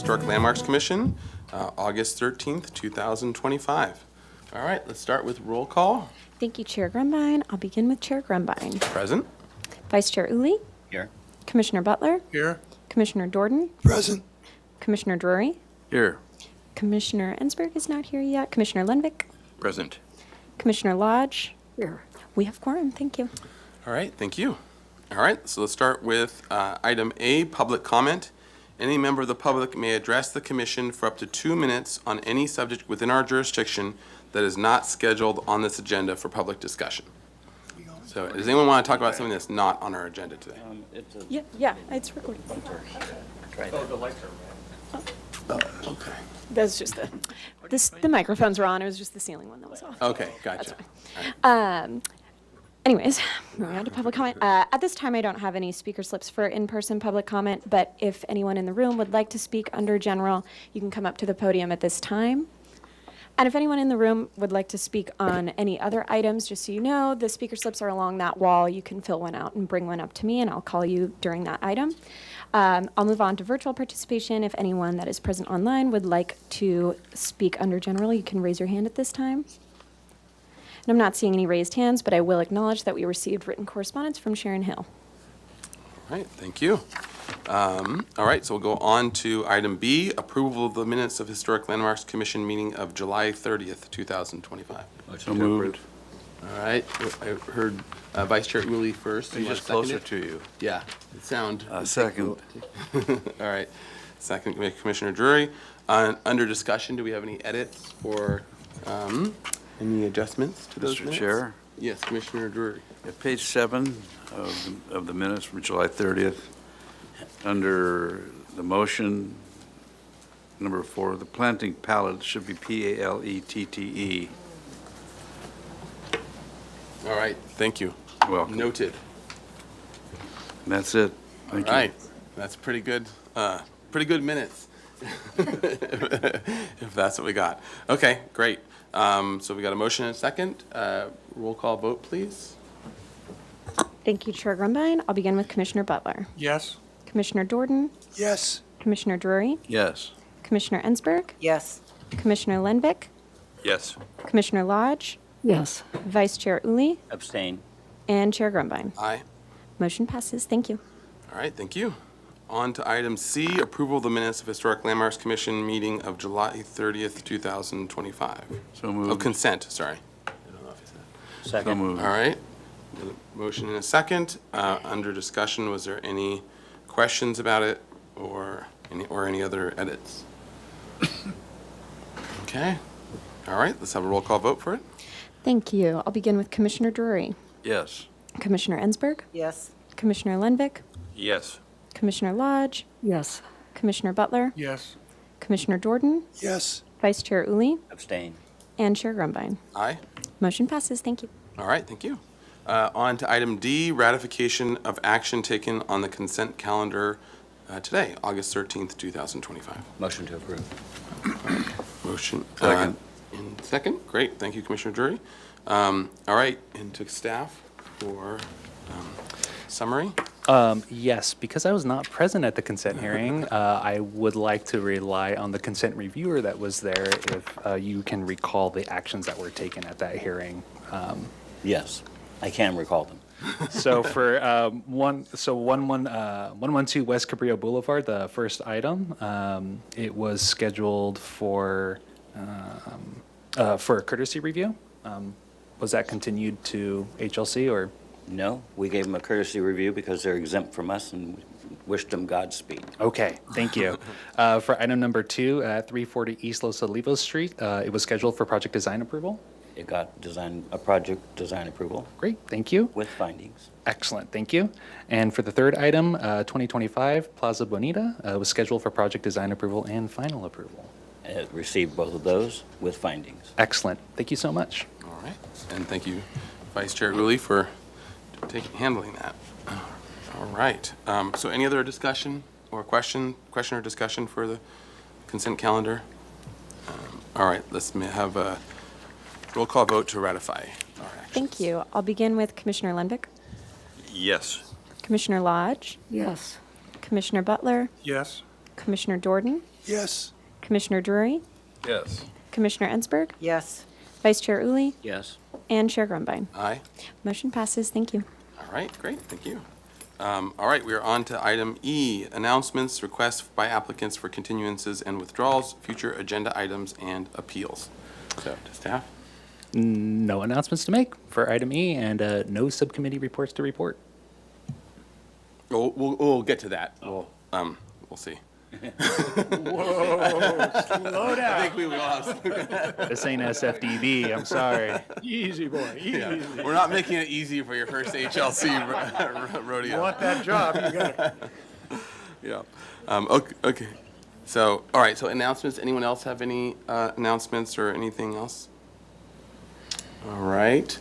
Historic Landmarks Commission, August 13th, 2025. All right, let's start with roll call. Thank you, Chair Grumbine. I'll begin with Chair Grumbine. Present. Vice Chair Uli. Here. Commissioner Butler. Here. Commissioner Dorden. Present. Commissioner Drury. Here. Commissioner Ensberg is not here yet. Commissioner Lenvik. Present. Commissioner Lodge. Here. We have quorum. Thank you. All right, thank you. All right, so let's start with item A, public comment. Any member of the public may address the commission for up to 2 minutes on any subject within our jurisdiction that is not scheduled on this agenda for public discussion. So does anyone want to talk about something that's not on our agenda today? Yeah, it's recording. Okay. That's just the microphones were on. It was just the ceiling one that was off. Okay, gotcha. Anyways, moving on to public comment. At this time, I don't have any speaker slips for in-person public comment, but if anyone in the room would like to speak under general, you can come up to the podium at this time. And if anyone in the room would like to speak on any other items, just so you know, the speaker slips are along that wall. You can fill one out and bring one up to me, and I'll call you during that item. I'll move on to virtual participation. If anyone that is present online would like to speak under general, you can raise your hand at this time. And I'm not seeing any raised hands, but I will acknowledge that we received written correspondence from Sharon Hill. All right, thank you. All right, so we'll go on to item B, approval of the minutes of Historic Landmarks Commission meeting of July 30th, 2025. So moved. All right, I heard Vice Chair Uli first. He's You want just to second closer it? to you. Yeah, the sound. Second. All right, second Commissioner Drury. Under discussion, do we have any edits or any adjustments to those Mr. minutes? Chair, Yes, Commissioner Drury. at page 7 of the minutes from July 30th, under the motion, number 4, the planting palette should be P-A-L-E-T-T-E. All right, thank you. Welcome. Noted. And that's it. All Thank you. right, that's pretty good minutes. If that's what we got. Okay, great. So we got a motion and a second. Roll call vote, please. Thank you, Chair Grumbine. I'll begin with Commissioner Butler. Yes. Commissioner Dorden. Yes. Commissioner Drury. Yes. Commissioner Ensberg. Yes. Commissioner Lenvik. Yes. Commissioner Lodge. Yes. Vice Chair Uli. Abstain. And Chair Grumbine. Aye. Motion passes. Thank you. All right, thank you. On to item C, approval of the minutes of Historic Landmarks Commission meeting of July 30th, 2025. So moved. Oh, consent, sorry. I don't know if you said. So Second. moved. All right, motion and a second. Under discussion, was there any questions about it or any other edits? Okay, all right, let's have a roll call vote for it. Thank you. I'll begin with Commissioner Drury. Yes. Commissioner Ensberg. Yes. Commissioner Lenvik. Yes. Commissioner Lodge. Yes. Commissioner Butler. Yes. Commissioner Dorden. Yes. Vice Chair Uli. Abstain. And Chair Grumbine. Aye. Motion passes. Thank you. All right, thank you. On to item D, ratification of action taken on the consent calendar today, August 13th, 2025. Motion to approve. Motion. Second. In second, great, thank you, Commissioner Drury. All right, and to staff for summary. Yes, because I was not present at the consent hearing, I would like to rely on the consent reviewer that was there if you can recall the actions that were taken at that hearing. Yes. I can recall them. So for 112 West Cabrillo Boulevard, the first item, it was scheduled for a courtesy review. Was that continued to HLC or? No, we gave them a courtesy review because they're exempt from us and wished them Godspeed. Okay, thank you. For item number 2, at 340 East Los Olivos Street, it was scheduled for project design approval. It got a project design approval Great, thank you. with findings. Excellent, thank you. And for the third item, 2025 Plaza Bonita, was scheduled for project design approval and final approval. It received both of those with findings. Excellent, thank you so much. All right, and thank you, Vice Chair Uli, for handling that. All right, so any other discussion or question or discussion for the consent calendar? All right, let's have a roll call vote to ratify our actions. Thank you. I'll begin with Commissioner Lenvik. Yes. Commissioner Lodge. Yes. Commissioner Butler. Yes. Commissioner Dorden. Yes. Commissioner Drury, Yes. Commissioner Ensberg, Yes. Vice Chair Uli, Yes. and Chair Grumbine. Aye. Motion passes. Thank you. All right, great, thank you. All right, we are on to item E, announcements, requests by applicants for continuances and withdrawals, future agenda items, and appeals. So, to staff? No announcements to make for item E, and no subcommittee reports to report. We'll get to that. We'll see. Slow down. I think we will have some. This ain't SFDB, I'm sorry. Easy, boy, easy. Yeah. We're not making it easy for your first HLC rodeo. You want that job, you gotta. Yeah. Okay. So, all right, so announcements, anyone else have any announcements or anything else? All right.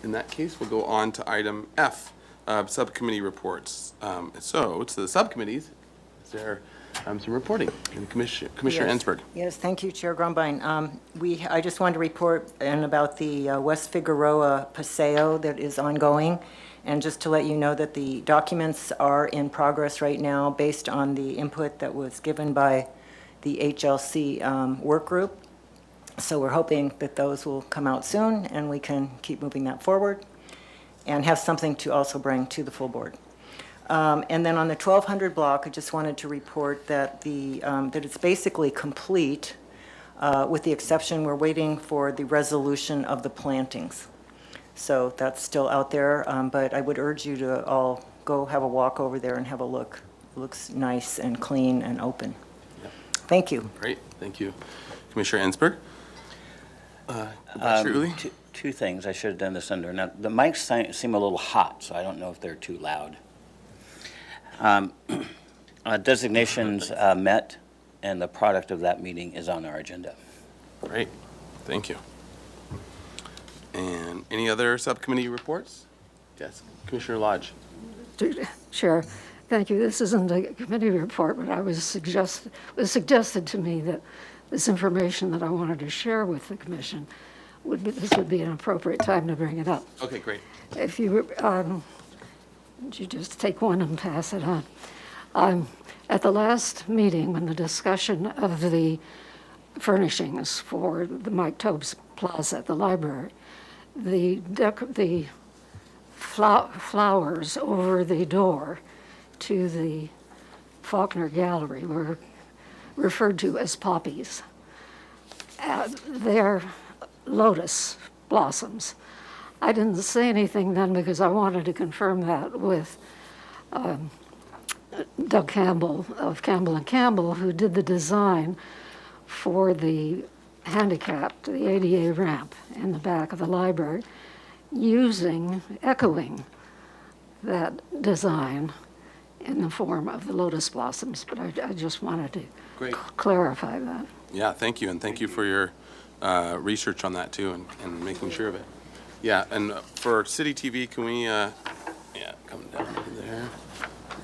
In that case, we'll go on to item F, subcommittee reports. So, to the subcommittees, is there some reporting? And Commissioner Yes. Ensberg. Yes, thank you, Chair Grumbine. I just wanted to report about the West Figueroa Paseo that is ongoing, and just to let you know that the documents are in progress right now based on the input that was given by the HLC work group. So we're hoping that those will come out soon, and we can keep moving that forward and have something to also bring to the full board. And then on the 1200 block, I just wanted to report that that it's basically complete, with the exception, we're waiting for the resolution of the plantings. So that's still out there, but I would urge you to all go have a walk over there and have a look. It looks nice and clean and open. Yep. Thank you. Great, thank you. Commissioner Ensberg? Vice Chair Uli? Two things, I should have done this under. Now, the mics seem a little hot, so I don't know if they're too loud. Designations met, and the product of that meeting is on our agenda. Great, thank you. And any other subcommittee reports? Yes, Commissioner Lodge. Chair, thank you. This isn't a committee report, but it was suggested to me that this information that I wanted to share with the commission this would be an appropriate time to bring it up. Okay, great. If you, would you just take one and pass it on? At the last meeting, when the discussion of the furnishings for the Mike Tobes Plaza at the library, the flowers over the door to the Faulkner Gallery were referred to as poppies. They're lotus blossoms. I didn't say anything then because I wanted to confirm that with Doug Campbell of Campbell & Campbell, who did the design for the handicapped, the ADA ramp in the back of the library, echoing that design in the form of the lotus blossoms. But I just wanted to Great. clarify that. Yeah, thank you, and thank you for your research on that too, and making sure of it. Yeah, and for City TV, can we, come down to there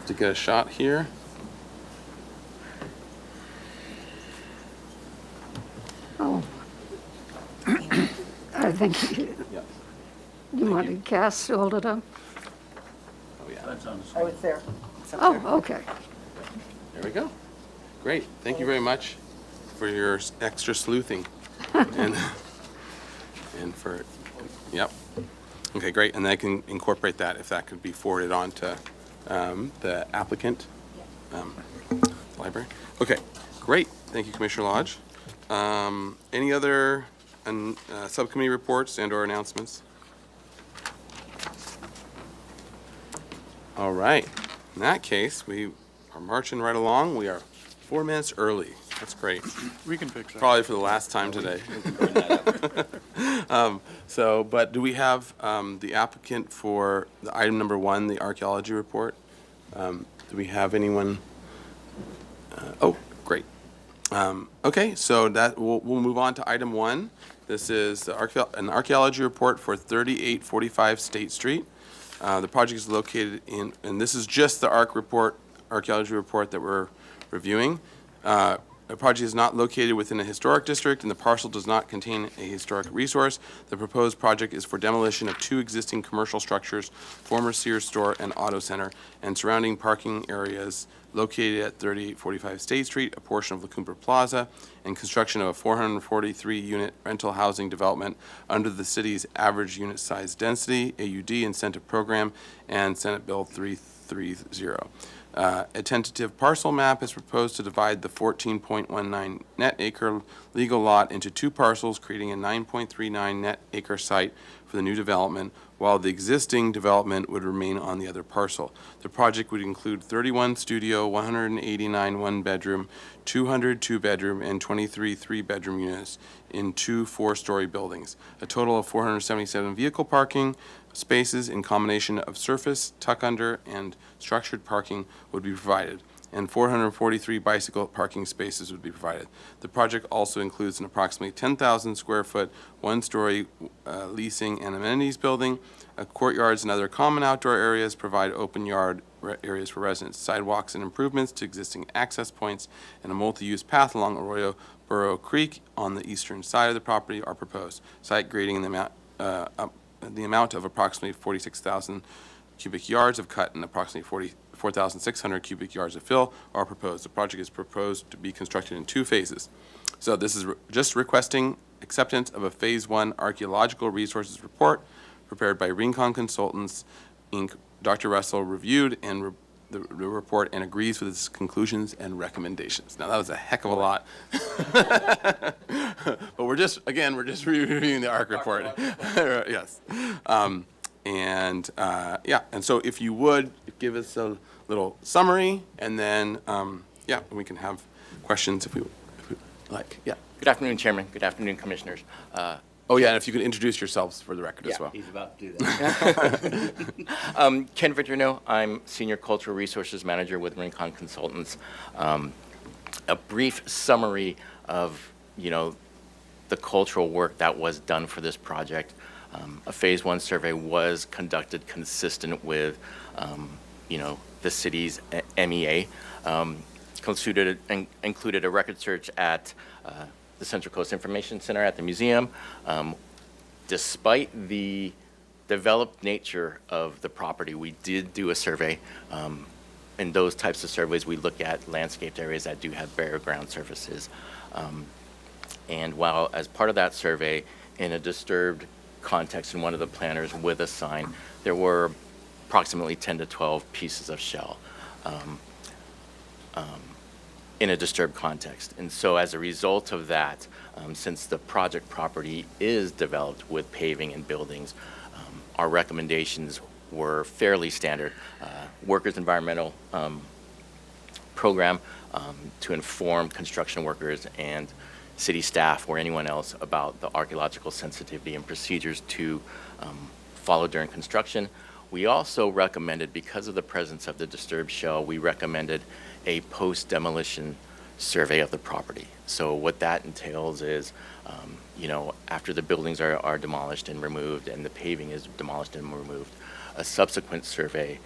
to get a shot here? Oh. I think you Yeah. want to cast, hold it up? Oh, yeah, Oh, it's there. It's up there. Oh, okay. there we go. Great, thank you very much for your extra sleuthing. And for, yep. Okay, great, and I can incorporate that if that could be forwarded on to the applicant, library. Okay, great, thank you, Commissioner Lodge. Any other subcommittee reports and/or announcements? All right, in that case, we are marching right along. We are 4 minutes early. That's great. We can fix that. Probably for the last time today. But do we have the applicant for the item number 1, the archaeology report? Do we have anyone? Oh, great. Okay, so we'll move on to item 1. This is an archaeology report for 3845 State Street. The project is located and this is just the archaeology report that we're reviewing. The project is not located within a historic district, and the parcel does not contain a historic resource. The proposed project is for demolition of 2 existing commercial structures, former Sears store and auto center, and surrounding parking areas located at 3845 State Street, a portion of LaCoomber Plaza, and construction of a 443-unit rental housing development under the city's average unit size density, AUD incentive program, and Senate Bill 330. A tentative parcel map is proposed to divide the 14.19 net acre legal lot into two parcels, creating a 9.39 net acre site for the new development, while the existing development would remain on the other parcel. The project would include 31 studio, 189 one-bedroom, 200 two-bedroom, and 23 three-bedroom units in two four-story buildings. A total of 477 vehicle parking spaces in combination of surface, tuck-under, and structured parking would be provided, and 443 bicycle parking spaces would be provided. The project also includes an approximately 10,000 square foot, one-story leasing and amenities building. Courtyards and other common outdoor areas provide open yard areas for residents, sidewalks and improvements to existing access points, and a multi-use path along Arroyo Burro Creek on the eastern side of the property are proposed. Site grading in the amount of approximately 46,000 cubic yards of cut and approximately 4,600 cubic yards of fill are proposed. The project is proposed to be constructed in two phases. So this is just requesting acceptance of a Phase 1 archaeological resources report prepared by Rincon Consultants, Inc. Dr. Russell reviewed and the report and agrees with its conclusions and recommendations. Now, that was a heck of a lot. But we're just reviewing the ARC report. Yes. And so if you would, give us a little summary, and then, we can have questions if we like. Yeah. Good afternoon, Chairman. Good afternoon, Commissioners. And if you could introduce yourselves for the record as well. He's about to do that. Ken Victorino, I'm Senior Cultural Resources Manager with Rincon Consultants. A brief summary of, the cultural work that was done for this project. A Phase 1 survey was conducted consistent with, the city's MEA. Included a record search at the Central Coast Information Center at the museum. Despite the developed nature of the property, we did do a survey. In those types of surveys, we look at landscaped areas that do have bare ground surfaces. And while as part of that survey, in a disturbed context in one of the planners with a sign, there were approximately 10 to 12 pieces of shell in a disturbed context. And so as a result of that, since the project property is developed with paving and buildings, our recommendations were fairly standard. Workers' environmental program to inform construction workers and city staff or anyone else about the archaeological sensitivity and procedures to follow during construction. We also recommended, because of the presence of the disturbed shell, we recommended a post-demolition survey of the property. So what that entails is, after the buildings are demolished and removed and the paving is demolished and removed, a subsequent survey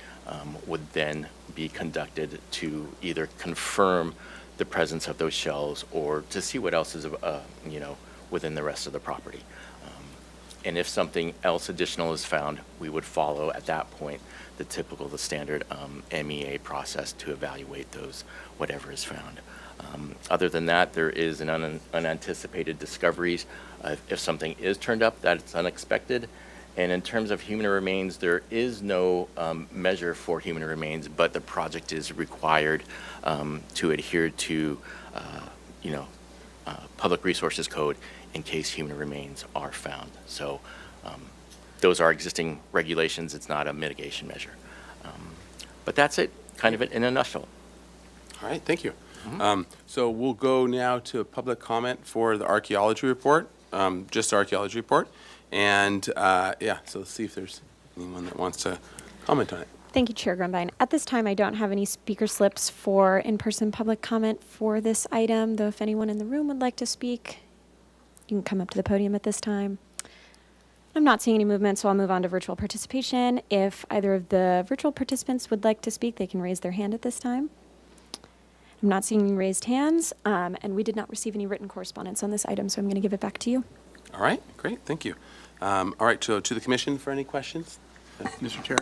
would then be conducted to either confirm the presence of those shells or to see what else is, within the rest of the property. And if something else additional is found, we would follow at that point the standard MEA process to evaluate those, whatever is found. Other than that, there is an unanticipated discoveries. If something is turned up that's unexpected. And in terms of human remains, there is no measure for human remains, but the project is required to adhere to, Public Resources Code in case human remains are found. So those are existing regulations. It's not a mitigation measure. But that's it, kind of it in a nutshell. All right, thank you. So we'll go now to public comment for the archaeology report, just the archaeology report. And, so let's see if there's anyone that wants to comment on it. Thank you, Chair Grumbine. At this time, I don't have any speaker slips for in-person public comment for this item, though if anyone in the room would like to speak, you can come up to the podium at this time. I'm not seeing any movement, so I'll move on to virtual participation. If either of the virtual participants would like to speak, they can raise their hand at this time. I'm not seeing any raised hands, and we did not receive any written correspondence on this item, so I'm going to give it back to you. All right, great, thank you. All right, to the commission for any questions? Mr. Chair,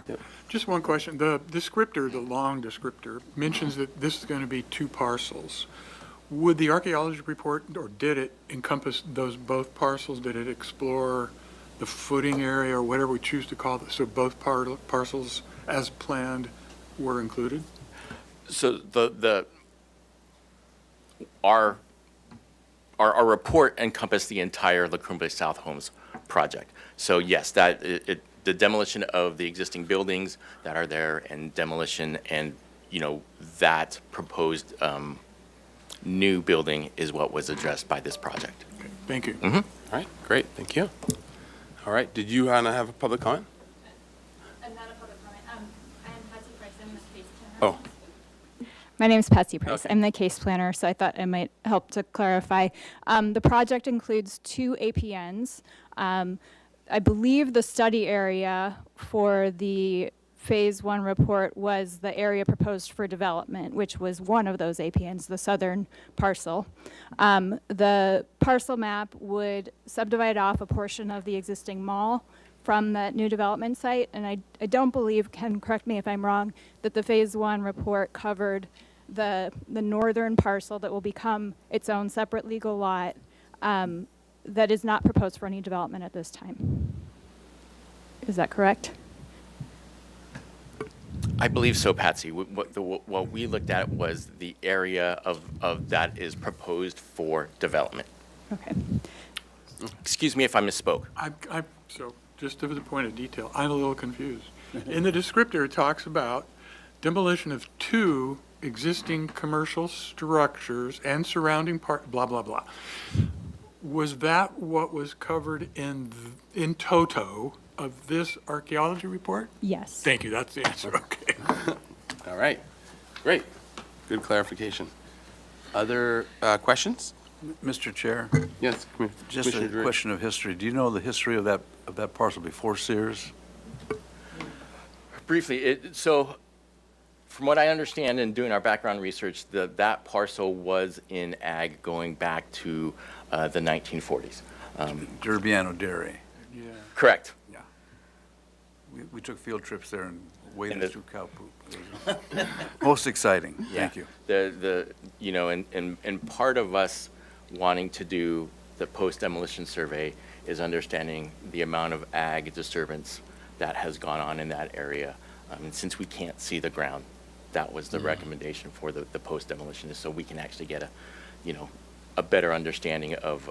just one question. The descriptor, the long descriptor, mentions that this is going to be 2 parcels. Would the archaeology report, or did it encompass those both parcels? Did it explore the footing area or whatever we choose to call it? So both parcels as planned were included? So our report encompassed the entire La Cumbre South Homes project. So yes, the demolition of the existing buildings that are there and demolition and, that proposed new building is what was addressed by this project. Okay, thank you. All right, great, thank you. All right, did you want to have a public comment? I'm not a public comment. I am Patsy Price. I'm the case planner. Oh, My name is Patsy Price. Okay. I'm the case planner, so I thought it might help to clarify. The project includes 2 APNs. I believe the study area for the Phase 1 report was the area proposed for development, which was one of those APNs, the southern parcel. The parcel map would subdivide off a portion of the existing mall from that new development site, and I don't believe, Ken, correct me if I'm wrong, that the Phase 1 report covered the northern parcel that will become its own separate legal lot that is not proposed for any development at this time. Is that correct? I believe so, Patsy. What we looked at was the area of that is proposed for development. Okay. Excuse me if I misspoke. So just to the point of detail, I'm a little confused. In the descriptor, it talks about demolition of 2 existing commercial structures and surrounding blah, blah, blah. Was that what was covered in toto of this archaeology report? Yes. Thank you, that's the answer, okay. all right, great, good clarification. Other questions? Mr. Chair, Yes, just Commissioner a Drury. question of history. Do you know the history of that parcel before Sears? Briefly, so from what I understand in doing our background research, that parcel was in ag going back to the 1940s. Durbiano Dairy. Yeah. Correct. Yeah. We took field trips there and And waded the- through cow poop. It was most exciting. Thank you. And part of us wanting to do the post-demolition survey is understanding the amount of ag disturbance that has gone on in that area. And since we can't see the ground, that was the recommendation for the post-demolition, is so we can actually get a better understanding of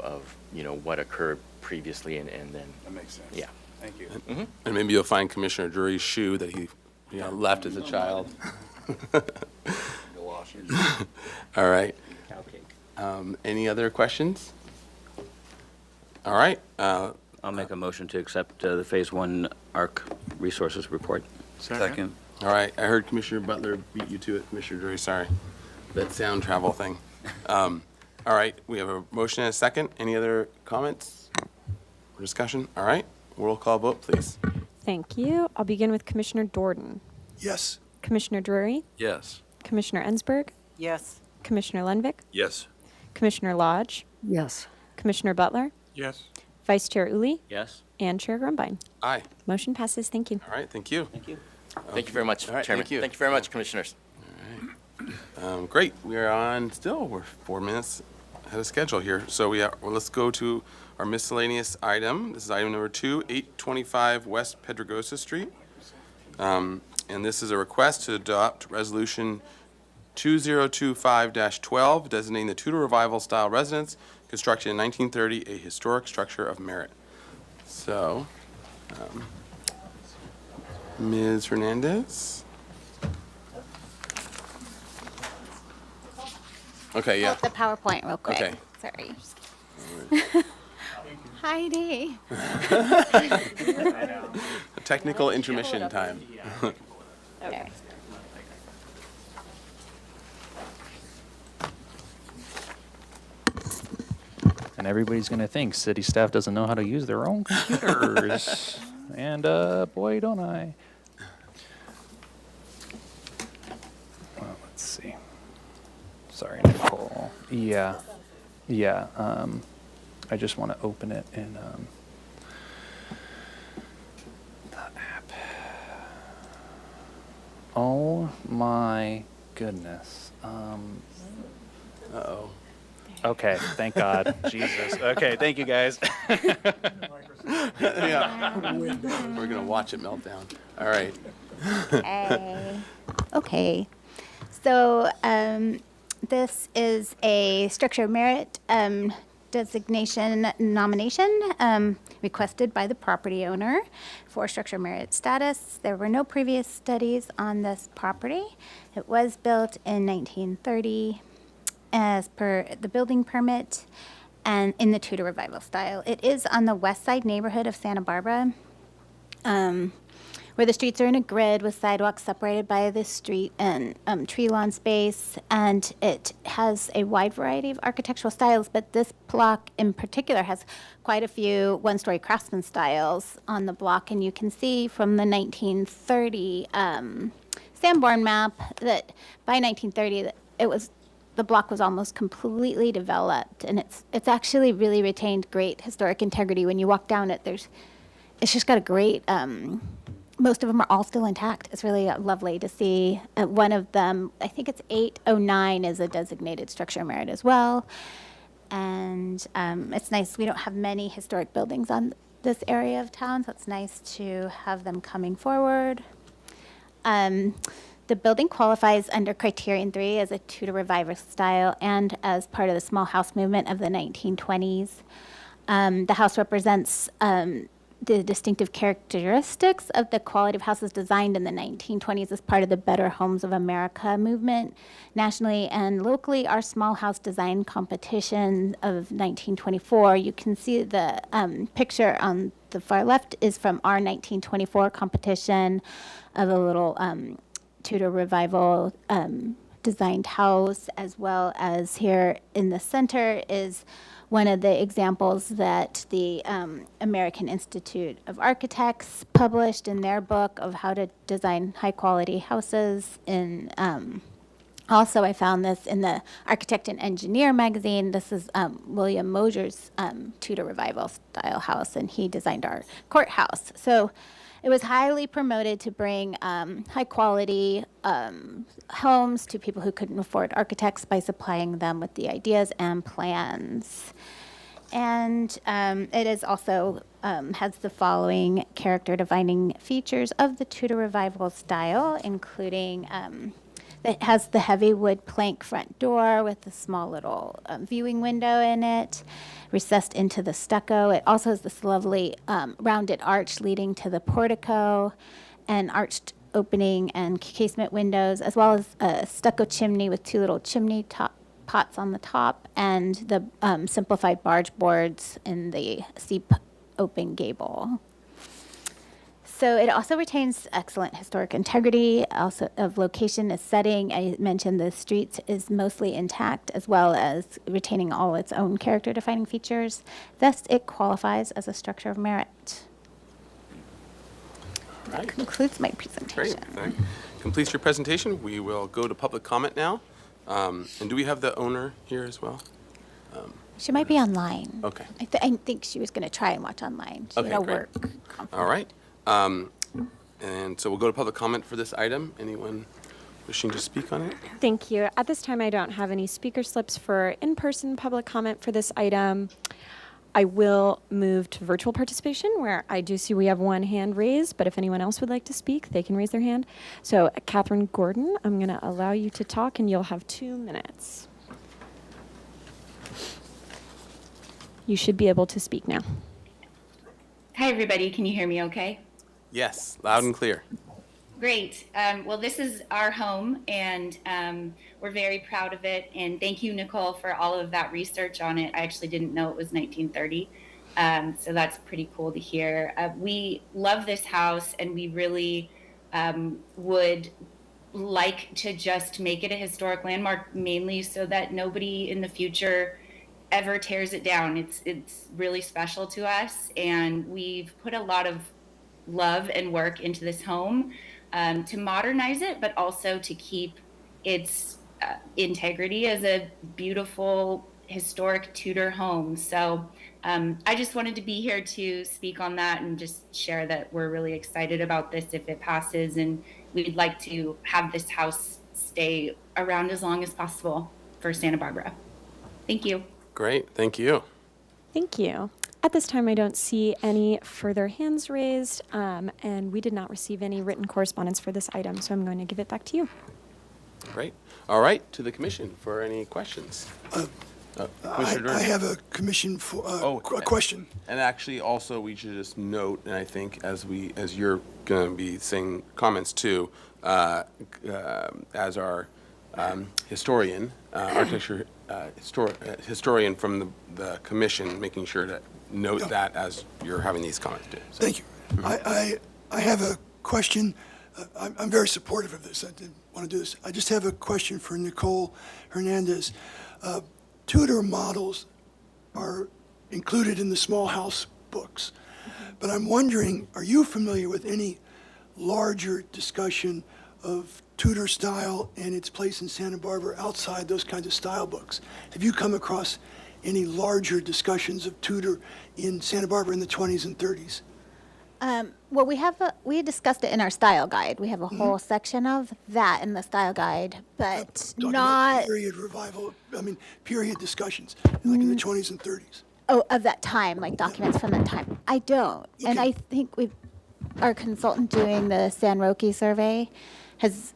what occurred previously and then, That makes sense. yeah. Thank you. And maybe you'll find Commissioner Drury's shoe that he left as a child. All right. Any other questions? All right. I'll make a motion to accept the Phase 1 ARC Resources Report. Second. All right. I heard Commissioner Butler beat you to it, Commissioner Drury. Sorry. That sound travel thing. All right. We have a motion and a second. Any other comments or discussion? All right. Roll call vote, please. Thank you. I'll begin with Commissioner Jordan. Yes. Commissioner Drury, Yes. Commissioner Ensberg, Yes. Commissioner Lenvik, Yes. Commissioner Lodge, Yes. Commissioner Butler, Yes. Vice Chair Uli, Yes? and Chair Grumbine. Aye. Motion passes. Thank you. All right. Thank you. Thank you. Thank you very much, All right, Chairman. thank you. Thank you very much, Commissioners. Great. We are on still. We're 4 minutes ahead of schedule here. So let's go to our miscellaneous item. This is item number 2, 825 West Pedregosa Street. And this is a request to adopt Resolution 2025-12, designating the Tudor Revival style residence constructed in 1930 a historic structure of merit. So, Ms. Hernandez? Okay, yeah. The PowerPoint real quick. Okay. Sorry. Heidi. Technical intermission time. Okay. And everybody's going to think city staff doesn't know how to use their own computers. And boy, don't I. Well, let's see. Sorry, Nicole. Yeah. I just want to open it in the app. Oh my goodness. Uh-oh. Okay, thank God. Jesus. Okay, thank you guys. Yeah. We're gonna watch it melt down. All right. Okay. So this is a structure of merit designation nomination requested by the property owner for structure of merit status. There were no previous studies on this property. It was built in 1930 as per the building permit and in the Tudor Revival style. It is on the west side neighborhood of Santa Barbara, where the streets are in a grid with sidewalks separated by the street and tree lawn space. And it has a wide variety of architectural styles, but this block in particular has quite a few one-story craftsman styles on the block. And you can see from the 1930 Sanborn map that by 1930 the block was almost completely developed, and it's actually really retained great historic integrity. When you walk down it, it's just got a great. Most of them are all still intact. It's really lovely to see. One of them, I think it's 809, is a designated structure of merit as well, and it's nice. We don't have many historic buildings on this area of town, so it's nice to have them coming forward. The building qualifies under Criterion 3 as a Tudor Revival style and as part of the small house movement of the 1920s. The house represents the distinctive characteristics of the quality of houses designed in the 1920s as part of the Better Homes of America movement. Nationally and locally, our small house design competition of 1924, you can see the picture on the far left is from our 1924 competition of a little Tudor Revival designed house, as well as here in the center is one of the examples that the American Institute of Architects published in their book of how to design high-quality houses. Also, I found this in the Architect and Engineer magazine. This is William Mosier's Tudor Revival style house, and he designed our courthouse. So it was highly promoted to bring high-quality homes to people who couldn't afford architects by supplying them with the ideas and plans. And it is also has the following character-defining features of the Tudor Revival style, including it has the heavy wood plank front door with a small little viewing window in it, recessed into the stucco. It also has this lovely rounded arch leading to the portico, and arched opening and casement windows, as well as a stucco chimney with two little chimney pots on the top, and the simplified barge boards in the steep open gable. So it also retains excellent historic integrity, also of location as setting. I mentioned the streets is mostly intact, as well as retaining all its own character-defining features. Thus, it qualifies as a structure of merit. That concludes my presentation. Great. That completes your presentation. We will go to public comment now. And do we have the owner here as well? She might be online. Okay. I think she was going to try and watch online. She had a great. work conference. All right. And so we'll go to public comment for this item. Anyone wishing to speak on it? Thank you. At this time, I don't have any speaker slips for in-person public comment for this item. I will move to virtual participation, where I do see we have one hand raised, but if anyone else would like to speak, they can raise their hand. So, Catherine Gordon, I'm going to allow you to talk, and you'll have 2 minutes. You should be able to speak now. Hi, everybody. Can you hear me okay? Yes, loud and clear. Great. Well, this is our home, and we're very proud of it. And thank you, Nicole, for all of that research on it. I actually didn't know it was 1930. So that's pretty cool to hear. We love this house, and we really would like to just make it a historic landmark, mainly so that nobody in the future ever tears it down. It's really special to us, and we've put a lot of love and work into this home to modernize it, but also to keep its integrity as a beautiful historic Tudor homes. So I just wanted to be here to speak on that and just share that we're really excited about this if it passes, and we'd like to have this house stay around as long as possible for Santa Barbara. Thank you. Great, thank you. Thank you. At this time, I don't see any further hands raised, and we did not receive any written correspondence for this item, so I'm going to give it back to you. Great. All right, to the commission for any questions. Commissioner I Durden. have a commission for, a question. And actually, also, we should just note, and I think as you're going to be saying comments too, as our historian, architecture historian from the commission, making sure to note that as you're having these comments too. So. Thank you. I have a question. I'm very supportive of this. I didn't want to do this. I just have a question for Nicole Hernandez. Tudor models are included in the small house books, but I'm wondering, are you familiar with any larger discussion of Tudor style and its place in Santa Barbara outside those kinds of style books? Have you come across any larger discussions of Tudor in Santa Barbara in the 20s and 30s? Well, we discussed it in our style guide. We have a whole section of that in the style guide, but Talking about not period revival, period discussions, like in the 20s and 30s. of that time, like documents from that time. I don't, and I think our consultant doing the San Roque survey has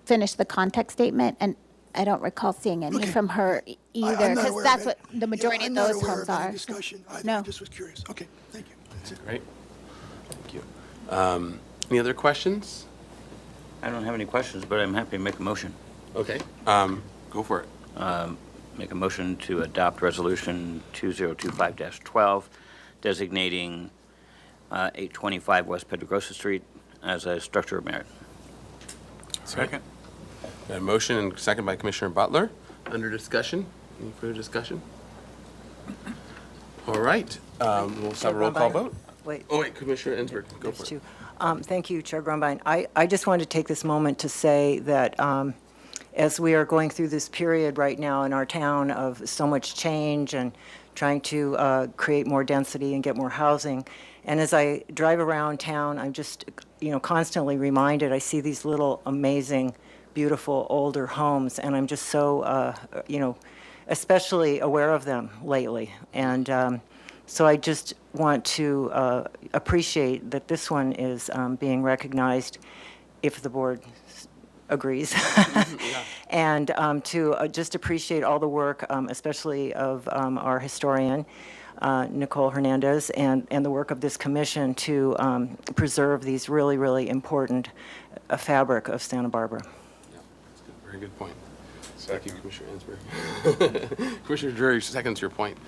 finished the context statement, and I don't recall seeing any from her either, I'm not because aware that's of what it. the majority I'm of not those aware homes of any are. discussion either. No. I just was curious. Okay, thank you. That's it. Great. Thank you. Any other questions? I don't have any questions, but I'm happy to make a motion. Okay. Go for it. Make a motion to adopt Resolution 2025-12, designating 825 West Pedregosa Street as a structure of merit. Second. Got a motion and second by Commissioner Butler. Under discussion? Any further discussion? All right. We'll have a roll call vote. Wait. Oh, wait, Commissioner Ensberg, go There's for it. two. Thank you, Chair Grumbine. I just wanted to take this moment to say that as we are going through this period right now in our town of so much change and trying to create more density and get more housing, and as I drive around town, I'm just, constantly reminded, I see these little amazing, beautiful, older homes, and I'm just so, especially aware of them lately. And so I just want to appreciate that this one is being recognized, if the board agrees. And to just appreciate all the work, especially of our historian, Nicole Hernandez, and the work of this commission to preserve these really, really important fabric of Santa Barbara. Yeah, that's good. Very good point. Thank you, Commissioner Ensberg. Commissioner Drury seconds your point.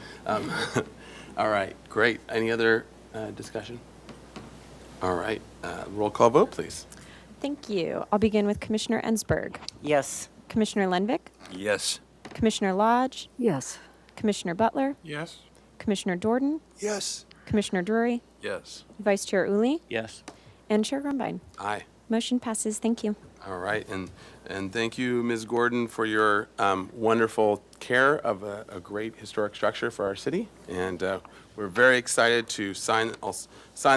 All right, great. Any other discussion? All right, roll call vote, please. Thank you. I'll begin with Commissioner Ensberg, Yes. Commissioner Lenvik, Yes. Commissioner Lodge, Yes. Commissioner Butler, Yes. Commissioner Jordan, Yes. Commissioner Drury, Yes. Vice Chair Uli, Yes. and Chair Grumbine. Aye. Motion passes. Thank you. All right, and thank you, Ms. Gordon, for your wonderful care of a great historic structure for our city. And we're very excited to sign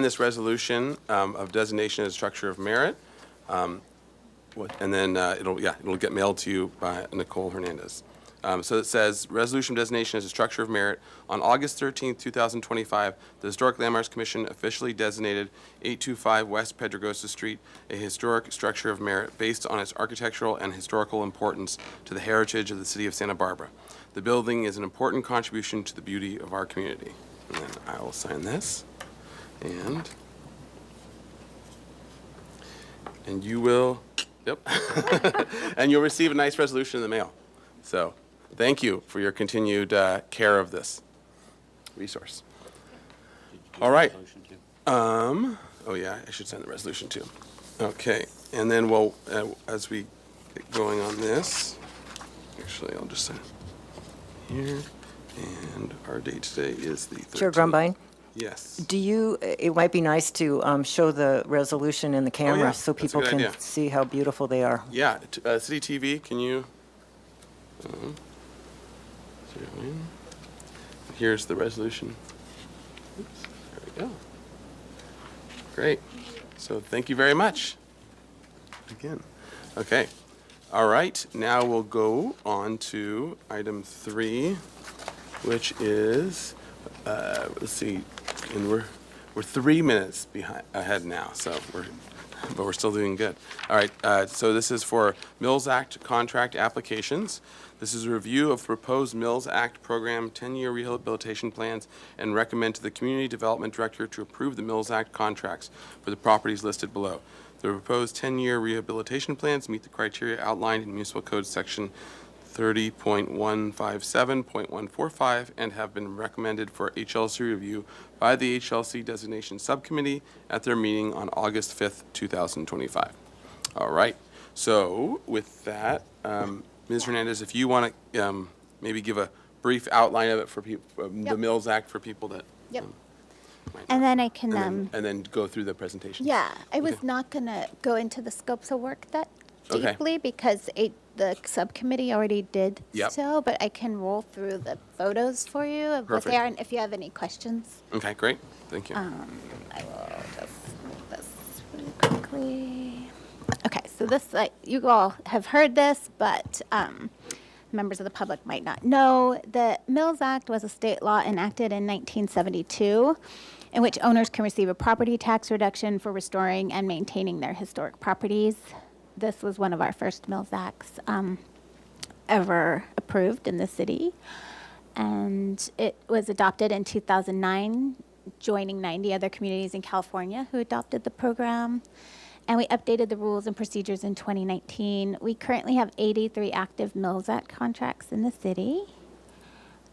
this resolution of designation as structure of merit. And then it'll get mailed to you by Nicole Hernandez. So it says, resolution designation as a structure of merit. On August 13th, 2025, the Historic Landmarks Commission officially designated 825 West Pedregosa Street a historic structure of merit based on its architectural and historical importance to the heritage of the city of Santa Barbara. The building is an important contribution to the beauty of our community. And then I will sign this. And you will, yep. And you'll receive a nice resolution in the mail. So thank you for your continued care of this resource. All right. Oh yeah, I should sign the resolution too. Okay, and then we'll, as we get going on this, actually, I'll just sign it here. And our date today is the 13th. Chair Grumbine? Yes. It might be nice to show the resolution in the camera yeah, so that's a people good can idea. see how beautiful they are. Yeah, City TV, can you Zero in. Here's the resolution. Oops, there we go. Great. So thank you very much. Again. Okay. All right. Now we'll go on to item 3, which is, let's see, and we're 3 minutes ahead now, so we're still doing good. All right. So this is for Mills Act contract applications. This is a review of proposed Mills Act program 10-year rehabilitation plans and recommend to the Community Development Director to approve the Mills Act contracts for the properties listed below. The proposed 10-year rehabilitation plans meet the criteria outlined in Municipal Code Section 30.157.145 and have been recommended for HLC review by the HLC Designation Subcommittee at their meeting on August 5th, 2025. All right. So with that, Ms. Hernandez, if you want to maybe give a brief outline of it for people, the Mills Act for people that. Yep. Might And not. then I can, And then go through the presentation. yeah, I was Okay. not going to go into the scopes of work that Okay. deeply because the subcommittee already did Yep. so, but I can roll through the photos for you of what they Perfect. are, and if you have any questions, Okay, great. Thank you. I will just move this really quickly. Okay, so this, you all have heard this, but members of the public might not know. The Mills Act was a state law enacted in 1972 in which owners can receive a property tax reduction for restoring and maintaining their historic properties. This was one of our first Mills Acts ever approved in the city. And it was adopted in 2009, joining 90 other communities in California who adopted the program. And we updated the rules and procedures in 2019. We currently have 83 active Mills Act contracts in the city.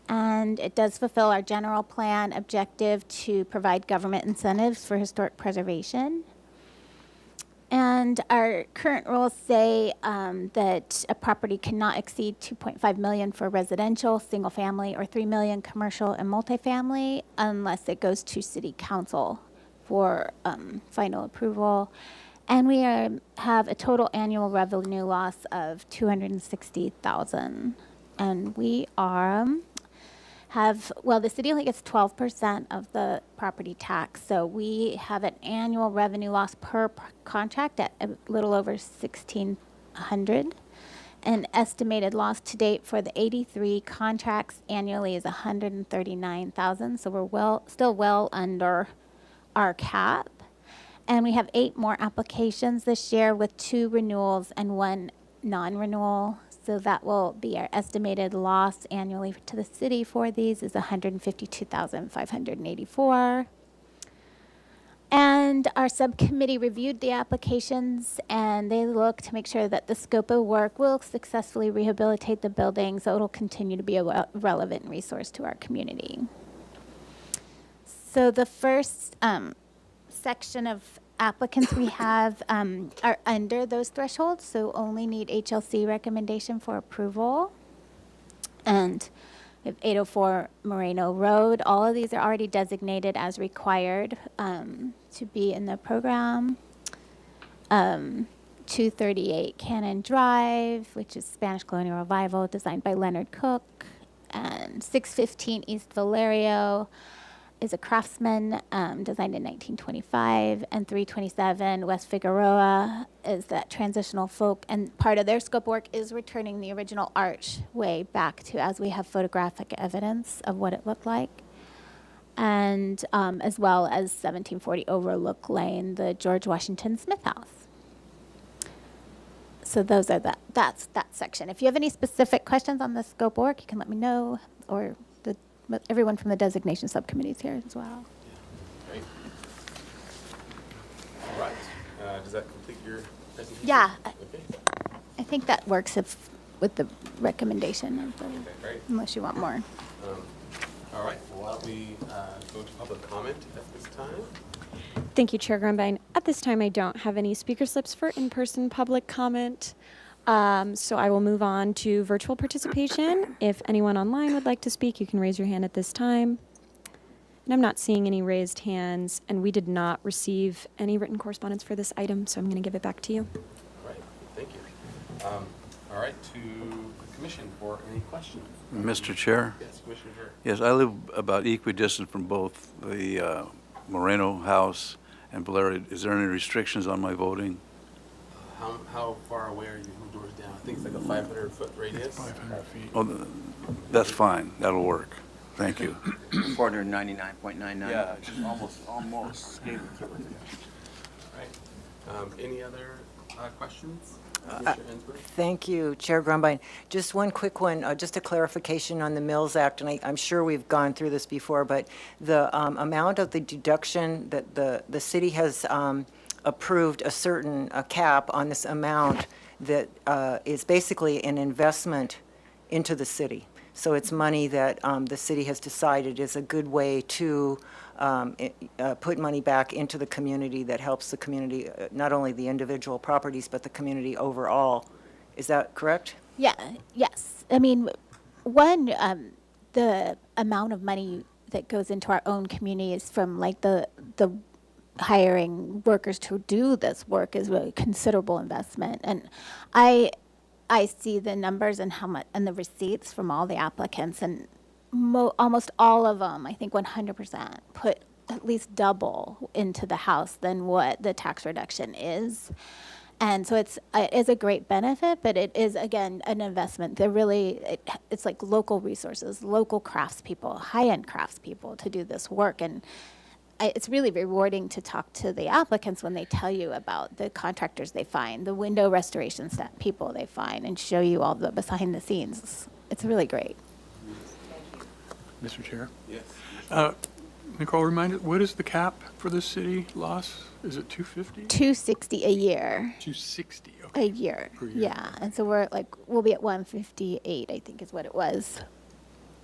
And it does fulfill our general plan objective to provide government incentives for historic preservation. And our current rules say that a property cannot exceed 2.5 million for residential, single family, or 3 million commercial and multifamily unless it goes to city council for final approval. And we have a total annual revenue loss of $260,000. And we the city only gets 12% of the property tax. So we have an annual revenue loss per contract at a little over $1,600. An estimated loss to date for the 83 contracts annually is $139,000. So we're still well under our cap. And we have 8 more applications this year with 2 renewals and 1 non-renewal. So that will be our estimated loss annually to the city for these is $152,584. And our subcommittee reviewed the applications and they look to make sure that the scope of work will successfully rehabilitate the building so it'll continue to be a relevant resource to our community. So the first section of applicants we have are under those thresholds, so only need HLC recommendation for approval. And we have 804 Moreno Road. All of these are already designated as required to be in the program. 238 Cannon Drive, which is Spanish Colonial Revival, designed by Leonard Cook. And 615 East Valerio is a craftsman designed in 1925, and 327 West Figueroa is that transitional folk, and part of their scope work is returning the original archway back to as we have photographic evidence of what it looked like, and as well as 1740 Overlook Lane, the George Washington Smith House. So those are that's that section. If you have any specific questions on the scope work, you can let me know, or but everyone from the designation subcommittees here as well. Great. All right. Does that complete your presentation? Yeah, Okay. I think that works with the recommendation of the, Okay, great. unless you want more. All right. Well, why don't we go to public comment at this time? Thank you, Chair Grumbine. At this time, I don't have any speaker slips for in-person public comment. So I will move on to virtual participation. If anyone online would like to speak, you can raise your hand at this time. And I'm not seeing any raised hands, and we did not receive any written correspondence for this item, so I'm going to give it back to you. All right. Thank you. All right. To commission for any questions. Mr. Chair? Yes, Commissioner Jarrett. Yes, I live about equidistant from both the Moreno House and Valeria. Is there any restrictions on my voting? How far away are you from doors down? I think it's like a 500-foot radius. 500 feet. Oh, that's fine. That'll work. Thank you. 499.99. Yeah, almost gave it to her. All right. Any other questions? Commissioner Ensberg? Thank you, Chair Grumbine. Just one quick one, just a clarification on the Mills Act, and I'm sure we've gone through this before, but the amount of the deduction that the city has approved a certain cap on this amount that is basically an investment into the city. So it's money that the city has decided is a good way to put money back into the community that helps the community, not only the individual properties, but the community overall. Is that correct? Yeah, yes. I mean, one, the amount of money that goes into our own community is from like the hiring workers to do this work is a considerable investment. And I see the numbers and how much, and the receipts from all the applicants, and almost all of them, I think 100%, put at least double into the house than what the tax reduction is. And so it is a great benefit, but it is, again, an investment. It's like local resources, local craftspeople, high-end craftspeople to do this work. And it's really rewarding to talk to the applicants when they tell you about the contractors they find, the window restoration people they find, and show you all the behind the scenes. It's really great. Mr. Chair? Yes. Nicole, remind us, what is the cap for the city loss? Is it 250? $260 a year. 260, A okay. year. Per year. Yeah. And so we'll be at 158, I think is what it was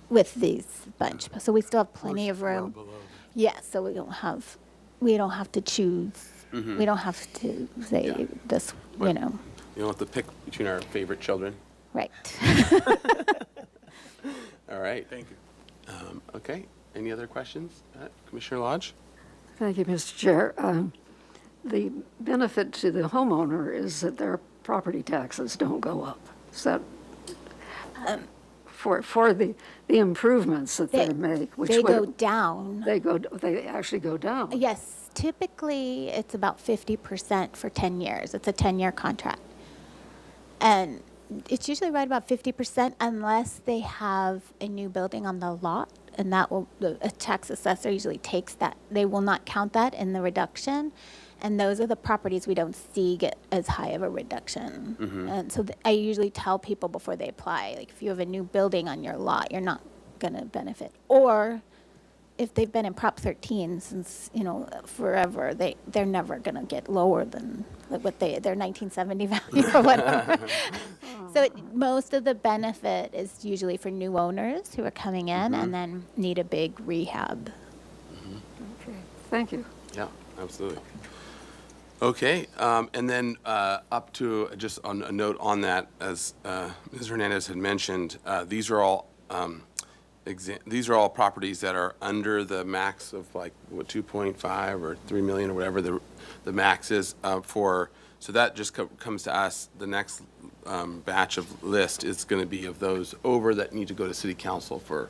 with these bunch. So we still have plenty of room. Well below. Yeah, so we don't have to choose. We don't have to say this, But- you know. You don't have to pick between our favorite children. Right. All right. Thank you. Okay. Any other questions? Commissioner Lodge? Thank you, Mr. Chair. The benefit to the homeowner is that their property taxes don't go up. Is that for the improvements that they make? Which They would- go down. They actually go down. Yes, typically it's about 50% for 10 years. It's a 10-year contract. And it's usually right about 50% unless they have a new building on the lot, and a tax assessor usually takes that. They will not count that in the reduction, and those are the properties we don't see get as high of a reduction. And so I usually tell people before they apply, like if you have a new building on your lot, you're not going to benefit. Or if they've been in Prop 13 since, forever, they're never going to get lower than what their 1970 value or whatever. So most of the benefit is usually for new owners who are coming in and then need a big rehab. Okay, thank you. Yeah, absolutely. Okay, and then up to just on a note on that, as Ms. Hernandez had mentioned, these are all properties that are under the max of 2.5 or 3 million or whatever the max is for. So that just comes to us. The next batch of list is going to be of those over that need to go to City Council for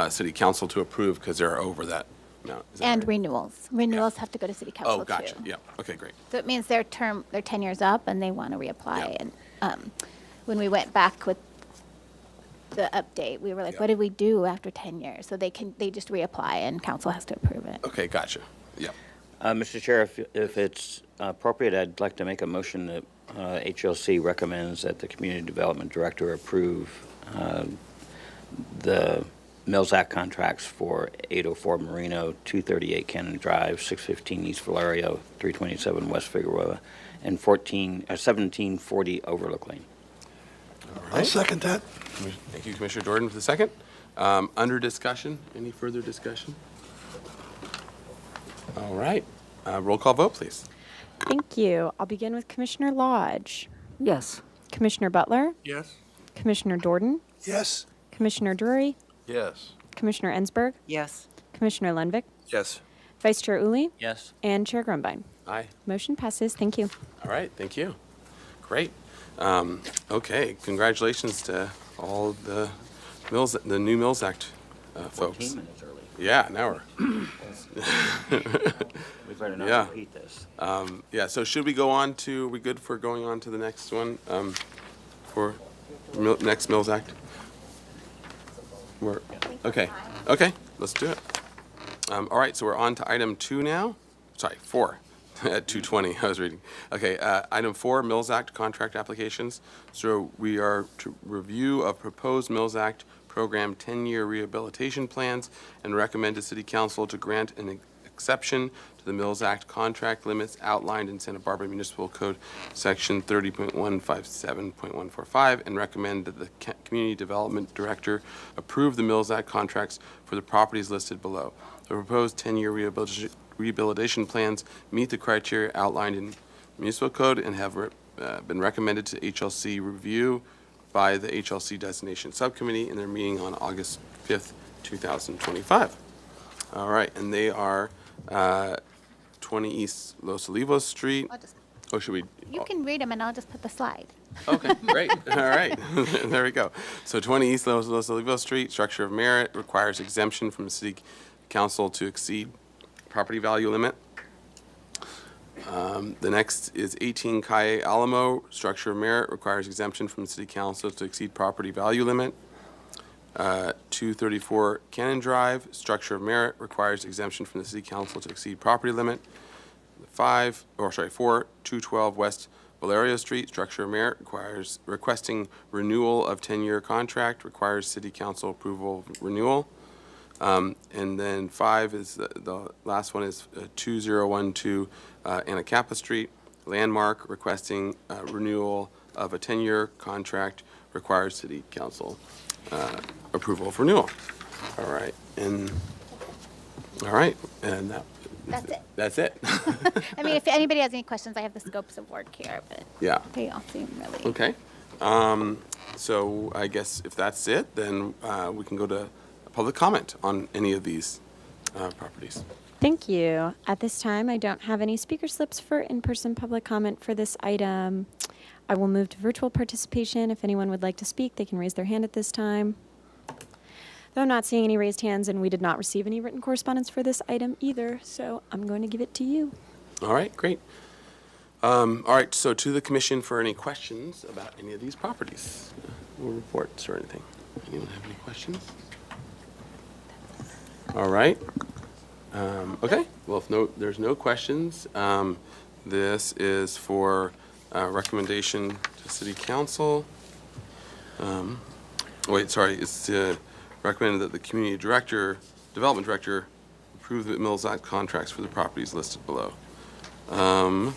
City Council to approve because they're over that amount. Is that And right? renewals. Renewals have to go to City Council Oh, gotcha. too. Yeah. Okay, great. So it means they're 10 years up and they want to reapply. And when we went back with the update, we were like, Yeah. what did we do after 10 years? So they just reapply and council has to approve it. Okay, gotcha. Yeah. Mr. Chair, if it's appropriate, I'd like to make a motion that HLC recommends that the Community Development Director approve the Mills Act contracts for 804 Marino, 238 Cannon Drive, 615 East Valerio, 327 West Figueroa, and 1740 Overlook Lane. I'll second that. Thank you, Commissioner Jordan, for the second. Under discussion, any further discussion? All right. Roll call vote, please. Thank you. I'll begin with Commissioner Lodge, Yes. Commissioner Butler, Yes? Commissioner Jordan, Yes. Commissioner Drury, Yes. Commissioner Ensberg, Yes. Commissioner Lenvik, Yes. Vice Chair Uli, Yes. and Chair Grumbine. Aye. Motion passes. Thank you. All right, thank you. Great. Okay, congratulations to all the new Mills Act folks. 14 minutes early. Yeah, an hour. We better not Yeah. repeat this. Yeah, so should we go on to, we good for going on to the next one, for next Mills Act? Okay, let's do it. All right, so we're on to item 2 now, sorry, 4, at 2:20, I was reading. Okay, item 4, Mills Act contract applications. So we are to review of proposed Mills Act program 10-year rehabilitation plans and recommend to City Council to grant an exception to the Mills Act contract limits outlined in Santa Barbara Municipal Code, Section 30.157.145, and recommend that the Community Development Director approve the Mills Act contracts for the properties listed below. The proposed 10-year rehabilitation plans meet the criteria outlined in Municipal Code and have been recommended to HLC review by the HLC Designation Subcommittee in their meeting on August 5th, 2025. All right, and they are 20 East Los Olivos Street. Oh, should we? You can read them and I'll just put the slide. Okay, great. All right, there we go. So 20 East Los Olivos Street, structure of merit, requires exemption from the City Council to exceed property value limit. The next is 18 Calle Alamo, structure of merit, requires exemption from the City Council to exceed property value limit. 234 Cannon Drive, structure of merit, requires exemption from the City Council to exceed property limit. 4, 212 West Valerio Street, structure of merit, requesting renewal of 10-year contract, requires City Council approval of renewal. And then 5 is, the last one is 2012 Anacapa Street, landmark, requesting renewal of a 10-year contract, requires City Council approval of renewal. All right, and That's it. That's it. I mean, if anybody has any questions, I have the scopes of work here, but Yeah. they all seem really. Okay. So I guess if that's it, then we can go to public comment on any of these properties. Thank you. At this time, I don't have any speaker slips for in-person public comment for this item. I will move to virtual participation. If anyone would like to speak, they can raise their hand at this time. Though I'm not seeing any raised hands, and we did not receive any written correspondence for this item either, so I'm going to give it to you. All right, great. All right, so to the commission for any questions about any of these properties, or reports or anything. Anyone have any questions? All right. Okay, well, if there's no questions, this is for recommendation to City Council. It's recommended that the Community Development Director approve the Mills Act contracts for the properties listed below. I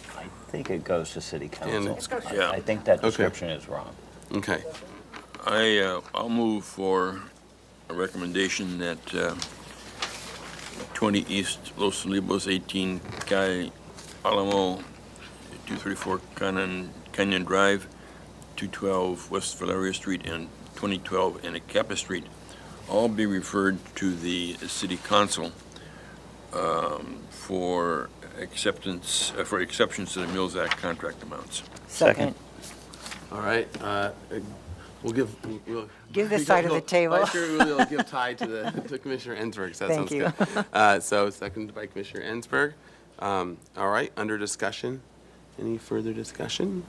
think it goes to City Council. Yeah. I think that description is wrong. Okay, I'll move for a recommendation that 20 East Los Olivos, 18 Calle Alamo, 234 Canyon Drive, 212 West Valeria Street, and 2012 Anacapa Street all be referred to the City Council for acceptance, for exceptions to the Mills Act contract amounts. Second. all right. We'll give this side of the table. Vice Chair Uli will give tie to Commissioner Ensberg, so that Thank sounds you. good. So seconded by Commissioner Ensberg. All right, under discussion. Any further discussion?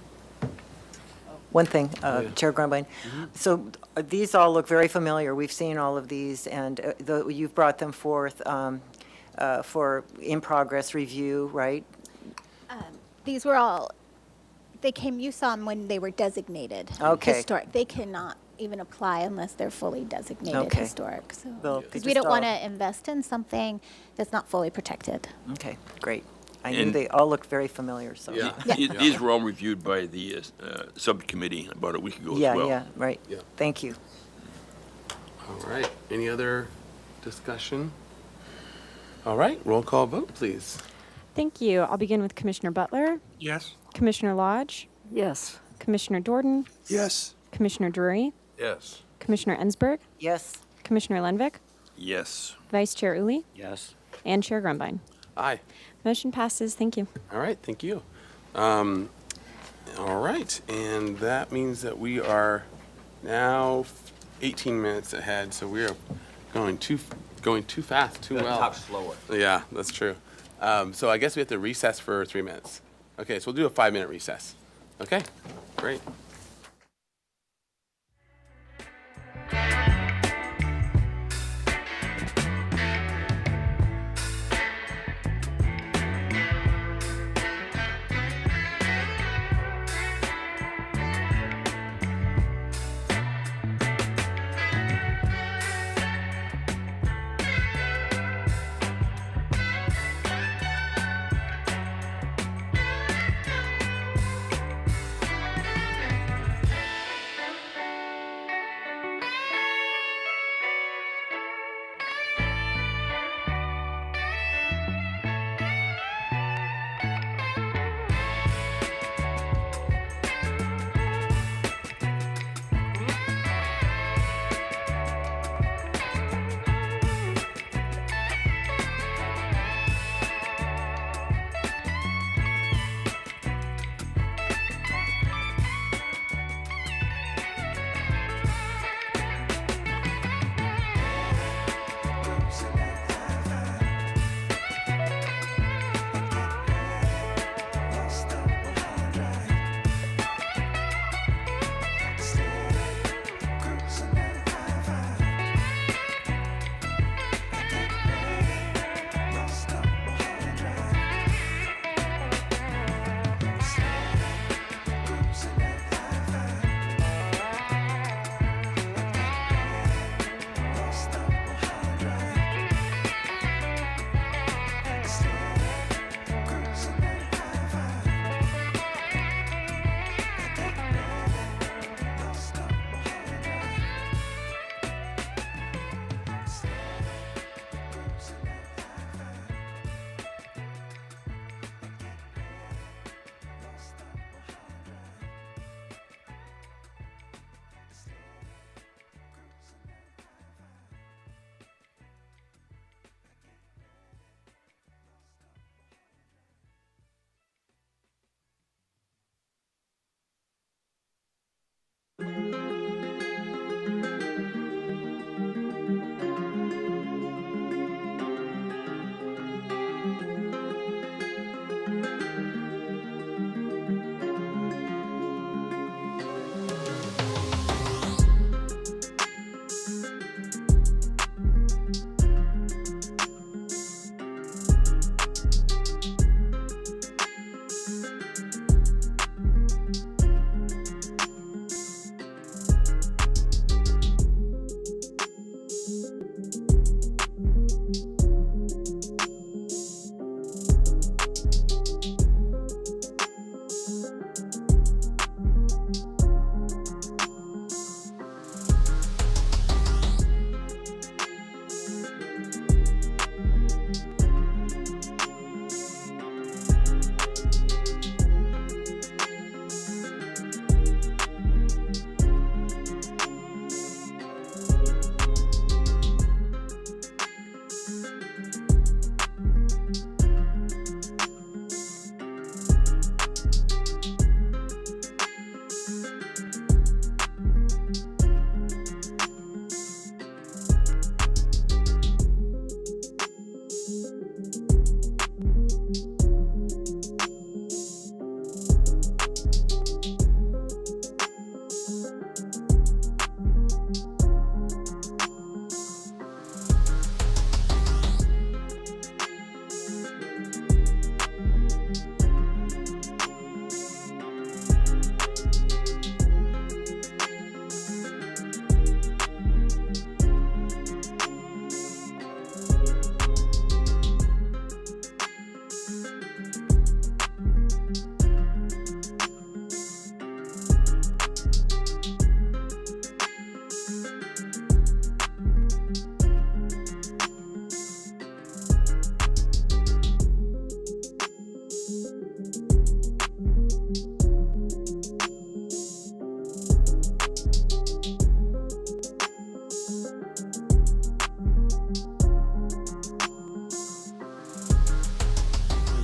One thing, Chair Grumbine. So these all look very familiar. We've seen all of these, and you've brought them forth for in-progress review, right? These were all, you saw them when they were designated. Okay. Historic. They cannot even apply unless they're fully designated Okay. historic, so. Well, Because just we don't all- want to invest in something that's not fully protected. Okay, great. I knew And- they all looked very familiar, so. Yeah. These were all reviewed by the subcommittee about a week ago as well. Yeah, right. Yeah. Thank you. All right, any other discussion? All right, roll call vote, please. Thank you. I'll begin with Commissioner Butler, Yes? Commissioner Lodge, Yes. Commissioner Jordan, Yes. Commissioner Drury, Yes. Commissioner Ensberg, Yes. Commissioner Lenvik, Yes. Vice Chair Uli, Yes. and Chair Grumbine. Aye. Motion passes. Thank you. All right, thank you. All right, and that means that we are now 18 minutes ahead, so we are going too fast, too well. Talk slower. Yeah, that's true. So I guess we have to recess for 3 minutes. Okay, so we'll do a 5-minute recess. Okay, great.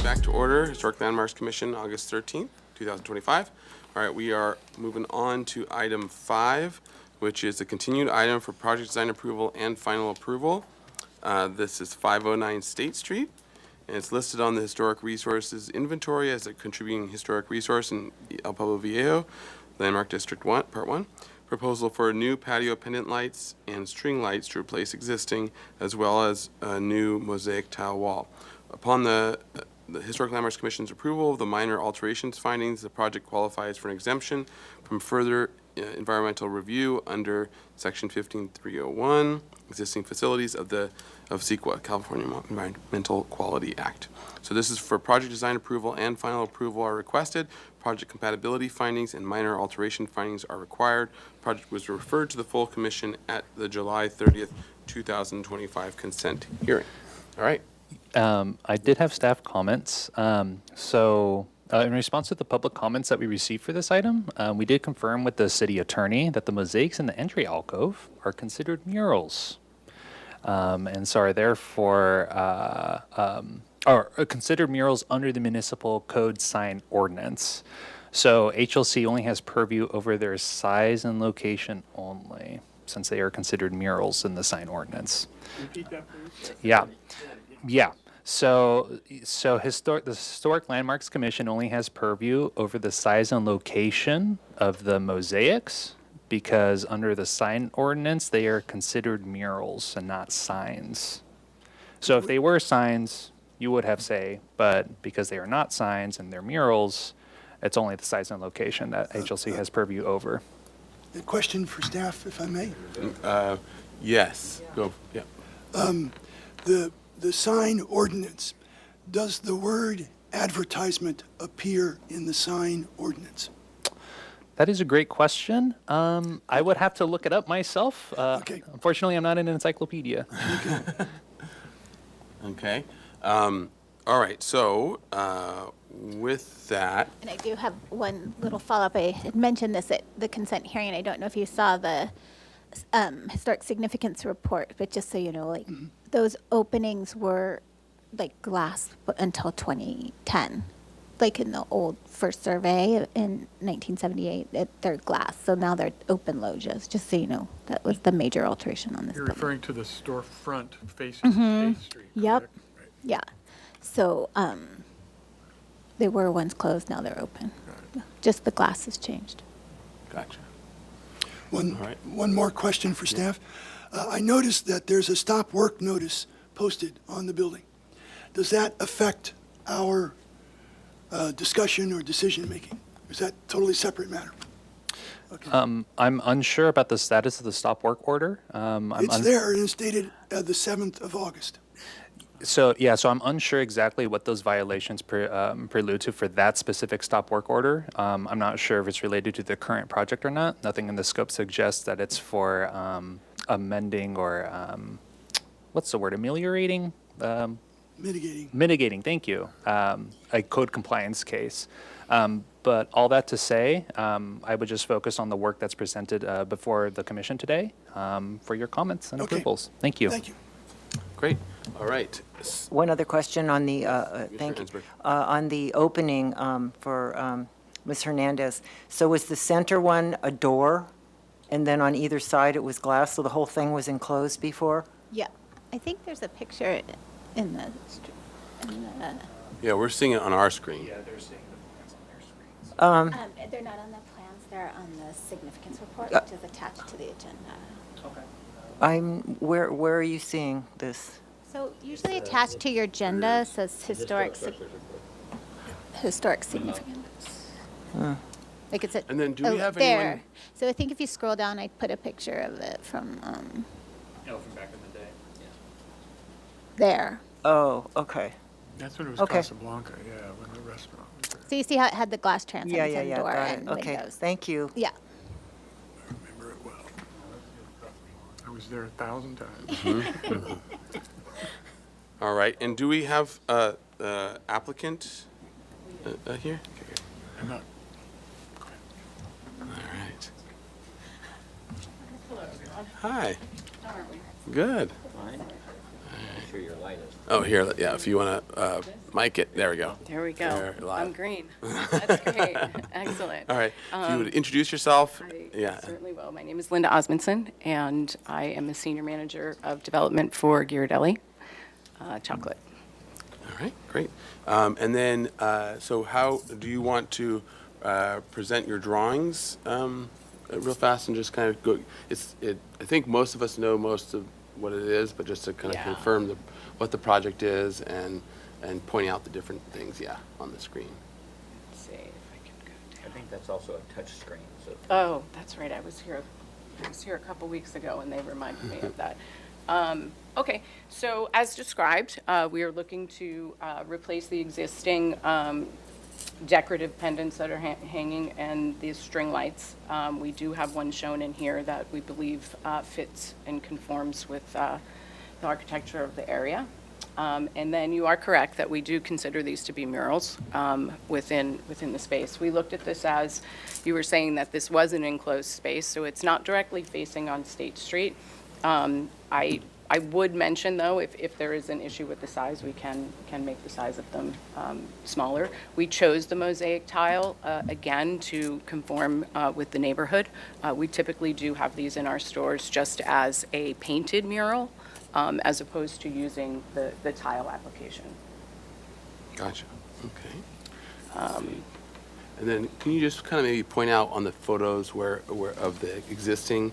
Back to order, Historic Landmarks Commission, August 13th. 2025. All right, we are moving on to item 5, which is a continued item for project design approval and final approval. This is 509 State Street, and it's listed on the Historic Resources Inventory as a contributing historic resource in El Pueblo Viejo, Landmark District 1, Part 1. Proposal for new patio pendant lights and string lights to replace existing, as well as a new mosaic tile wall. Upon the Historic Landmarks Commission's approval of the minor alterations findings, the project qualifies for an exemption from further environmental review under Section 15301, existing facilities of CEQA, California Environmental Quality Act. So this is for project design approval and final approval are requested. Project compatibility findings and minor alteration findings are required. Project was referred to the full commission at the July 30th, 2025 consent hearing. All right. I did have staff comments. In response to the public comments that we received for this item, we did confirm with the city attorney that the mosaics in the entry alcove are considered murals, and so are therefore are considered murals under the municipal code sign ordinance. So HLC only has purview over their size and location only, since they are considered murals in the sign ordinance. Repeat that, please. Yeah. So the Historic Landmarks Commission only has purview over the size and location of the mosaics, because under the sign ordinance, they are considered murals and not signs. So if they were signs, you would have say, but because they are not signs and they're murals, it's only the size and location that HLC has purview over. A question for staff, if I may. Yes. Go. Yeah. The sign ordinance, does the word advertisement appear in the sign ordinance? That is a great question. I would have to look it up myself. Okay. Unfortunately, I'm not an encyclopedia. Okay. All right. So with that, And I do have one little follow-up. I had mentioned this at the consent hearing. I don't know if you saw the historic significance report, but just so you know, like those openings were like glass until 2010. Like in the old first survey in 1978, they're glass. So now they're open loggias, just so you know. That was the major alteration on this You're building. referring to the storefront facing State Street, Yep. correct? Right. Yeah. So they were once closed, now they're open. Just the glass has changed. gotcha. All right. One more question for staff. I noticed that there's a stop work notice posted on the building. Does that affect our discussion or decision-making? Is that totally separate matter? Okay. I'm unsure about the status of the stop work order. It's there and it's dated the 7th of August. So I'm unsure exactly what those violations prelude to for that specific stop work order. I'm not sure if it's related to the current project or not. Nothing in the scope suggests that it's for amending or what's the word? Ameliorating. Mitigating, thank you, a code compliance case. But all that to say, I would just focus on the work that's presented before the commission today for your comments and approvals. Thank you. Thank you. Great. All right. One other question on the, thank you, Ensberg. on the opening for Ms. Hernandez. So was the center one a door, and then on either side it was glass, so the whole thing was enclosed before? Yeah. I think there's a picture in the, Yeah, we're seeing it on our screen. Yeah, they're seeing the plans on their screens. they're not on the plans, they're on the significance report, which is attached to the agenda. Where are you seeing this? So usually attached to your agenda says historic significance. Like it's And then do we have there. anyone- So I think if you scroll down, I put a picture of it from From back in the day. there. Oh, okay. That's when it was Okay. Casablanca, yeah, when the restaurant was there. So you see how it had the glass transom Yeah, and door got it. and Okay, windows. thank you. Yeah. I remember it well. I was there 1,000 times. All right. And do we have applicant here? Okay, I'm not, all right. Hi. Good. All right. sure your light is. Oh, here, yeah, if you want to mic it, there we go. There we go. There, live. I'm green. That's great. Excellent. All right, if you would introduce yourself. I Yeah. certainly will. My name is Linda Osmondson, and I am the Senior Manager of Development for Ghirardelli Chocolate. All right, great. And then, so how do you want to present your drawings real fast and just kind of go? I think most of us know most of what it is, but just to kind of Yeah. confirm what the project is and pointing out the different things, on the screen. Let's see if I can go I down. think that's also a touch screen, so. Oh, that's right. I was here a couple weeks ago, and they reminded me of that. Okay, so as described, we are looking to replace the existing decorative pendants that are hanging and these string lights. We do have one shown in here that we believe fits and conforms with the architecture of the area. And then you are correct that we do consider these to be murals within the space. We looked at this as, you were saying that this was an enclosed space, so it's not directly facing on State Street. I would mention, though, if there is an issue with the size, we can make the size of them smaller. We chose the mosaic tile, again, to conform with the neighborhood. We typically do have these in our stores just as a painted mural, as opposed to using the tile application. Gotcha, okay. And then can you just kind of maybe point out on the photos where of the existing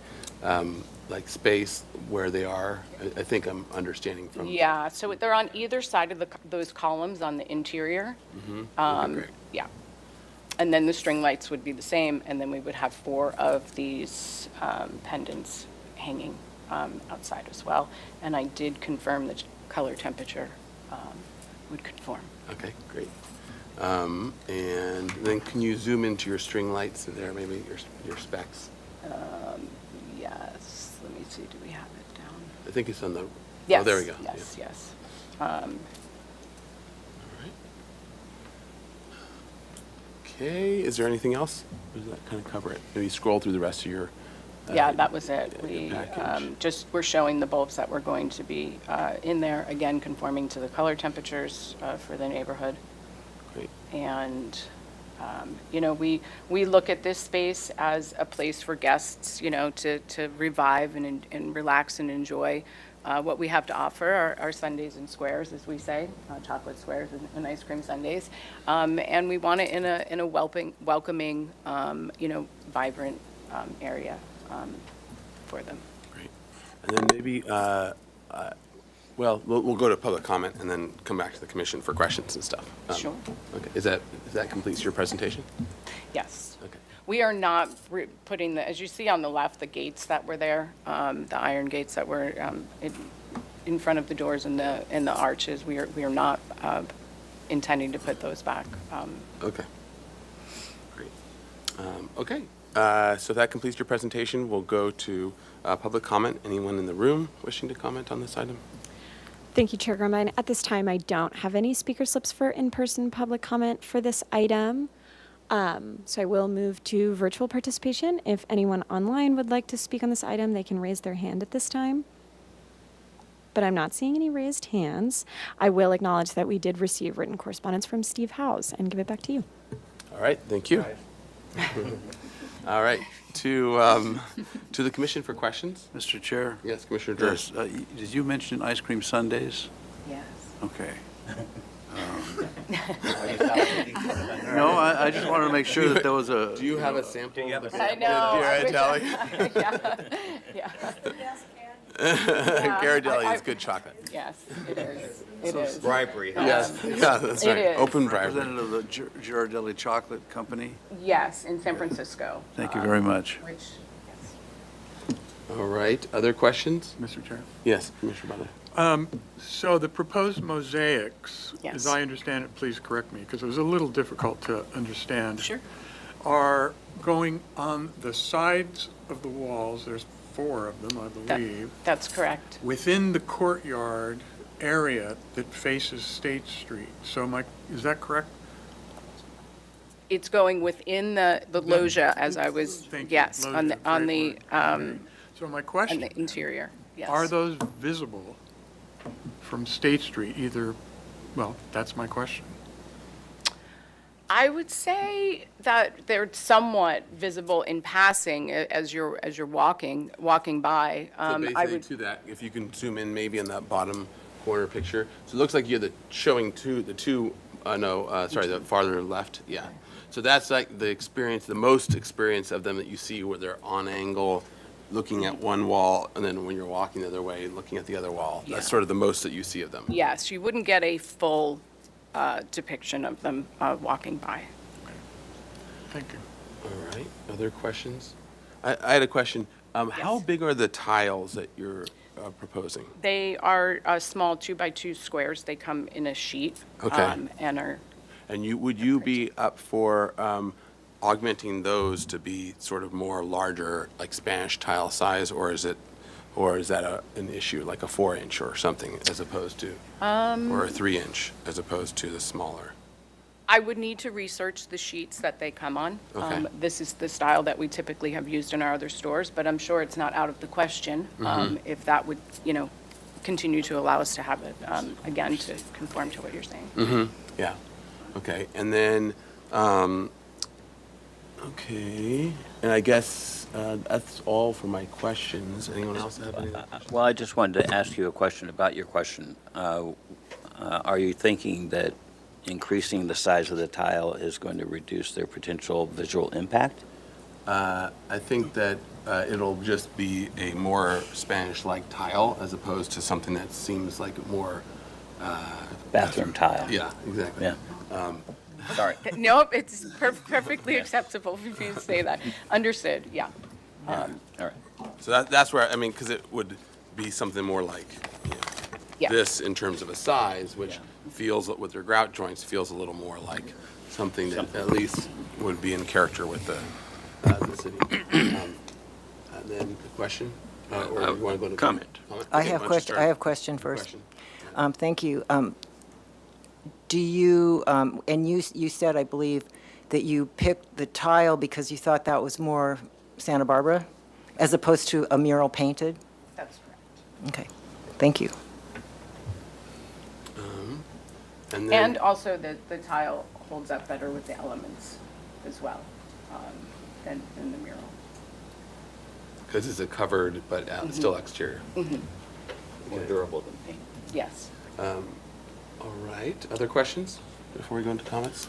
like space where they are? I think I'm understanding from. Yeah, so they're on either side of those columns on the interior. Okay, great. Yeah. And then the string lights would be the same, and then we would have 4 of these pendants hanging outside as well. And I did confirm the color temperature would conform. Okay, great. And then can you zoom into your string lights there, maybe your specs? Yes, let me see, do we have it down? I think it's on the, Yes. oh, there we go. Yes, Yeah. yes. All right. Okay, is there anything else? Or does that kind of cover it? Maybe scroll through the rest of your. Yeah, that was it. your We package. just were showing the bulbs that were going to be in there, again, conforming to the color temperatures for the neighborhood. Great. And, you know, we look at this space as a place for guests, you know, to revive and relax and enjoy what we have to offer, our sundaes and squares, as we say, chocolate squares and ice cream sundaes. And we want it in a welcoming, you know, vibrant area for them. Great. And then maybe, well, we'll go to public comment and then come back to the commission for questions and stuff. Sure. Okay, is that completes your presentation? Yes. Okay. We are not putting as you see on the left, the gates that were there, the iron gates that were in front of the doors and the arches, we are not intending to put those back. Okay. Great. Okay, so that completes your presentation. We'll go to public comment. Anyone in the room wishing to comment on this item? Thank you, Chair Grumbine. At this time, I don't have any speaker slips for in-person public comment for this item. So I will move to virtual participation. If anyone online would like to speak on this item, they can raise their hand at this time. But I'm not seeing any raised hands. I will acknowledge that we did receive written correspondence from Steve Howes and give it back to you. All right, thank you. All right, to the commission for questions? Mr. Chair? Yes, Commissioner Durr. Yes, did you mention ice cream sundaes? Yes. Okay. No, I just wanted to make sure that there was a. Do you have a sample? I know. Yeah. Ghirardelli is good chocolate. Yes, it is. It is. Bribery. Yes, yeah, that's It right. is. Open bribery. Representative of the Ghirardelli Chocolate Company. Yes, in San Francisco. Thank you very much. Which, yes. All right, other questions? Mr. Chair. Yes, Commissioner Butler. So the proposed mosaics, Yes. as I understand it, please correct me, because it was a little difficult to understand. Sure. Are going on the sides of the walls, there's 4 of them, I believe, That's correct. within the courtyard area that faces State Street. So is that correct? It's going within the loggia, as I was, Thank you. yes, on the, Loggia, on great the, word. So my on question, the interior, yes. are those visible from State Street, either, well, that's my question. I would say that they're somewhat visible in passing as you're walking by. So I basically would, to that, if you can zoom in maybe on that bottom corner picture. So it looks like you're the farther left, yeah. So that's like the most experience of them that you see where they're on angle, looking at one wall, and then when you're walking the other way, looking at the other wall. Yeah. That's sort of the most that you see of them. yes, you wouldn't get a full depiction of them walking by. Thank you. All right, other questions? I had a question. How big are the tiles that you're proposing? They are small 2x2 squares. They come in a sheet. Okay. And are, And would you be up for augmenting those to be sort of more larger, like Spanish tile size, or is that an issue, like a 4-inch or something, as opposed to, or a 3-inch, as opposed to the smaller? I would need to research the sheets that they come on. Okay. This is the style that we typically have used in our other stores, but I'm sure it's not out of the question if that would, continue to allow us to have it, again, to conform to what you're saying. Yeah. Okay. And then, okay. And I guess that's all for my questions. Anyone else have any other questions? Well, I just wanted to ask you a question about your question. Are you thinking that increasing the size of the tile is going to reduce their potential visual impact? I think that it'll just be a more Spanish-like tile as opposed to something that seems like more. Bathroom tile. Yeah, exactly. Yeah. Sorry. Nope, it's perfectly acceptable for you to say that. Understood, yeah. All right. So that's where, because it would be something more like Yeah. this in terms of a size, which feels, with their grout joints, feels a little more like something that at least would be in character with the city. And then the question? Or you want to go to Comment. I Okay, have why don't you start? question first. Question. Thank you. Do you, and you said, I believe, that you picked the tile because you thought that was more Santa Barbara, as opposed to a mural painted? That's correct. Okay, thank you. And then, And also the tile holds up better with the elements as well than the mural. because it's a covered but still exterior. More durable than paint. Yes. All right, other questions before we go into comments?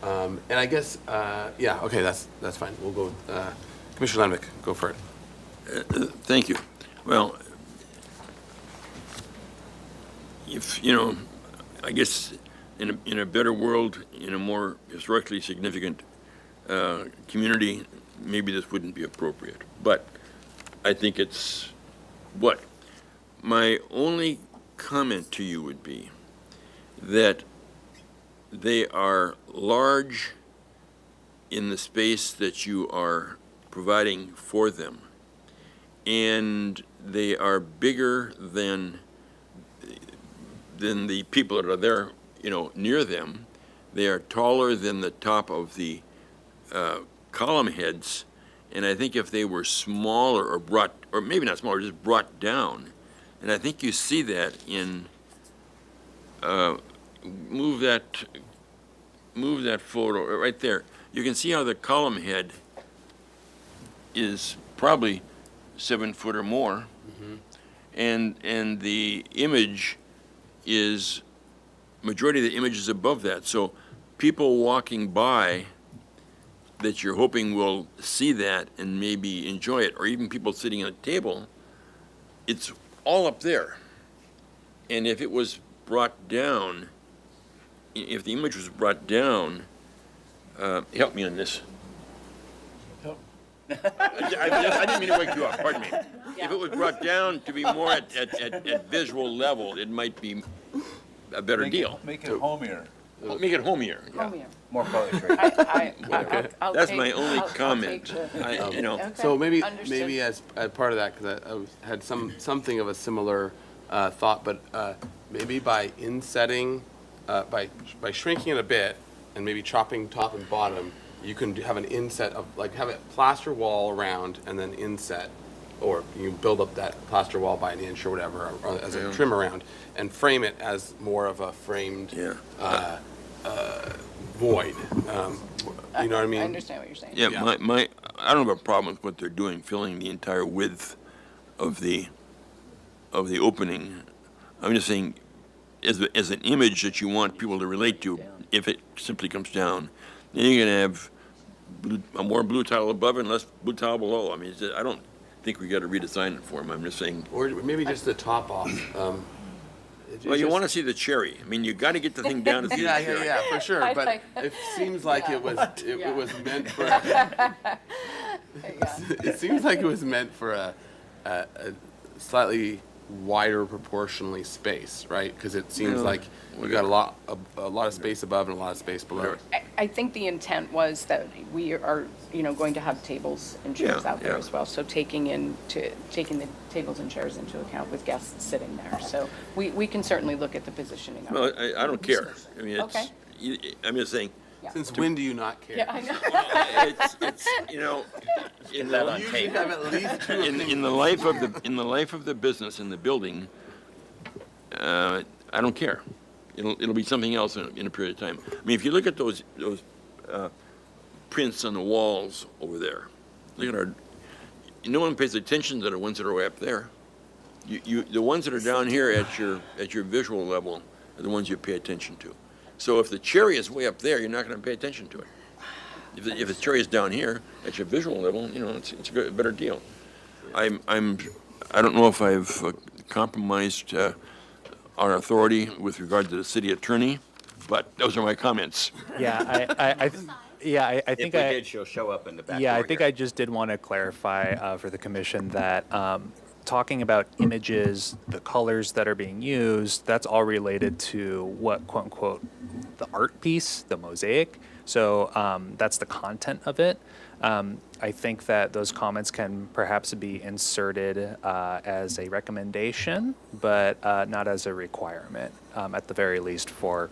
And I guess, okay, that's fine. We'll go, Commissioner Landvik, go for it. Thank you. Well, if, I guess in a better world, in a more historically significant community, maybe this wouldn't be appropriate. But I think it's what? My only comment to you would be that they are large in the space that you are providing for them, and they are bigger than the people that are there, near them. They are taller than the top of the column heads, and I think if they were smaller or maybe not smaller, just brought down, and I think you see that in, move that photo right there. You can see how the column head is probably 7 foot or more, and the image is, majority of the image is above that. So people walking by that you're hoping will see that and maybe enjoy it, or even people sitting at a table, it's all up there. And if it was brought down, if the image was brought down, help me on this. I didn't mean to wake you up, pardon me. If it was brought down to be more at visual level, it might be a better deal. Make it homier, Make it homier, yeah. Come here. more poetry. I'll That's take- my only I'll comment. take the- I- So maybe Understood. as part of that, because I had something of a similar thought, but maybe by insetting, by shrinking it a bit and maybe chopping top and bottom, you can have an inset of, like, have it plaster wall around and then inset or you build up that plaster wall by an inch or whatever, or as a trim around, and frame it as more of a framed void. You know what I mean? I understand what you're saying. Yeah, I don't have a problem with what they're doing, filling the entire width of the opening. I'm just saying, as an image that you want people to relate to, if it simply comes down, then you're gonna have more blue tile above and less blue tile below. I mean, I don't think we gotta redesign it for them. I'm just saying. Or maybe just the top off. Well, you want to see the cherry. I mean, you got to get the thing down to see the cherry. Yeah, for sure. But it seems like it was meant for. It seems like it was meant for a slightly wider proportionally space, right? Because it seems like you got a lot of space above and a lot of space below. I think the intent was that we are, going to have tables and chairs out there as well. So taking the tables and chairs into account with guests sitting there. So we can certainly look at the positioning of it. Well, I don't care. I mean, Okay. I'm just saying. Since when do you not care? Yeah, I know. It's in that on the, tape. Have at least two in the life of the business in the building, I don't care. It'll be something else in a period of time. I mean, if you look at those prints on the walls over there, look at no one pays attention to the ones that are way up there. The ones that are down here at your visual level are the ones you pay attention to. So if the cherry is way up there, you're not going to pay attention to it. If the cherry is down here at your visual level, it's a better deal. I don't know if I've compromised our authority with regard to the city attorney, but those are my comments. Yeah, I think If we did, she'll show up in the back. Yeah, I door think here. I just did want to clarify for the commission that talking about images, the colors that are being used, that's all related to what, quote unquote, the art piece, the mosaic. So that's the content of it. I think that those comments can perhaps be inserted as a recommendation, but not as a requirement, at the very least for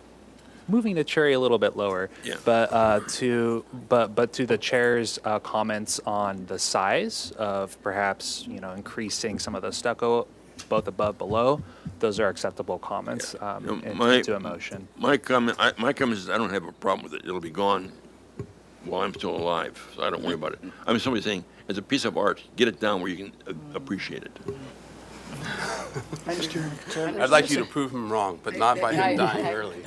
moving the cherry a little bit lower. Yeah. But to the chair's comments on the size of perhaps increasing some of the stucco, both above below, those are acceptable comments into a motion. My comment is I don't have a problem with it. It'll be gone while I'm still alive, so I don't worry about it. I mean, somebody's saying, as a piece of art, get it down where you can appreciate it. I'd like you to prove him wrong, but not by him dying early.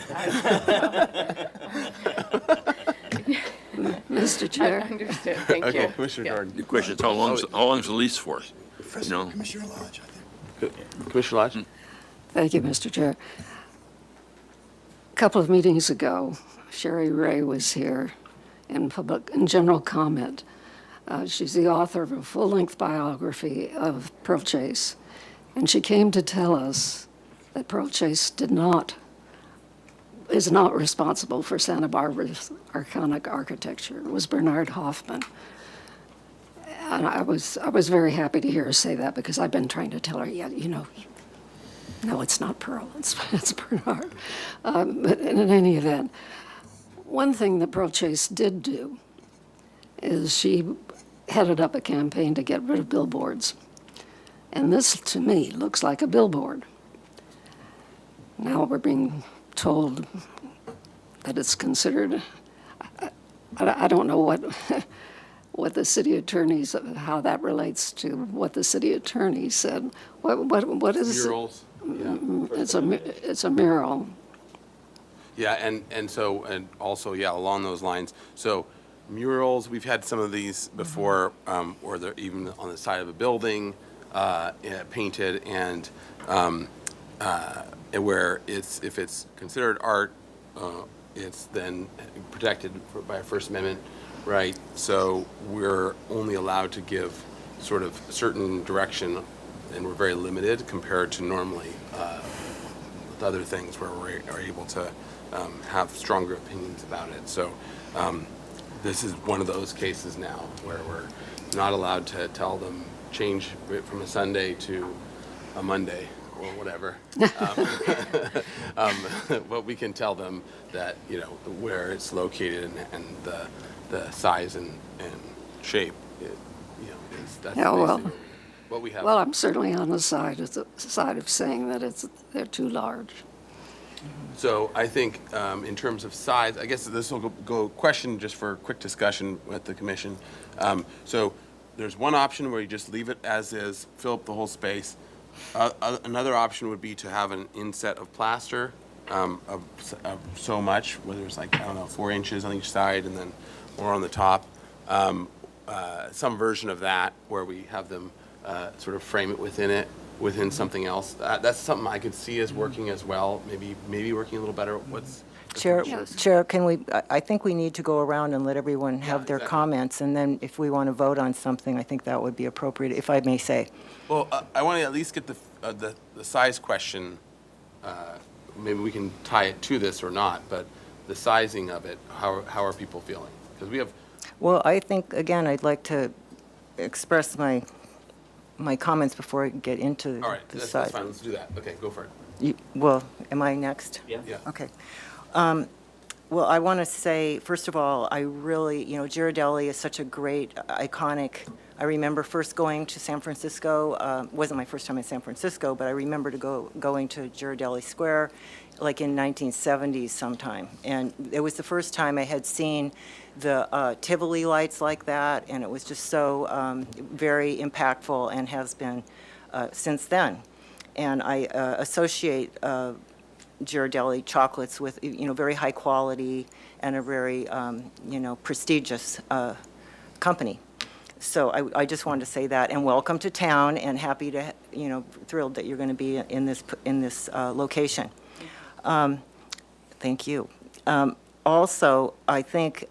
Mr. I Chair, understood. Thank you. Okay, Commissioner Jordan. The question is, how long's the lease for? Commissioner Lodge, I think. Commissioner Lodge? thank you, Mr. Chair. A couple of meetings ago, Sherry Ray was here in general comment. She's the author of a full-length biography of Pearl Chase, and she came to tell us that Pearl Chase is not responsible for Santa Barbara's iconic architecture. It was Bernard Hoffman. And I was very happy to hear her say that, because I've been trying to tell her, no, it's not Pearl, it's Bernard. But in any event, one thing that Pearl Chase did do is she headed up a campaign to get rid of billboards. And this, to me, looks like a billboard. Now we're being told that it's considered, I don't know what the city attorneys, how that relates to what the city attorney said. What is Murals. it's a mural. Yeah, and also, along those lines. So murals, we've had some of these before, where they're even on the side of a building, painted, and where if it's considered art, it's then protected by a First Amendment right. So we're only allowed to give sort of certain direction, and we're very limited compared to normally with other things where we are able to have stronger opinions about it. So this is one of those cases now where we're not allowed to tell them change it from a Sunday to a Monday or whatever. But we can tell them that, where it's located and the size and shape, that's Yeah, well, basically what we have. Well, I'm certainly on the side of saying that they're too large. So I think in terms of size, I guess this will go question just for a quick discussion with the commission. So there's one option where you just leave it as is, fill up the whole space. Another option would be to have an inset of plaster of so much, whether it's like, I don't know, 4 inches on each side and then more on the top. Some version of that where we have them sort of frame it within something else. That's something I could see as working as well, maybe working a little better. Chair, I think we need to go around and let everyone have their exactly. comments, and then if we want to vote on something, I think that would be appropriate, if I may say. Well, I want to at least get the size question. Maybe we can tie it to this or not, but the sizing of it, how are people feeling? Because we have. Well, I think, again, I'd like to express my comments before I get into All right, the that's size. fine. Let's do that. Okay, go for it. Well, am I next? Yeah. Okay. Well, I want to say, first of all, I really, Ghirardelli is such a great, iconic, I remember first going to San Francisco, wasn't my first time in San Francisco, but I remember going to Ghirardelli Square, like in 1970s sometime. And it was the first time I had seen the Tivoli lights like that, and it was just so very impactful and has been since then. And I associate Ghirardelli chocolates with, very high quality and a very, prestigious company. So I just wanted to say that, and welcome to town, and happy to, thrilled that you're going to be in this location. Thank you. Also, I think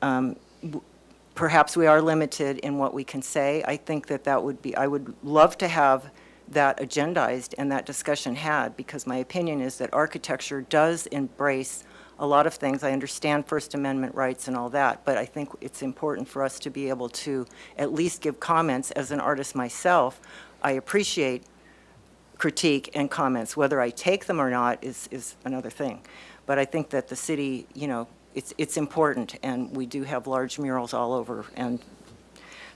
perhaps we are limited in what we can say. I think that would be, I would love to have that agendized and that discussion had, because my opinion is that architecture does embrace a lot of things. I understand First Amendment rights and all that, but I think it's important for us to be able to at least give comments. As an artist myself, I appreciate critique and comments. Whether I take them or not is another thing. But I think that the city, it's important, and we do have large murals all over. And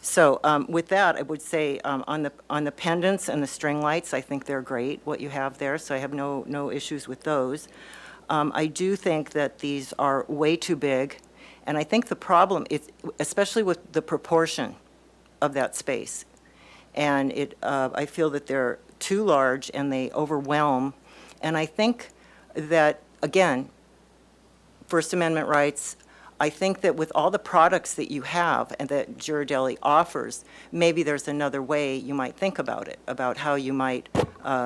so with that, I would say on the pendants and the string lights, I think they're great, what you have there, so I have no issues with those. I do think that these are way too big, and I think the problem is, especially with the proportion of that space, and I feel that they're too large and they overwhelm, and I think that, again, First Amendment rights, I think that with all the products that you have and that Ghirardelli offers, maybe there's another way you might think about it, about how you might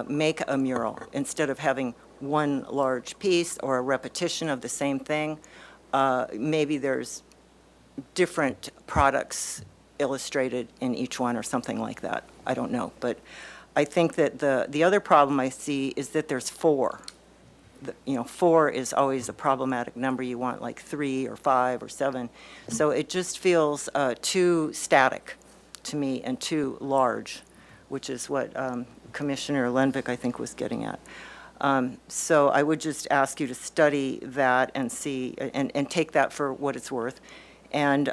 make a mural instead of having one large piece or a repetition of the same thing. Maybe there's different products illustrated in each one or something like that. I don't know. But I think that the other problem I see is that there's 4. 4 is always a problematic number. You want like 3 or 5 or 7. So it just feels too static to me and too large, which is what Commissioner Lenvik, I think, was getting at. So I would just ask you to study that and see, and take that for what it's worth. And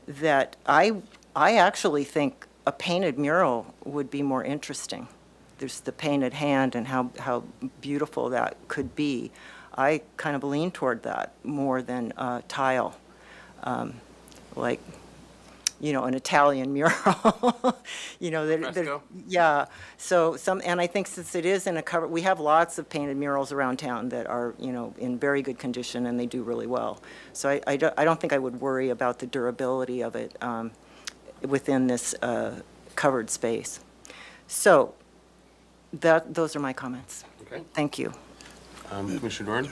that I actually think a painted mural would be more interesting. There's the painted hand and how beautiful that could be. I kind of lean toward that more than tile, like, an Italian mural. Yeah. So and I think since it is in a cover, we have lots of painted murals around town that are, in very good condition, and they do really well. So I don't think I would worry about the durability of it within this covered space. So those are my comments. Okay. Thank you. Commissioner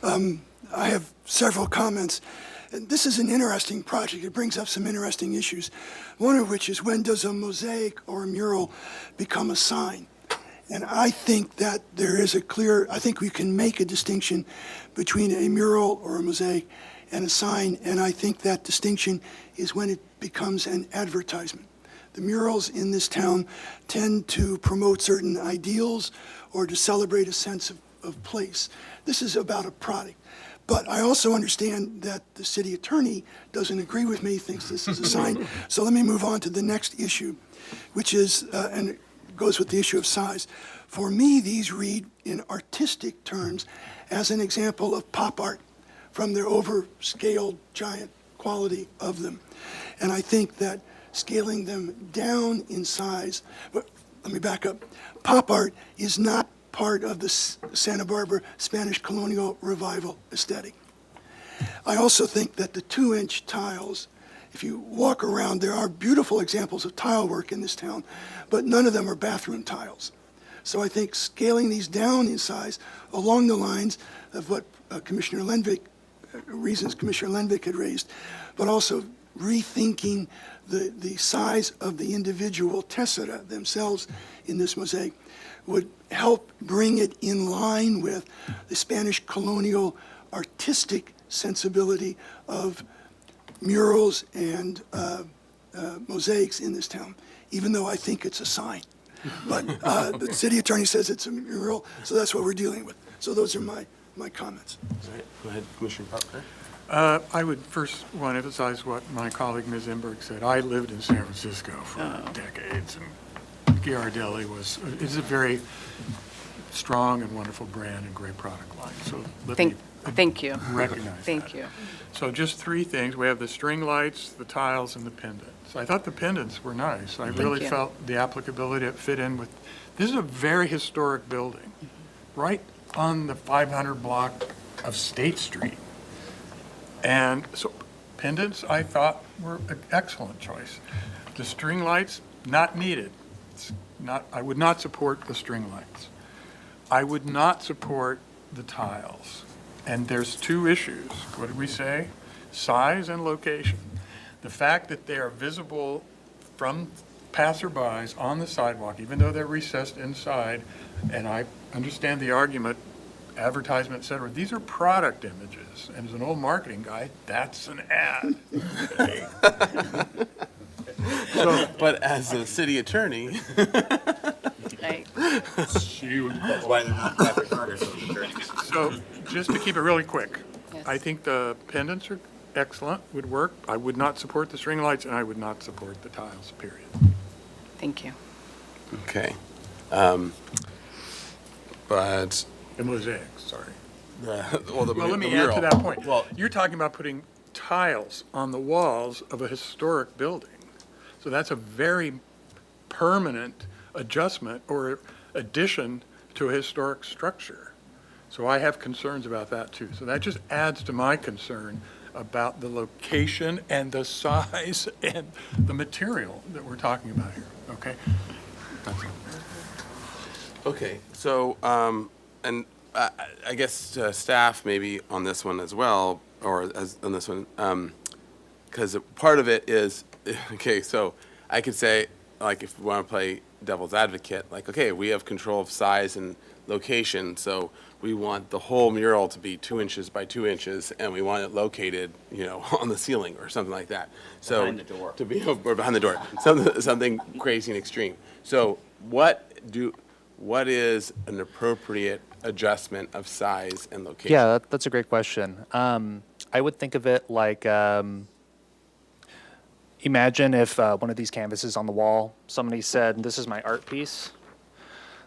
Doran? I have several comments. And this is an interesting project. It brings up some interesting issues, one of which is, when does a mosaic or a mural become a sign? And I think that there is I think we can make a distinction between a mural or a mosaic and a sign, and I think that distinction is when it becomes an advertisement. The murals in this town tend to promote certain ideals or to celebrate a sense of of place. This is about a product. But I also understand that the city attorney doesn't agree with me, thinks this is a sign. So let me move on to the next issue, which is, and it goes with the issue of size. For me, these read in artistic terms as an example of pop art from their overscaled giant quality of them. And I think that scaling them down in size, but let me back up. Pop art is not part of the Santa Barbara Spanish colonial revival aesthetic. I also think that the 2-inch tiles, if you walk around, there are beautiful examples of tile work in this town, but none of them are bathroom tiles. So I think scaling these down in size along the lines of what Commissioner Lenvik had raised, but also rethinking the size of the individual tessera themselves in this mosaic would help bring it in line with the Spanish colonial artistic sensibility of murals and mosaics in this town, even though I think it's a sign. But the city attorney says it's a mural, so that's what we're dealing with. So those are my comments. All right, go ahead, Commissioner Butler. I would first want to emphasize what my colleague Ms. Emberg said. I lived in San Francisco for decades, and Ghirardelli is a very strong and wonderful brand and great product line. So Thank you. Recognize Thank that. you. So just three things. We have the string lights, the tiles, and the pendants. I thought the pendants were nice. I really you. felt the applicability it fit in with, this is a very historic building, right on the 500 block of State Street. And so pendants, I thought, were an excellent choice. The string lights, not needed. I would not support the string lights. I would not support the tiles. And there's two issues. What did we say? Size and location. The fact that they are visible from passerbys on the sidewalk, even though they're recessed inside, and I understand the argument, advertisement, et cetera, these are product images. And as an old marketing guy, that's an ad. So, but as a city attorney. So, just to keep it really quick, I think the pendants are excellent, would work. I would not support the string lights, and I would not support the tiles, period. Thank you. Okay. But. The mosaics, sorry. Well, Let me add to that point. Well, you're talking about putting tiles on the walls of a historic building. So that's a very permanent adjustment or addition to a historic structure. So I have concerns about that too. So that just adds to my concern about the location and the size and the material that we're talking about here, okay? That's all. Okay, so, and I guess staff maybe on this one as well, or as on this one, because part of it is, okay, so I could say, like, if we want to play devil's advocate, like, okay, we have control of size and location, so we want the whole mural to be 2 inches by 2 inches, and we want it located, on the ceiling or something like that. So Behind the door. To be, or behind the door, something crazy and extreme. So what is an appropriate adjustment of size and location? Yeah, that's a great question. I would think of it like, imagine if one of these canvases on the wall, somebody said, "This is my art piece."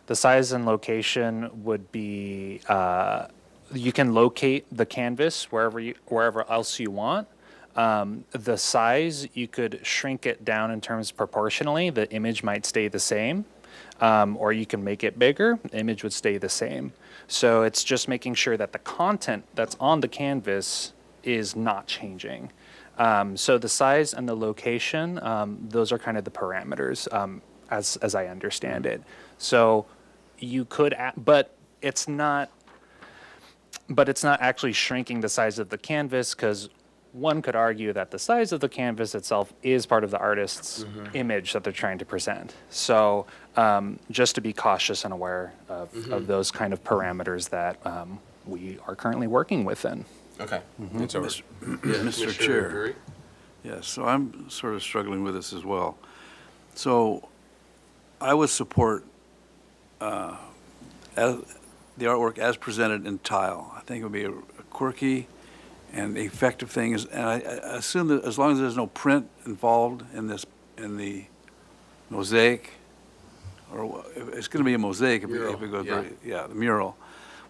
The size and location would be, you can locate the canvas wherever else you want. The size, you could shrink it down in terms proportionally. The image might stay the same. Or you can make it bigger, the image would stay the same. So it's just making sure that the content that's on the canvas is not changing. So the size and the location, those are kind of the parameters as I understand it. So you could, but it's not actually shrinking the size of the canvas, because one could argue that the size of the canvas itself is part of the artist's image that they're trying to present. So just to be cautious and aware of those kind of parameters that we are currently working within. Okay. It's over. Mr. Chair. Yes, so I'm sort of struggling with this as well. So I would support the the artwork as presented in tile. I think it would be a quirky and effective thing, and I assume that as long as there's no print involved in the mosaic, or it's going to be a mosaic if we go, the mural.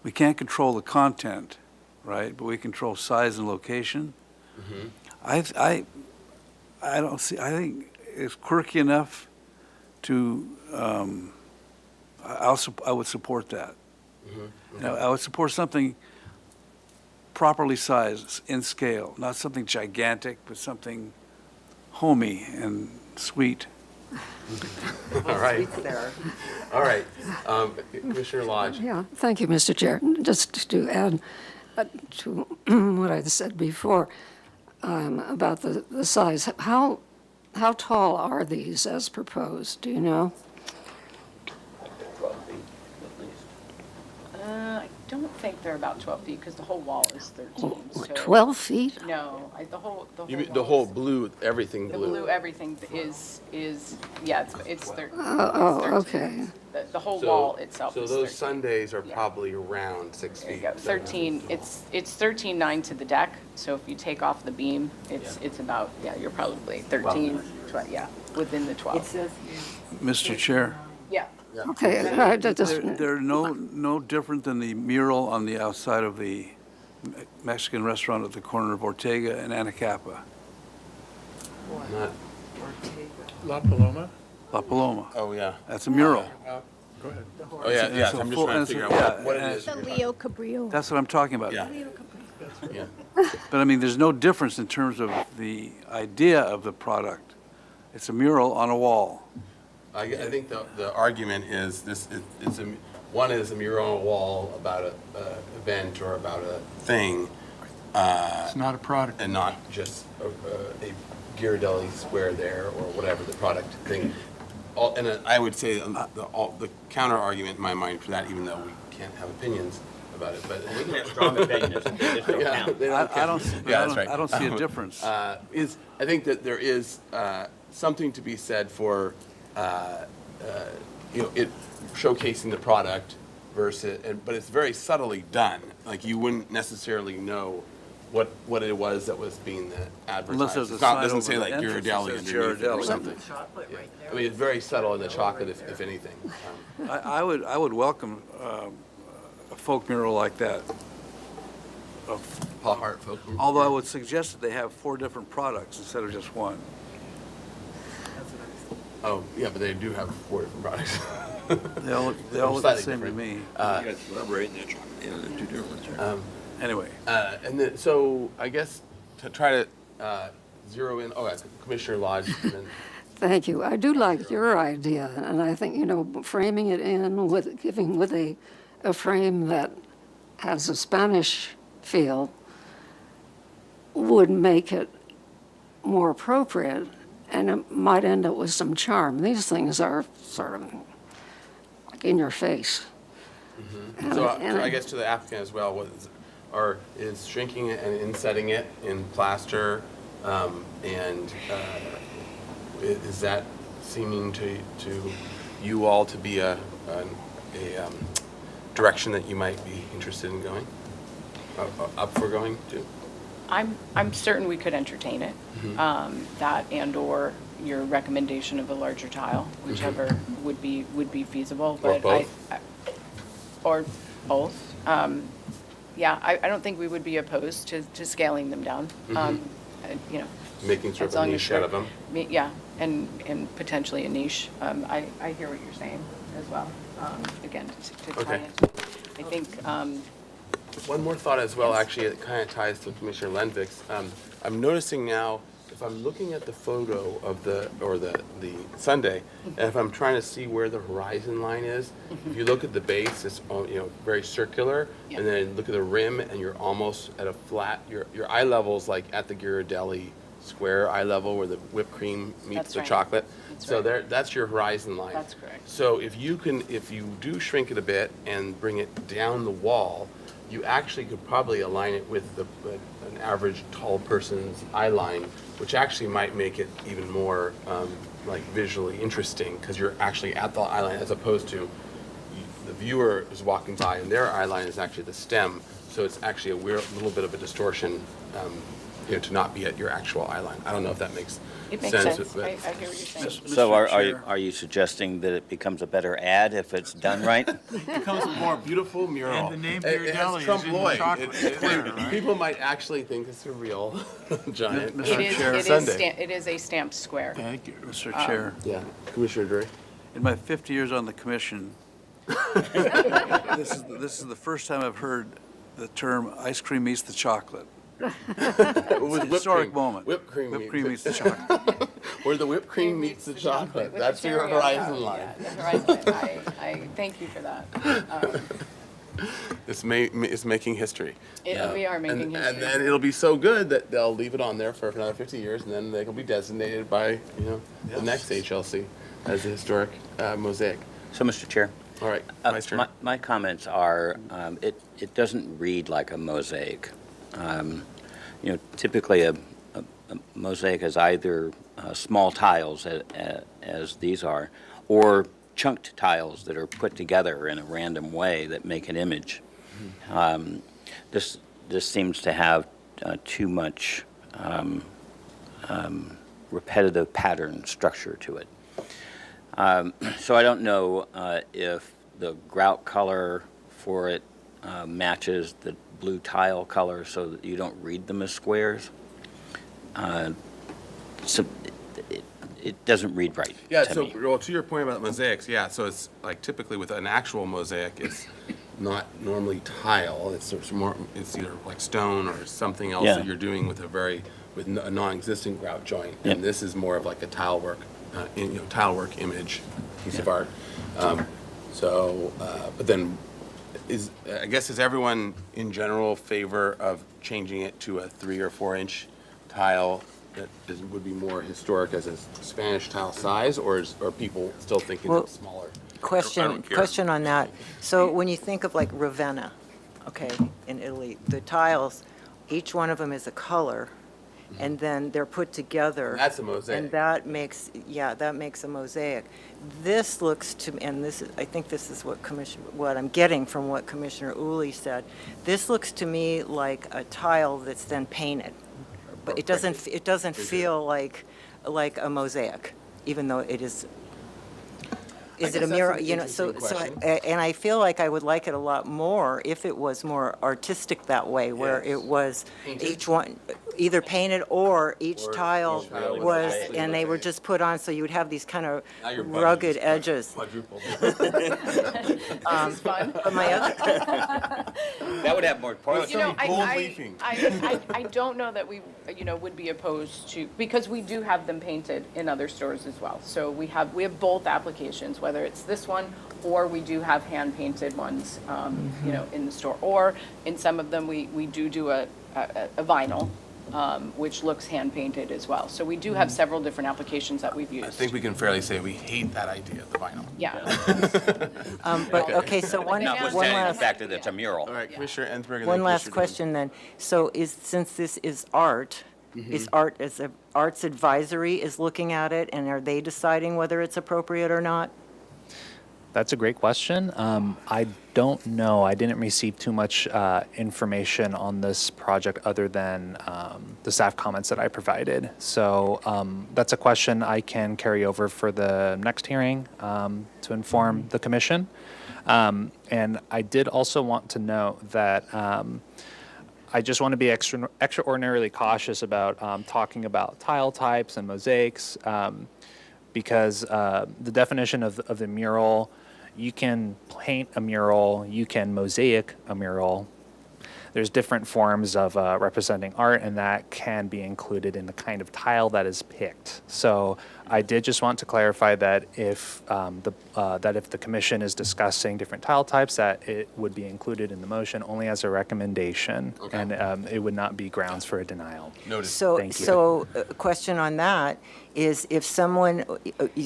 We can't control the content, right, but we control size and location. I don't see, I think it's quirky enough to, I would support that. Now, I would support something properly sized, in scale, not something gigantic, but something homey and sweet. All right. All right. Commissioner Lodge. Yeah, thank you, Mr. Chair. Just to add to what I said before about the size, how tall are these as proposed? Do you know? 12 feet at least. I don't think they're about 12 feet because the whole wall is 13. so- 12 feet? No, the whole You mean wall the whole is- blue, everything The blue? blue everything is yeah, it's 13. Oh, It's 13. okay. The whole wall itself So is those 13. Sundays are Yeah. probably around 6 There you feet. go, 13, it's 13.9 to the deck, so if you take off the beam, it's about, you're probably 13, 12, within the 12. Mr. Chair, Yeah. Okay, they're no different than the mural on the outside of the Mexican restaurant at the corner of Ortega and Anacapa, Not- La Paloma? La Paloma. Oh, yeah. That's a mural. Go ahead. Oh, yeah, yeah. It's a I'm just full- trying to it's a- figure yeah, out what it and- is. The Leo Cabrillo. That's what I'm talking about. Yeah. Yeah. But I mean, there's no difference in terms of the idea of the product. It's a mural on a wall. I think the argument is one is a mural on a wall about an event or about a thing, It's not a product. and not just a Ghirardelli square there or whatever the product thing. And I would say the counter argument in my mind for that, even though we can't have opinions about it, but. We can have strong opinions, they just don't Yeah, count. they I count. don't see- Yeah, that's right. I don't see a difference. I think that there is something to be said for, it showcasing the product versus, but it's very subtly done. Like, you wouldn't necessarily know what it was that was being advertised. Unless there's a It's not- sign doesn't over say the like entrance that Ghirardelli says underneath it or Ghirardelli. something. Yeah. I mean, it's very subtle in the chocolate, if anything. I would welcome a folk mural like that. Paul Hart folk. Although I would suggest that they have 4 different products instead of just one. Oh, yeah, but they do have 4 different products. They all look the Slightly same to different. me. You guys elaborate in that chocolate. Yeah, they're two different. Anyway, And then, so I guess to try to zero in, Commissioner Lodge, and then, Thank you. I do like your idea, and I think, framing it in giving with a frame that has a Spanish feel would make it more appropriate, and it might end up with some charm. These things are sort of like in your face. And- so and I guess to the applicant as well, is shrinking it and insetting it in plaster, and is that seeming to you all to be a direction that you might be interested in going, up for going to? I'm certain we could entertain it, that and/or your recommendation of a larger tile, whichever would be feasible. Or but both? Or both. Yeah, I don't think we would be opposed to scaling them down. Making sort as of a long as niche they're- out of them? Yeah, and potentially a niche. I hear what you're saying as well. Again, to tie Okay. into, I think, One more thought as well, actually, it kind of ties to Commissioner Lenvick's. I'm noticing now, if I'm looking at the photo of the Sunday, and if I'm trying to see where the horizon line is, if you look at the base, it's, very circular, and then look at the rim, and you're almost at a flat, your eye level's like at the Ghirardelli square eye level where the whipped cream meets That's the right. chocolate. That's So right. that's your horizon line. That's correct. So if you do shrink it a bit and bring it down the wall, you actually could probably align it with an average tall person's eye line, which actually might make it even more visually interesting, because you're actually at the eye line, as opposed to the viewer is walking by and their eye line is actually the stem, so it's actually a weird, little bit of a distortion, to not be at your actual eye line. I don't know if that makes It makes sense. sense. I hear what you're saying. So are you suggesting that it becomes a better ad if it's done right? It becomes a more beautiful mural. And the name It- Beer it has Deli is Trump in the Lloyd. chocolate square, right? People might actually think it's a real giant It is a stamped square. Thank you. Mr. Chair, Yeah, Commissioner Drury. in my 50 years on the commission, this is the first time I've heard the term ice cream meets the chocolate. It's a historic moment. Whipped cream meets the chocolate. Where the whipped cream meets the chocolate. with That's the your cherry on horizon top. line. Yeah, the horizon. I thank you for that. It's making history. We are making history. And then it'll be so good that they'll leave it on there for another 50 years, and then they will be designated by, the next HLC as a historic mosaic. So, Mr. Chair, All right, Vice Chair. my comments are, it doesn't read like a mosaic. Typically a mosaic is either small tiles, as these are, or chunked tiles that are put together in a random way that make an image. This seems to have too much repetitive pattern structure to it. So I don't know if the grout color for it matches the blue tile color so that you don't read them as squares. So it doesn't read right Yeah, to so, me. well, to your point about mosaics, yeah, so it's like typically with an actual mosaic, it's not normally tile, it's more, it's either like stone or something else Yeah. that you're doing with a non-existent grout joint. Yep. And this is more of like a tile work image, piece of art. But then, I guess, is everyone in general favor of changing it to a 3 or 4 inch tile that would be more historic as a Spanish tile size, or are people still thinking Well, it's smaller? Question on that. So when you think of like Ravenna, okay, in Italy, the tiles, each one of them is a color, and then they're put together. That's a mosaic. And that makes a mosaic. This looks to, and this is, I think this is what I'm getting from what Commissioner Uli said. This looks to me like a tile that's then painted, but it doesn't feel like a mosaic, even though it is. Is it a guess mirror, that's an interesting question. and I feel like I would like it a lot more if it was more artistic that way, where Yes. it was Painted? each one, either painted or each Or tile each tile was was, actually and they were mosaic. just put on, so you would have these kind of Now your budget rugged is edges. quadrupled. This is fun. But my other, That would have more toilet You know, Gold leafing. I don't know that we, would be opposed to, because we do have them painted in other stores as well. So we have both applications, whether it's this one or we do have hand-painted ones, in the store. Or in some of them, we do a vinyl, which looks hand-painted as well. So we do have several different applications that we've used. I think we can fairly say we hate that idea of the vinyl. Yeah. but, okay, so one Notwithstanding the last. fact that it's a mural. All right, Commissioner Ensberg. and then One last Commissioner question then. So since this is art, is Arts Advisory is looking at it, and are they deciding whether it's appropriate or not? That's a great question. I don't know. I didn't receive too much information on this project other than the staff comments that I provided. So that's a question I can carry over for the next hearing to inform the commission. And I did also want to note that I just want to be extraordinarily cautious about talking about tile types and mosaics because the definition of the mural, you can paint a mural, you can mosaic a mural. There's different forms of representing art, and that can be included in the kind of tile that is picked. So I did just want to clarify that if the commission is discussing different tile types, that it would be included in the motion only as a recommendation, and it would not be grounds for a denial. Noted. Thank you. So a question on that is if someone,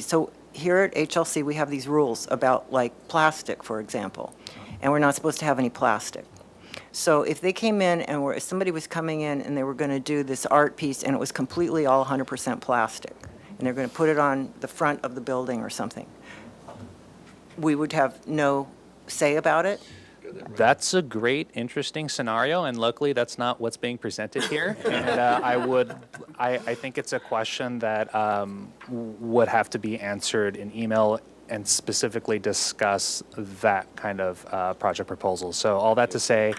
so here at HLC, we have these rules about like plastic, for example, and we're not supposed to have any plastic. So if they came in and somebody was coming in and they were going to do this art piece and it was completely all 100% plastic, and they're going to put it on the front of the building or something, we would have no say about it? That's a great, interesting scenario, and luckily that's not what's being presented here. And I think it's a question that would have to be answered in email and specifically discuss that kind of project proposal. So all that to say,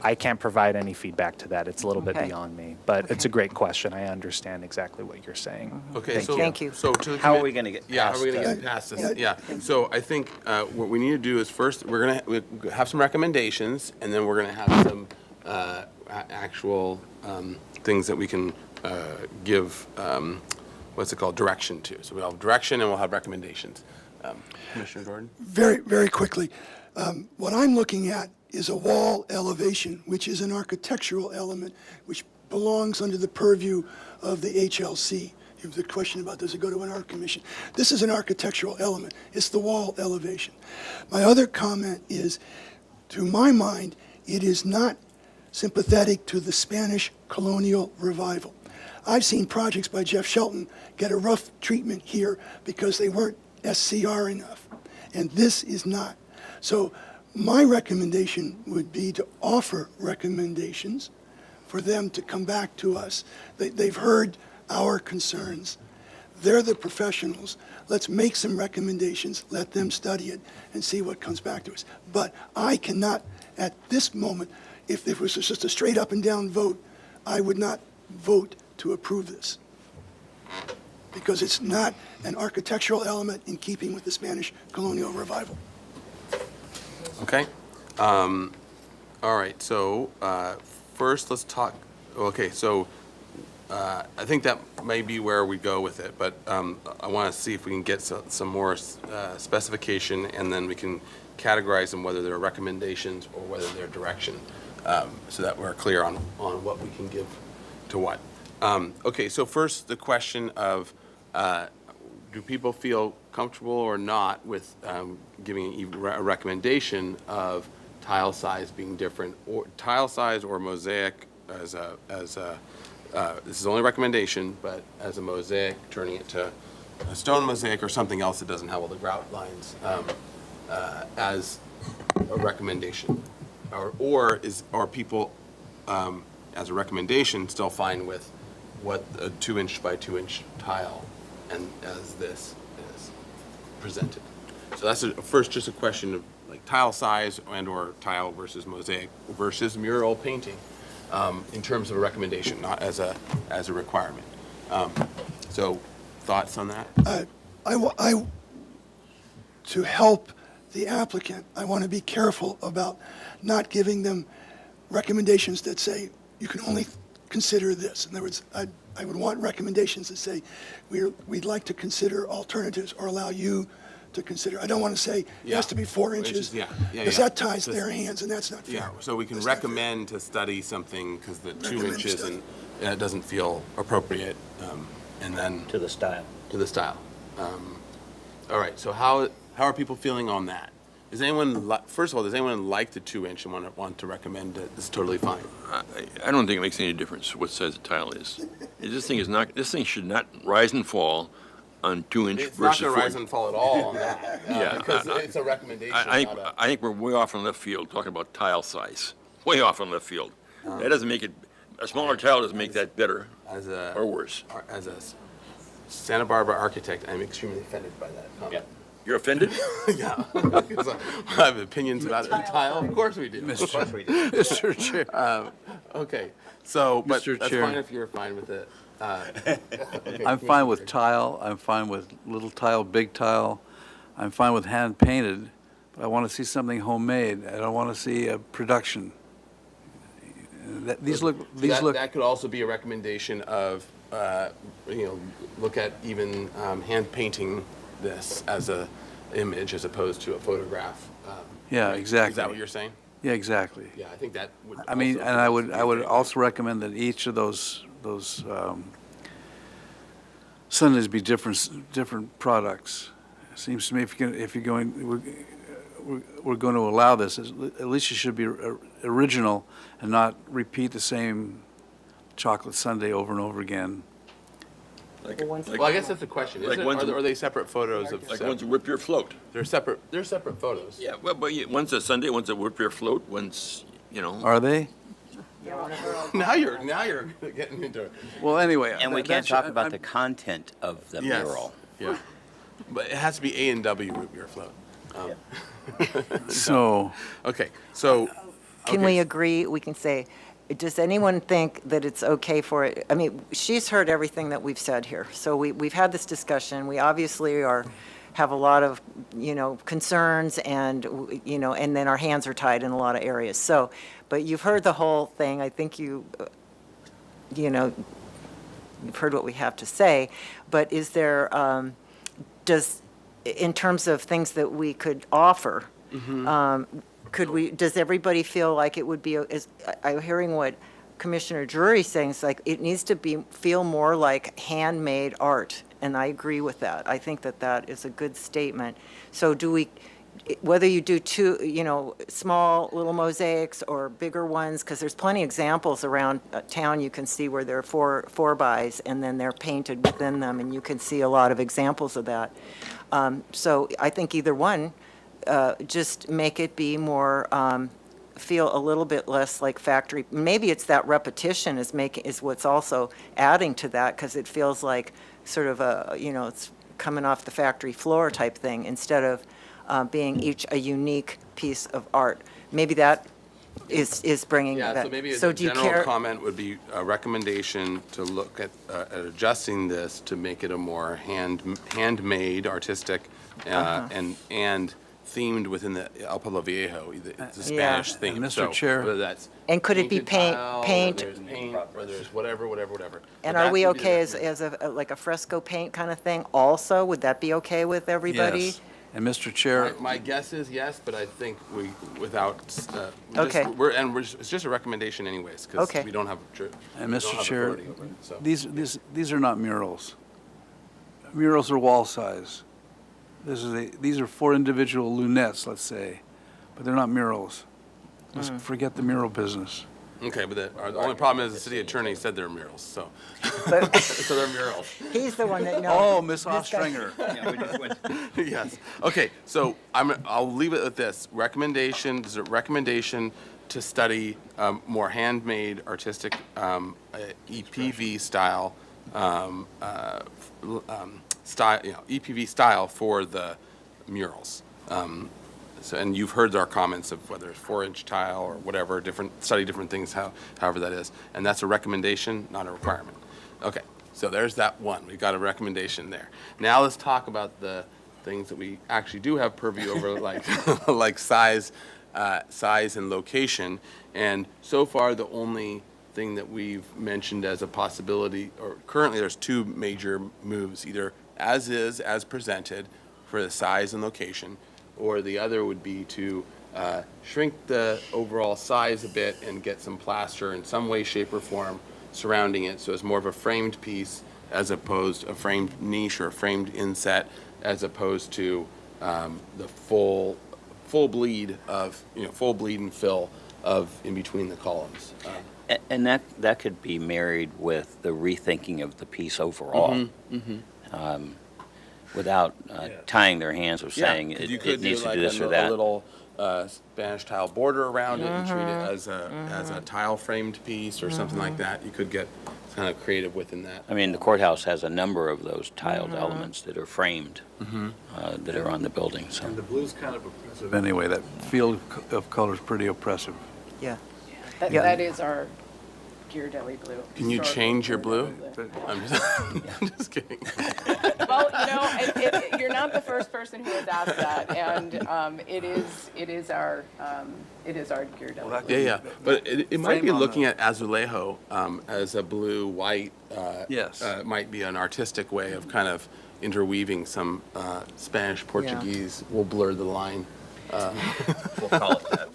I can't provide any feedback to that. It's a little bit Okay. beyond me, but it's a great question. I understand exactly what you're saying. Okay, so. Thank you. So to the How are commi- we gonna get Yeah, how are we past gonna get past this? Yeah, so I think what we need to do is first, we have some recommendations, and then we're gonna have some actual things that we can give, what's it called, direction to. So we'll have direction and we'll have recommendations. Commissioner Jordan? Very, very quickly, what I'm looking at is a wall elevation, which is an architectural element, which belongs under the purview of the HLC. If the question about does it go to an art commission? This is an architectural element. It's the wall elevation. My other comment is, to my mind, it is not sympathetic to the Spanish colonial revival. I've seen projects by Jeff Shelton get a rough treatment here because they weren't SCR enough, and this is not. So my recommendation would be to offer recommendations for them to come back to us. They've heard our concerns. They're the professionals. Let's make some recommendations, let them study it, and see what comes back to us. But I cannot, at this moment, if it was just a straight up and down vote, I would not vote to approve this, because it's not an architectural element in keeping with the Spanish colonial revival. Okay. All right, so first let's talk, okay, so I think that may be where we go with it, but I want to see if we can get some more specification, and then we can categorize them, whether they're recommendations or whether they're direction, so that we're clear on what we can give to what. Okay, so first, the question of, do people feel comfortable or not with giving a recommendation of tile size being different, or tile size or mosaic as a this is only recommendation, but as a mosaic, turning it to a stone mosaic or something else that doesn't have all the grout lines, as a recommendation? Or are people, as a recommendation, still fine with what a 2-inch by 2-inch tile and as this is presented? So that's first just a question of like tile size and or tile versus mosaic versus mural painting, in terms of a recommendation, not as a requirement. So thoughts on that? To help the applicant, I want to be careful about not giving them recommendations that say, you can only consider this. In other words, I would want recommendations that say, we'd like to consider alternatives or allow you to consider. I don't want to say it has to be 4 inches. Because that ties their hands, and that's not fair. Yeah, so we can recommend to study something because the 2 inches and it doesn't feel appropriate, and then. To the style. To the style. All right, so how are people feeling on that? Does anyone, first of all, does anyone like the 2-inch and want to recommend it? It's totally fine. I don't think it makes any difference what size the tile is. This thing should not rise and fall on 2-inch It's versus not 4. going to rise and fall at all on that. Yeah, Because it's a recommendation. I think we're way off in left field talking about tile size. Way off in left field. That doesn't make it, a smaller tile doesn't make that better or worse. As a Santa Barbara architect, I'm extremely offended by that comment. You're offended? Yeah. Because I have opinions about the tile. Of course we do. Mr. Chair. Okay, so, but Mr. that's Chair. fine if you're fine with it. Okay, I'm fine with tile, I'm fine with little tile, big tile, I'm fine with hand painted, but I want to see something homemade. I don't want to see a production. These look. That could also be a recommendation of, look at even hand painting this as a image as opposed to a photograph. Yeah, right? exactly. Is that what you're saying? Yeah, exactly. Yeah, I think that would. I mean, also and I would be also recommend that each of those Sundays be different products. It seems to me if you're going, we're going to allow this, at least it should be original and not repeat the same chocolate sundae over and over again. Like, The ones- like, Well, I guess that's the question. Is Like it, ones- are they separate photos of? like ones that whip your float. They're separate photos. Yeah, well, but one's a Sunday, one's a whip your float, one's, you know. Are they? Now you're getting into it. Well, anyway. And we that- can't that's- talk about I'm- the content of the Yes. mural. Yeah. But it has to be A and W root beer float. So, Okay, so. Can okay, we agree, we can say, does anyone think that it's okay for it? I mean, she's heard everything that we've said here. So we've had this discussion. We obviously have a lot of, concerns and, and then our hands are tied in a lot of areas. So, but you've heard the whole thing. I think you've heard what we have to say. But is there, in terms of things that we could offer, does everybody feel like it would be, I'm hearing what Commissioner Drury's saying, it's like, it needs to feel more like handmade art, and I agree with that. I think that is a good statement. So whether you do two, small little mosaics or bigger ones, because there's plenty of examples around town you can see where there are four bys, and then they're painted within them, and you can see a lot of examples of that. So I think either one, just make it be more, feel a little bit less like factory. Maybe it's that repetition is what's also adding to that, because it feels like sort of it's coming off the factory floor type thing, instead of being each a unique piece of art. Maybe that is bringing that. Yeah, so maybe a do you general care? comment would be a recommendation to look at adjusting this to make it a more handmade, artistic, and themed within the El Pueblo Viejo. It's a Spanish Yeah. theme. And Mr. So Chair- whether that's And could it be painted tile, paint? Or there's paint, or there's whatever. And But are that we would be the okay recommendation. as like a fresco paint kind of thing also? Would that be okay with everybody? yes. And Mr. Chair, My guess is yes, but I think Okay. it's just a recommendation anyways, because Okay. we don't have. and we don't Mr. have Chair, authority over it, so. these are not murals. Murals are wall size. These are 4 individual lunettes, let's say, but they're not murals. Let's forget the mural business. Okay, but the only problem is the city attorney said they're murals, so. But So they're murals. he's the one that knows. Oh, Miss This guy- Ostringer. Yes. Okay, so I'll leave it at this. Recommendation to study more handmade, artistic, EPV style, EPV style for the murals. So, and you've heard our comments of whether it's 4-inch tile or whatever, study different things, however that is. And that's a recommendation, not a requirement. Okay, so there's that one. We've got a recommendation there. Now let's talk about the things that we actually do have purview over, like size and location. And so far, the only thing that we've mentioned as a possibility, or currently there's 2 major moves, either as is, as presented for the size and location, or the other would be to shrink the overall size a bit and get some plaster in some way, shape, or form surrounding it, so it's more of a framed piece as opposed to a framed niche or a framed inset, as opposed to the full bleed and fill of in between the columns. And that could be married with the rethinking of the piece overall. Without tying their hands or saying Yeah, 'cause it you could needs do to do like this or a that. little Spanish tile border around it and treat it as a tile framed piece or something like that. You could get kind of creative within that. I mean, the courthouse has a number of those tiled elements that are framed, that are on the building, so. And the blue's kind of oppressive anyway. That field of color is pretty oppressive. Yeah. That is our Ghirardelli blue. Can you historical change your blue? Ghirardelli. I'm just kidding. Well, you're not the first person who has asked that, and it is our Ghirardelli. Yeah, but it might be Frame on looking at azulejo as a blue-white. Yes. Might be an artistic way of kind of interweaving some Spanish, Portuguese. We'll blur the line. We'll call it that.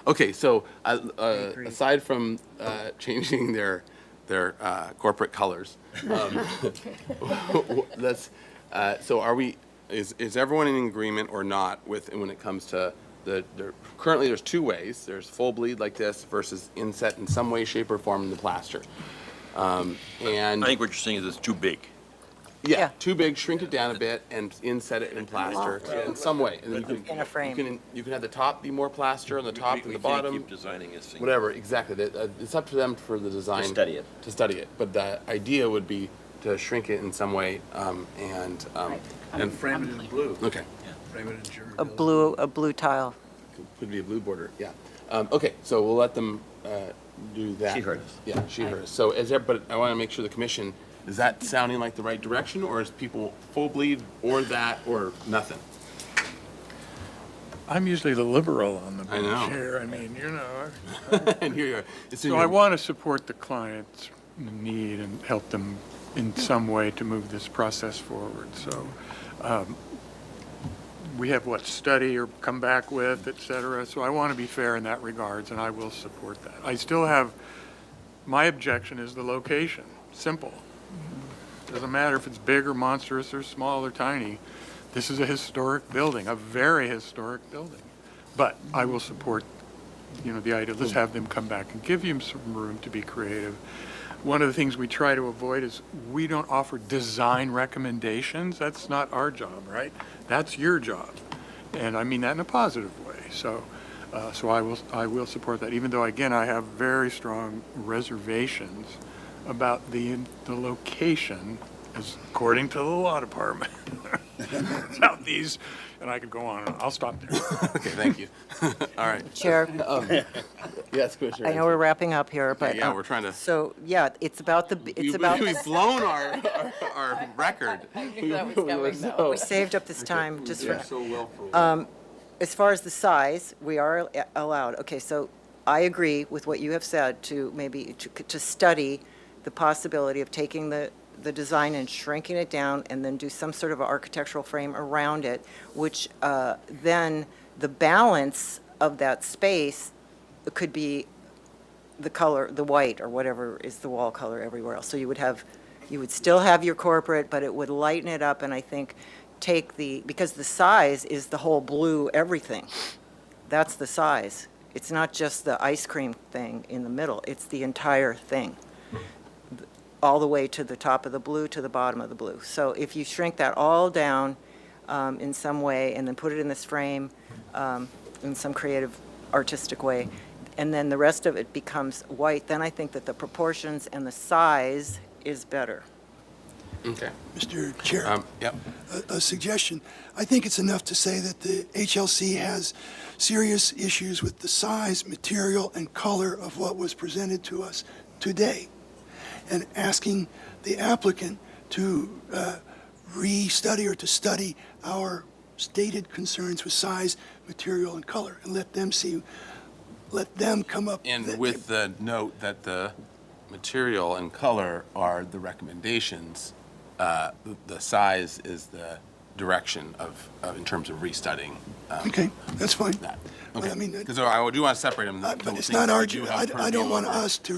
Okay, so aside from changing their corporate colors, so are we? Is everyone in agreement or not with when it comes to currently there's 2 ways. There's full bleed like this versus inset in some way, shape, or form in the plaster. And I think what you're saying is it's too big. yeah, too big, shrink it down a bit, and inset it in plaster in some way. And then you can, In a frame. You can have the top be more plaster on the top and We the can't bottom. keep designing this thing. Whatever, exactly. It's up to them for the design. study it. To study it. But the idea would be to shrink it in some way, and. Frame it in blue. Okay. Frame it in Sherwood. A blue tile. Could be a blue border, yeah. Okay, so we'll let them do that. She heard us. Yeah, she heard us. So is there, but I want to make sure the commission, is that sounding like the right direction, or is people full bleed, or that, or nothing? I'm usually the liberal on the I know. bench here. I mean, you know. And here you are. It's in So your- I want to support the client's need and help them in some way to move this process forward. So we have what, study or come back with, et cetera. So I want to be fair in that regards, and I will support that. I still have, my objection is the location. Simple. Doesn't matter if it's big or monstrous or small or tiny. This is a historic building, a very historic building. But I will support, the idea, let's have them come back and give you some room to be creative. One of the things we try to avoid is we don't offer design recommendations. That's not our job, right? That's your job. And I mean that in a positive way. So I will support that, even though, again, I have very strong reservations about the location, as according to the law department. Southeast, and I could go on. I'll stop there. Okay, thank you. All right. Chair, Yes, Commissioner. I know we're wrapping up here, but. Yeah, we're trying to. So, yeah, it's about We've blown our record. I knew that was coming, though. we saved up this time just for. So well for. As far as the size, we are allowed, okay, so I agree with what you have said to maybe, to study the possibility of taking the design and shrinking it down and then do some sort of architectural frame around it, which then the balance of that space could be the color, the white or whatever is the wall color everywhere else. So you would still have your corporate, but it would lighten it up, and I think because the size is the whole blue everything. That's the size. It's not just the ice cream thing in the middle, it's the entire thing. All the way to the top of the blue to the bottom of the blue. So if you shrink that all down in some way and then put it in this frame in some creative, artistic way, and then the rest of it becomes white, then I think that the proportions and the size is better. Okay. Mr. Chair, Yep. a suggestion. I think it's enough to say that the HLC has serious issues with the size, material, and color of what was presented to us today, and asking the applicant to re-study or to study our stated concerns with size, material, and color, and let them come up. And with the note that the material and color are the recommendations, the size is the direction of in terms of restudying. Okay, that's fine. That. But Okay. I mean, Because I do want to separate them. but it's not our, I don't want us to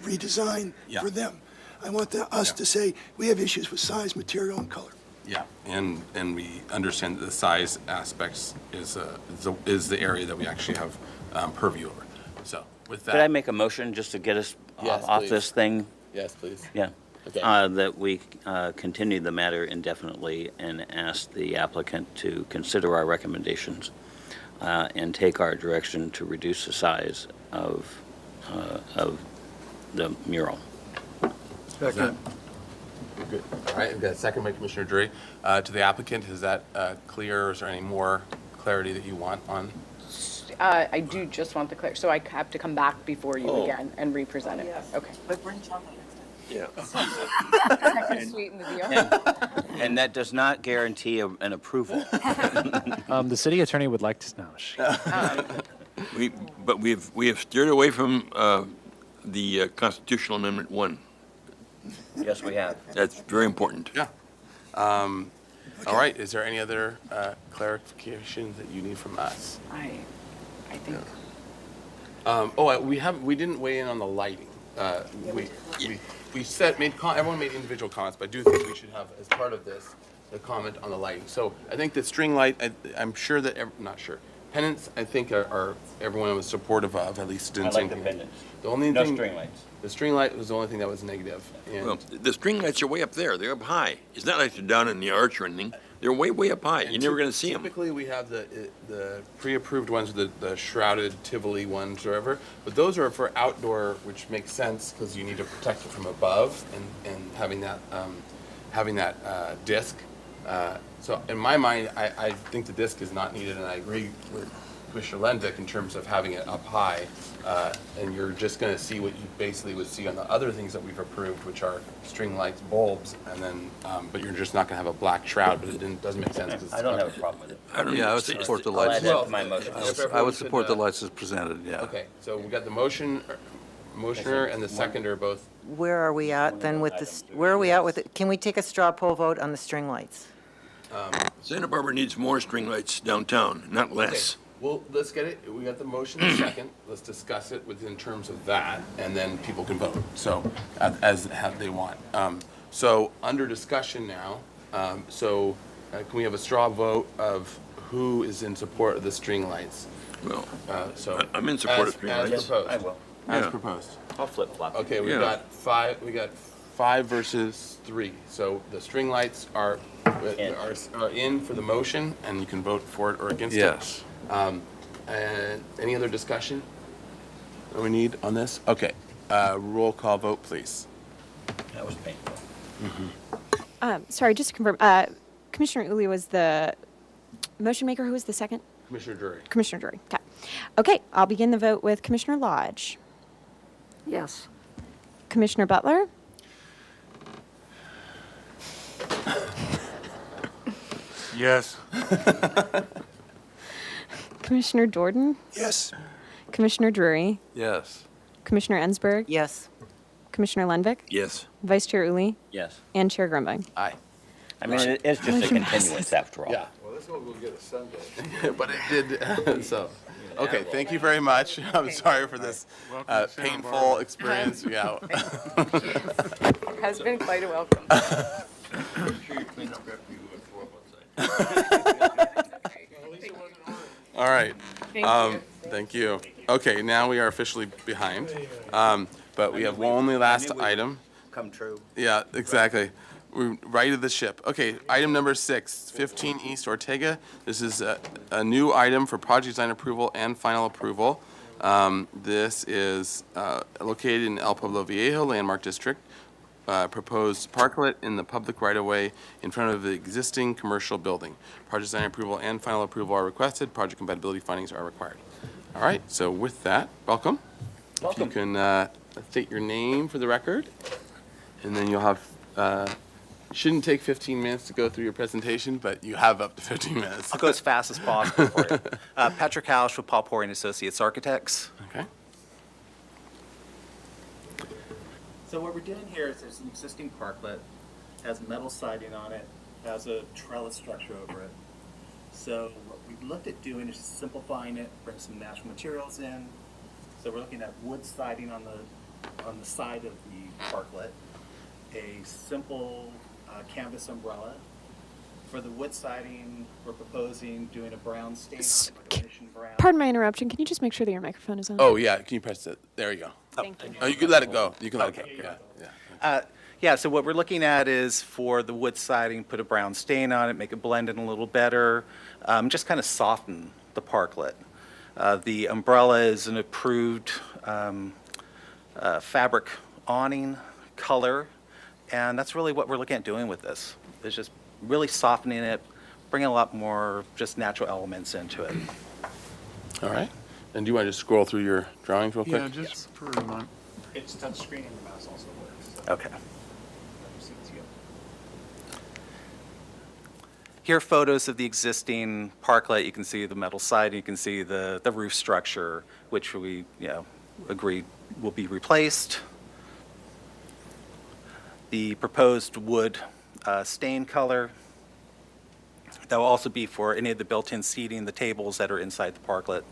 redesign Yeah. for them. I want us to say, we have issues with size, material, and color. Yeah, and we understand that the size aspects is the area that we actually have purview over. So with that. Could I make a motion just to get us Yes, off please. this thing? Yes, please. Yeah. Okay. That we continue the matter indefinitely and ask the applicant to consider our recommendations and take our direction to reduce the size of the mural. Second. Good. All right, we've got a second by Commissioner Drury. To the applicant, is that clear, or is there any more clarity that you want on? I do just want the clear, so I have to come back before you again and re-present it? Okay. But bring chocolate. Yeah. That could sweeten the deal. And that does not guarantee an approval. The city attorney would like to know. We have steered away from the Constitutional Amendment 1. Yes, we have. That's very important. Yeah. All right, is there any other clarifications that you need from us? I think. We didn't weigh in on the lighting. Everyone made individual comments, but I do think we should have, as part of this, the comment on the lighting. So I think the string light, I'm sure that, not sure, pendants, I think everyone was supportive of, at least didn't I like say the anything. pendants. The only No thing. string lights. The string light was the only thing that was negative. Well, the string lights are way up there. They're up high. It's not like they're down in the arch or anything. They're way, way up high. You're never going to see them. Typically, we have the pre-approved ones, the shrouded Tivoli ones, or whatever. But those are for outdoor, which makes sense because you need to protect it from above and having that disc. So in my mind, I think the disc is not needed, and I agree with Commissioner Lendick in terms of having it up high. And you're just going to see what you basically would see on the other things that we've approved, which are string lights, bulbs, and then, but you're just not going to have a black shroud, but it doesn't make sense. 'Cause I don't have a problem with it. Yeah, I would support the I'll lights. add that to my motion. I would support the lights as presented, yeah. Okay, so we got the motioner and the seconder both. Where are we at then with this, where are we at with it? Can we take a straw poll vote on the string lights? Santa Barbara needs more string lights downtown, not less. Well, let's get it, we got the motion in second, let's discuss it within terms of that, and then people can vote, so, as how they want. So, under discussion now, can we have a straw vote of who is in support of the string lights? Well, So. I'm in support of string As lights. proposed. I will. As Yeah. proposed. I'll flip-flop. Okay, we Yeah. got five versus 3. So the string lights are in for the motion, and you can vote for it or against it. Yes. And any other discussion that we need on this? Okay, roll call vote, please. That was painful. Sorry, just to confirm, Commissioner Uli was the motion maker. Who was the second? Commissioner Drury. Commissioner Drury. Okay. Okay, I'll begin the vote with Commissioner Lodge. Yes. Commissioner Butler? Yes. Commissioner Jordan? Yes. Commissioner Drury? Yes. Commissioner Ensberg? Yes. Commissioner Lenvick? Yes. Vice Chair Uli? Yes. And Chair Grumbine? Aye. I mean, it's just a Motion continuance after all. Yeah. Well, this one we'll get a Sunday. But it did, so. Okay, thank you very much. I'm sorry for this Welcome to Santa painful Barbara. experience. Yeah. Has been quite a welcome. I'm sure you clean up after you throw up outside. All right. Thank you. Thank you. Okay, now we are officially behind. But we have one only last item. Come true. Yeah, exactly. We're right of the ship. Okay, item number 6, 15 East Ortega. This is a new item for project design approval and final approval. This is located in El Pueblo Viejo Landmark District. Proposed parklet in the public right-of-way in front of the existing commercial building. Project design approval and final approval are requested. Project compatibility findings are required. All right, so with that, welcome. Welcome. If you can state your name for the record, and then you'll have, shouldn't take 15 minutes to go through your presentation, but you have up to 15 minutes. I'll go as fast as possible for you. Patrick Hausch with Paul Pori and Associates Architects. Okay. So what we're doing here is there's an existing parklet, has metal siding on it, has a trellis structure over it. So what we've looked at doing is just simplifying it, bring some natural materials in. So we're looking at wood siding on the side of the parklet, a simple canvas umbrella. For the wood siding, we're proposing doing a brown stain on it, like a finishing brown. Pardon my interruption. Can you just make sure that your microphone is on? Oh, yeah, can you press it? There you go. Thank you. Oh, you can let it go. You can let it go. Yeah. Yeah, so what we're looking at is for the wood siding, put a brown stain on it, make it blend in a little better, just kind of soften the parklet. The umbrella is an approved fabric awning color, and that's really what we're looking at doing with this. It's just really softening it, bringing a lot more just natural elements into it. All right. And do you want to just scroll through your drawings real quick? Yeah, just for a moment. It's touchscreen and the mouse also works. Okay. Here are photos of the existing parklet. You can see the metal siding, you can see the roof structure, which we, agreed will be replaced. The proposed wood stain color. That will also be for any of the built-in seating, the tables that are inside the parklet.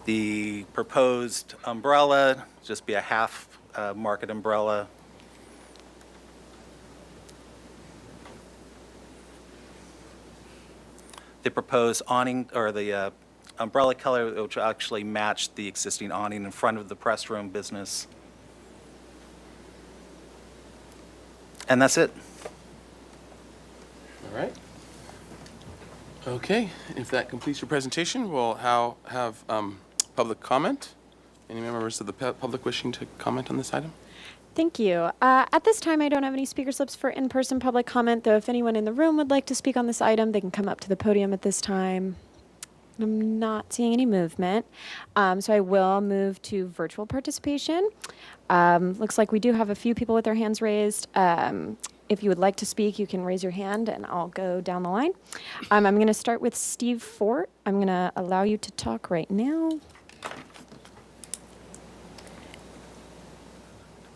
The proposed umbrella, just be a half market umbrella. The proposed awning, or the umbrella color, which will actually match the existing awning in front of the press room business. And that's it. All right. Okay, if that completes your presentation, we'll have public comment. Any members of the public wishing to comment on this item? Thank you. At this time, I don't have any speaker slips for in-person public comment, though if anyone in the room would like to speak on this item, they can come up to the podium at this time. I'm not seeing any movement, so I will move to virtual participation. Looks like we do have a few people with their hands raised. If you would like to speak, you can raise your hand and I'll go down the line. I'm going to start with Steve Fort. I'm going to allow you to talk right now.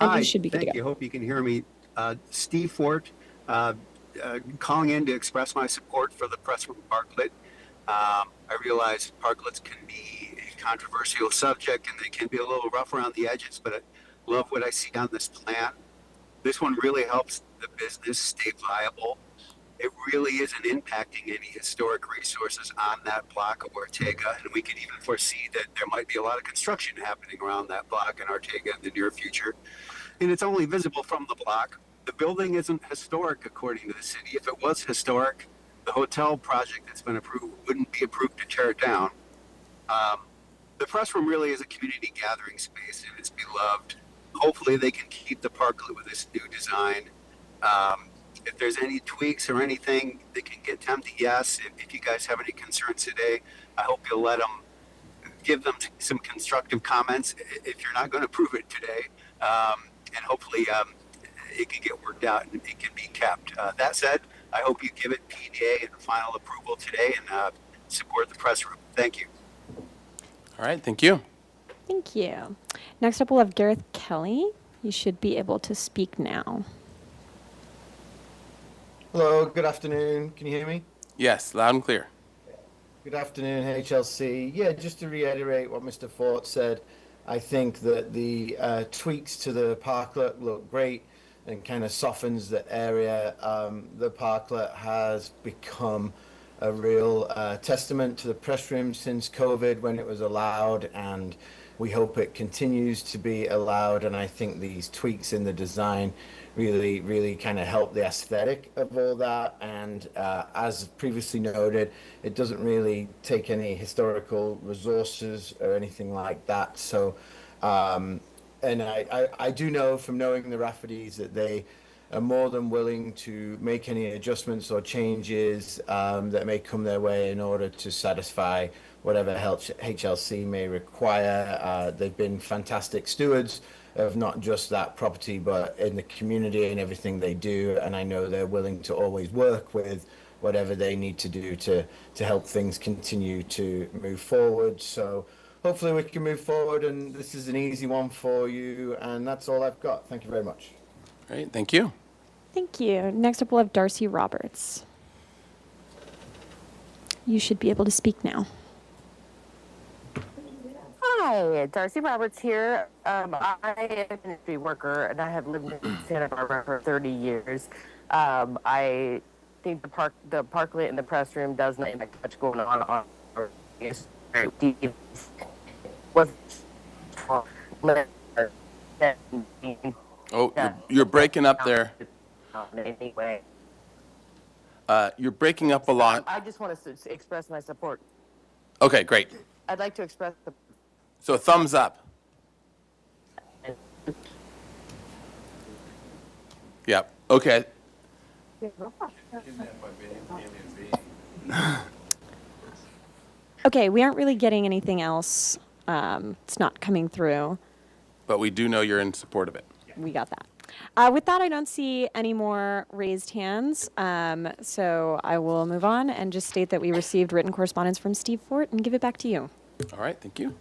And you should be good to Thank go. you. Hope you can hear me. Steve Fort, calling in to express my support for the press room parklet. I realize parklets can be a controversial subject and they can be a little rough around the edges, but I love what I see on this plan. This one really helps the business stay viable. It really isn't impacting any historic resources on that block of Ortega, and we could even foresee that there might be a lot of construction happening around that block in Ortega in the near future. And it's only visible from the block. The building isn't historic according to the city. If it was historic, the hotel project that's been approved wouldn't be approved to tear it down. The press room really is a community gathering space and it's beloved. Hopefully they can keep the parklet with this new design. If there's any tweaks or anything they can get them to yes. If you guys have any concerns today, I hope you'll give them some constructive comments if you're not going to approve it today. And hopefully it can get worked out and it can be kept. That said, I hope you give it PBIA and final approval today and support the press room. Thank you. All right, thank you. Thank you. Next up, we'll have Gareth Kelly. You should be able to speak now. Hello, good afternoon. Can you hear me? Yes, loud and clear. Good afternoon, HLC. Yeah, just to reiterate what Mr. Fort said, I think that the tweaks to the parklet look great and kind of softens the area. The parklet has become a real testament to the press room since COVID when it was allowed, and we hope it continues to be allowed. And I think these tweaks in the design really kind of help the aesthetic of all that. And as previously noted, it doesn't really take any historical resources or anything like that. So, and I do know from knowing the Raffertys that they are more than willing to make any adjustments or changes that may come their way in order to satisfy whatever HLC may require. They've been fantastic stewards of not just that property, but in the community and everything they do. And I know they're willing to always work with whatever they need to do to help things continue to move forward. So hopefully we can move forward, and this is an easy one for you. And that's all I've got. Thank you very much. Great, thank you. Thank you. Next up, we'll have Darcy Roberts. You should be able to speak now. Hi, Darcy Roberts here. I am an industry worker and I have lived in Santa Barbara for 30 years. I think the parklet in the press room does not impact much going on. Oh, you're breaking up there. Anyway. You're breaking up a lot. I just want to express my support. Okay, great. I'd like to express the So thumbs up. Yep, okay. Okay, we aren't really getting anything else. It's not coming through. But we do know you're in support of it. We got that. With that, I don't see any more raised hands. So I will move on and just state that we received written correspondence from Steve Fort and give it back to you. All right, thank you.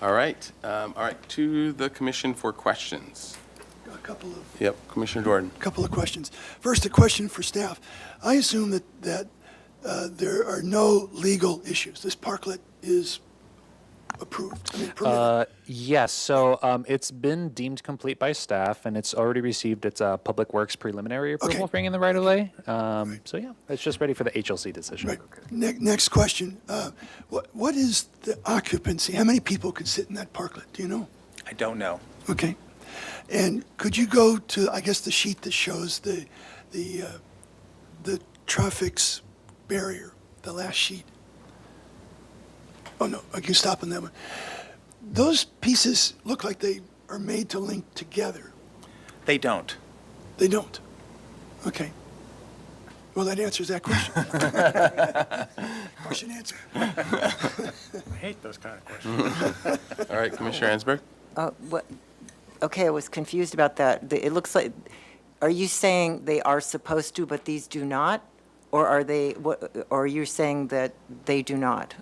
All right, to the commission for questions. A couple of Yep, Commissioner Jordan. couple of questions. First, a question for staff. I assume that there are no legal issues. This parklet is approved, I mean permitted? Yes, so it's been deemed complete by staff, and it's already received its Public Works preliminary approval for being in the right-of-way. So yeah, it's just ready for the HLC decision. Right. Next question. What is the occupancy? How many people could sit in that parklet? Do you know? I don't know. Okay. And could you go to, I guess, the sheet that shows the traffic's barrier, the last sheet? Oh, no, I can stop on that one. Those pieces look like they are made to link together. They don't. They don't? Okay. Well, that answers that question. Question answered. I hate those kind of questions. All right, Commissioner Ansberg? What? Okay, I was confused about that. It looks like, are you saying they are supposed to, but these do not? Or are they, or are you saying that they do not?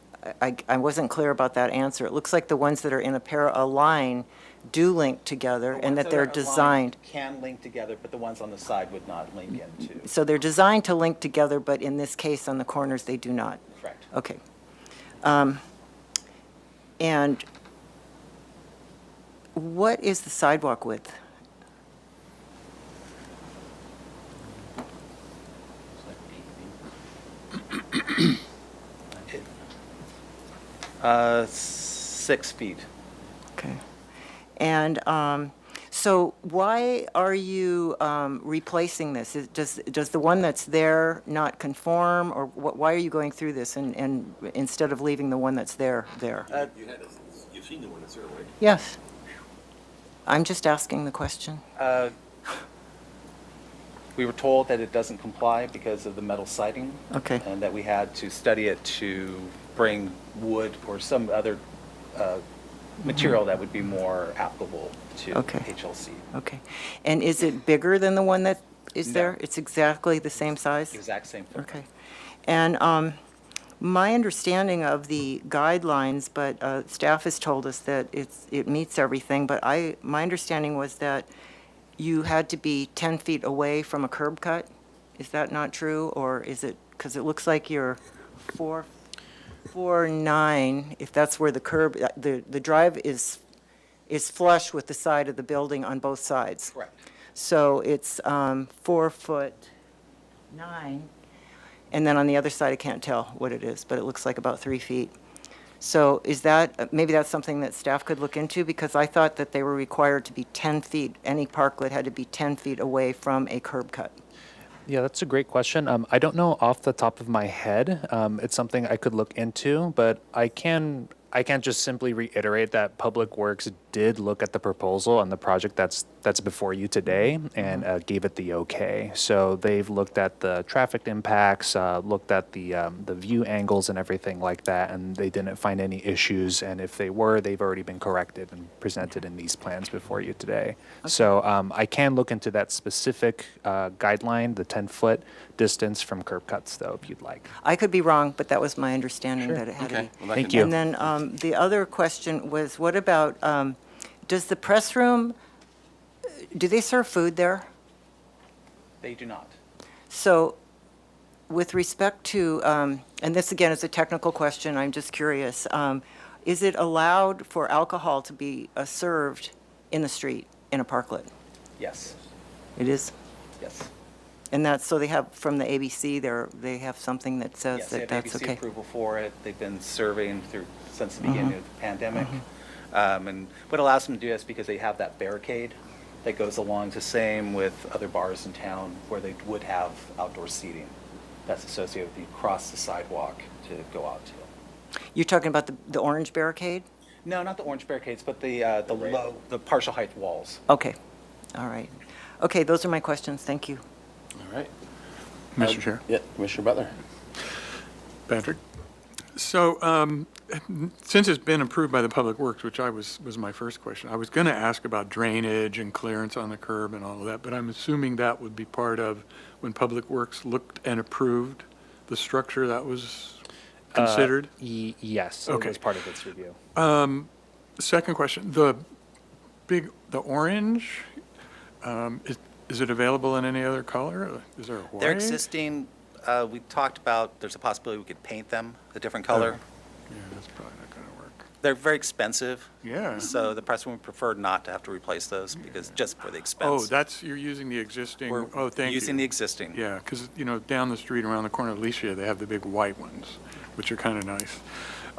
I wasn't clear about that answer. It looks like the ones that are in a line do link together and that they're designed. Can link together, but the ones on the side would not link into. So they're designed to link together, but in this case, on the corners, they do not? Correct. Okay. And what is the sidewalk width? It- 6 feet. Okay. And so why are you replacing this? Does the one that's there not conform, or why are you going through this and instead of leaving the one that's there? You've seen the one that's there, right? Yes. I'm just asking the question. We were told that it doesn't comply because of the metal siding. Okay. And that we had to study it to bring wood or some other material that would be more applicable to Okay. HLC. Okay. And is it bigger than the one that is No. there? It's exactly the same size? Exact same thing. Okay. And my understanding of the guidelines, but staff has told us that it meets everything, but my understanding was that you had to be 10 feet away from a curb cut. Is that not true, or is it, because it looks like you're 4.9, if that's where the curb, the drive is flush with the side of the building on both sides. Correct. So it's 4'9", and then on the other side, I can't tell what it is, but it looks like about 3 feet. So is that, maybe that's something that staff could look into, because I thought that they were required to be 10 feet, any parklet had to be 10 feet away from a curb cut. Yeah, that's a great question. I don't know off the top of my head. It's something I could look into, but I can't just simply reiterate that Public Works did look at the proposal and the project that's before you today and gave it the okay. So they've looked at the traffic impacts, looked at the view angles and everything like that, and they didn't find any issues. And if they were, they've already been corrected and presented in these plans before you today. Okay. So I can look into that specific guideline, the 10-foot distance from curb cuts, though, if you'd like. I could be wrong, but that was my understanding that it had to be. Well, Thank you. And then the other question was, what about, does the press room, do they serve food there? They do not. So with respect to, and this again is a technical question, I'm just curious, is it allowed for alcohol to be served in the street in a parklet? Yes. It is? Yes. And that's, so they have, from the ABC, they have something that says Yes, they that have that's ABC okay? approval for it. They've been surveying since the beginning of the pandemic. And what allows them to do this because they have that barricade that goes along the same with other bars in town where they would have outdoor seating that's associated with you cross the sidewalk to go out to. You're talking about the orange barricade? No, not the orange barricades, but the partial height walls. Okay, all right. Okay, those are my questions, thank you. All right. Mr. Chair. Yeah, Commissioner Butler. Patrick? So, since it's been approved by the Public Works, which was my first question, I was going to ask about drainage and clearance on the curb and all of that, but I'm assuming that would be part of when Public Works looked and approved the structure that was considered? Yes, Okay. it was part of its review. Second question, the orange, is it available in any other color? Is there a white? They're existing, we talked about, there's a possibility we could paint them a different color. Yeah, that's probably not going to work. They're very expensive. Yeah. So the press room would prefer not to have to replace those because just for the Oh, expense. you're using the existing, We're oh, thank you. using the existing. Yeah, because, down the street around the corner of Alicia, they have the big white ones, which are kind of nice.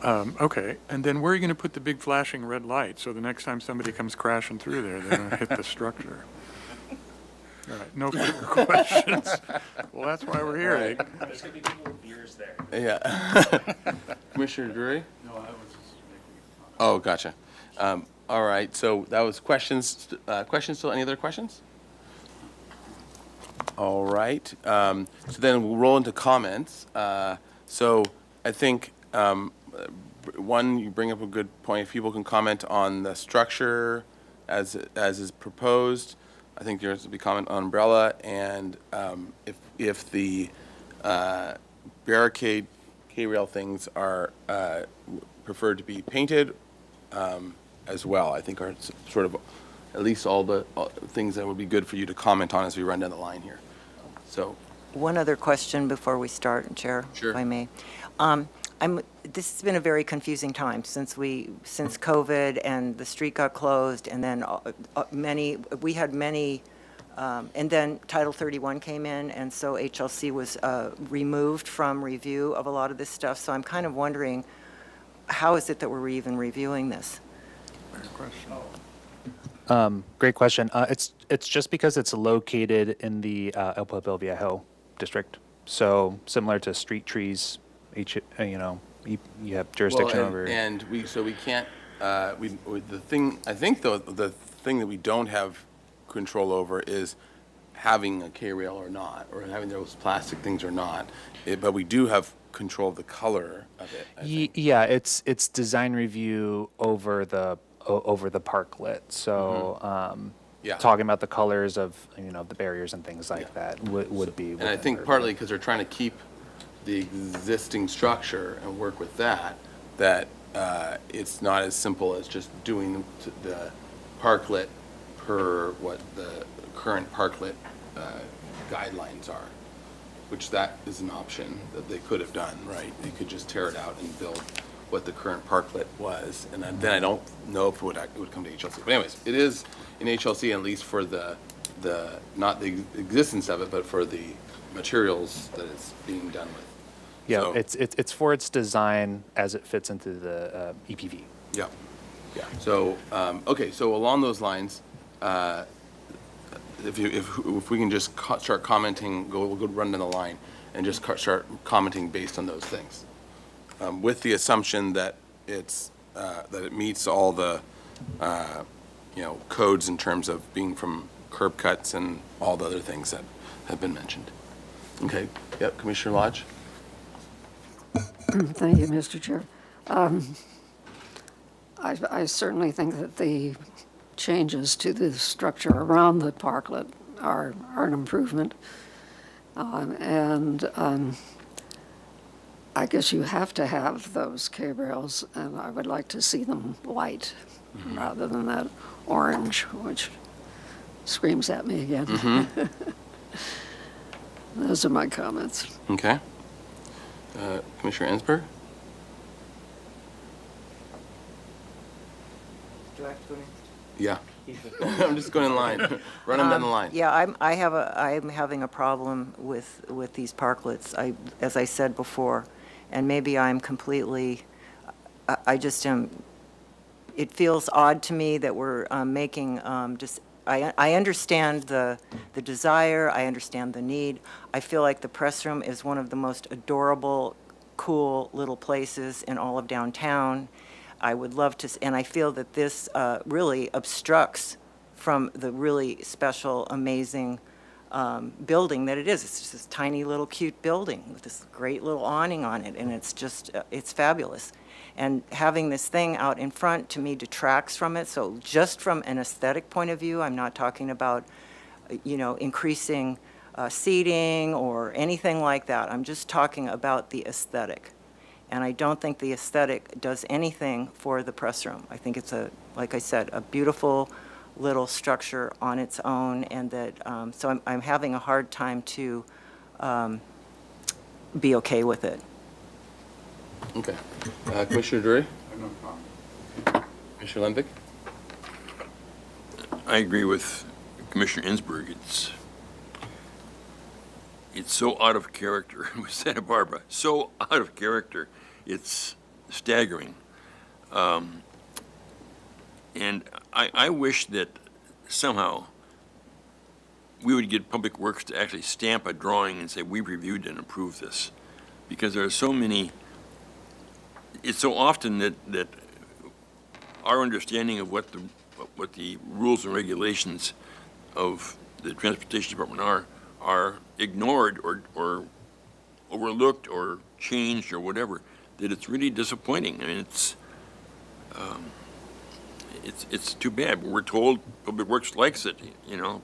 Okay, and then where are you going to put the big flashing red light, so the next time somebody comes crashing through there, they don't hit the structure? All right, no further questions. Well, that's why we're here. Right. There's going to be people with beers there. Yeah. Commissioner Drury? No, I was just making. Oh, gotcha. All right, so that was questions. Questions still? Any other questions? All right. So then we'll roll into comments. So I think, one, you bring up a good point. If people can comment on the structure as is proposed, I think there's to be comment on umbrella, and if the barricade K-rail things are preferred to be painted as well. I think are sort of at least all the things that would be good for you to comment on as we run down the line here. So, One other question before we start, Chair, Sure. if I may. This has been a very confusing time since COVID and the street got closed, and then we had many, and then Title 31 came in, and so HLC was removed from review of a lot of this stuff. So I'm kind of wondering, how is it that we're even reviewing this? Great question. Great question. It's just because it's located in the El Pueblo Viejo district. So similar to street trees, you have jurisdiction over. And we can't. The thing I think though, the thing that we don't have control over is having a K-rail or not, or having those plastic things or not. But we do have control of the color of it. I think. Yeah, it's design review over the parklet. So Yeah. talking about the colors of the barriers and things like that would be. And I think partly because they're trying to keep the existing structure and work with that it's not as simple as just doing the parklet per what the current parklet guidelines are, which that is an option that they could have done, right? They could just tear it out and build what the current parklet was, and then I don't know if it would come to HLC. But anyways, it is in HLC, at least for the not the existence of it, but for the materials that it's being done with. Yeah, So- it's for its design as it fits into the EPV. Yeah, yeah. So, okay, so along those lines, if we can just start commenting, we'll go run down the line and just start commenting based on those things, with the assumption that that it meets all the codes in terms of being from curb cuts and all the other things that have been mentioned. Okay. Yep. Commissioner Lodge. Thank you, Mr. Chair. I certainly think that the changes to the structure around the parklet are an improvement. I guess you have to have those K-rails, and I would like to see them white rather than that orange, which screams at me again. Those are my comments. Okay. Commissioner Ensberg. Do I have to go next? Yeah. I'm just going in line. Run them down the line. Yeah, I'm having a problem with these parklets, as I said before, and maybe I'm completely, I just am, it feels odd to me that we're making I understand the desire, I understand the need. I feel like the press room is one of the most adorable, cool little places in all of downtown. I would love to, and I feel that this really obstructs from the really special, amazing building that it is. It's just this tiny little cute building with this great little awning on it, and it's just, it's fabulous. And having this thing out in front, to me, detracts from it. So just from an aesthetic point of view, I'm not talking about, increasing seating or anything like that. I'm just talking about the aesthetic. And I don't think the aesthetic does anything for the press room. I think it's like I said, a beautiful little structure on its own, and that, so I'm having a hard time to be okay with it. Okay. Commissioner Drury? No problem. Commissioner Lenvik? I agree with Commissioner Insberg. It's so out of character with Santa Barbara, so out of character. It's staggering. And I wish that somehow we would get Public Works to actually stamp a drawing and say, we've reviewed and approved this. Because there are so many, it's so often that our understanding of what the rules and regulations of the Transportation Department are ignored or overlooked or changed or whatever, that it's really disappointing. I mean, it's too bad. We're told Public Works likes it, you know.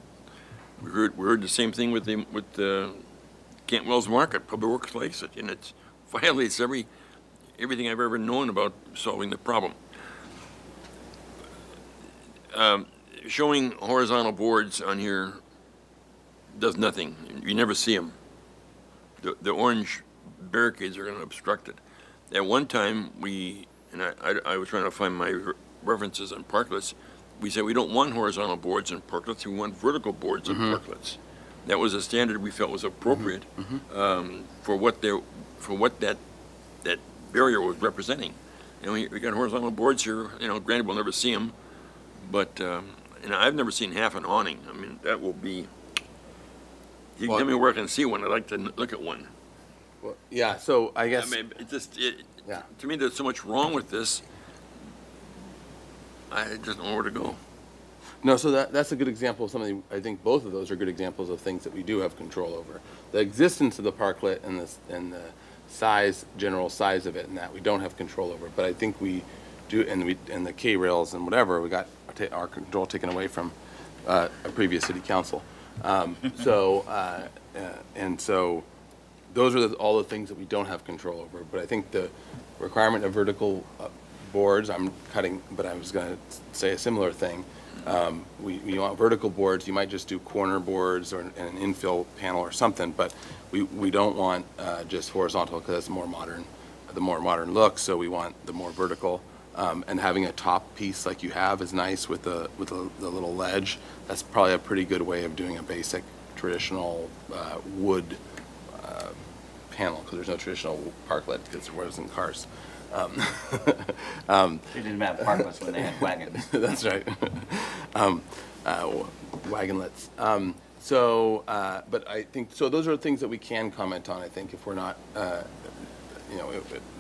We heard the same thing with the Cantwell's Market. Public Works likes it, and it violates everything I've ever known about solving the problem. Showing horizontal boards on here does nothing. You never see them. The orange barricades are going to obstruct it. At one time, I was trying to find my references on parklets. We said we don't want horizontal boards in parklets. We want vertical boards in parklets. That was a standard we felt was appropriate for what that barrier was representing. And we got horizontal boards here. You know, granted, we'll never see them, but I've never seen half an awning. I mean, that will be. You can tell me where I can see one. I'd like to look at one. Well, yeah. So I guess. I mean, to me, there's so much wrong with this. I just don't know where to go. No, so that's a good example of something. I think both of those are good examples of things that we do have control over. The existence of the parklet and the size, general size of it, and that we don't have control over. But I think we do, and the K rails and whatever, we got our control taken away from a previous city council. So those are all the things that we don't have control over. But I think the requirement of vertical boards, I'm cutting, but I was going to say a similar thing. We want vertical boards. You might just do corner boards or an infill panel or something, but we don't want just horizontal because that's the more modern look. So we want the more vertical, and having a top piece like you have is nice with the little ledge. That's probably a pretty good way of doing a basic traditional wood panel, because there's no traditional parklet because there wasn't cars. They didn't have parklets when they had wagons. That's right. Wagonlets. But I think, so those are things that we can comment on, I think, if we're not,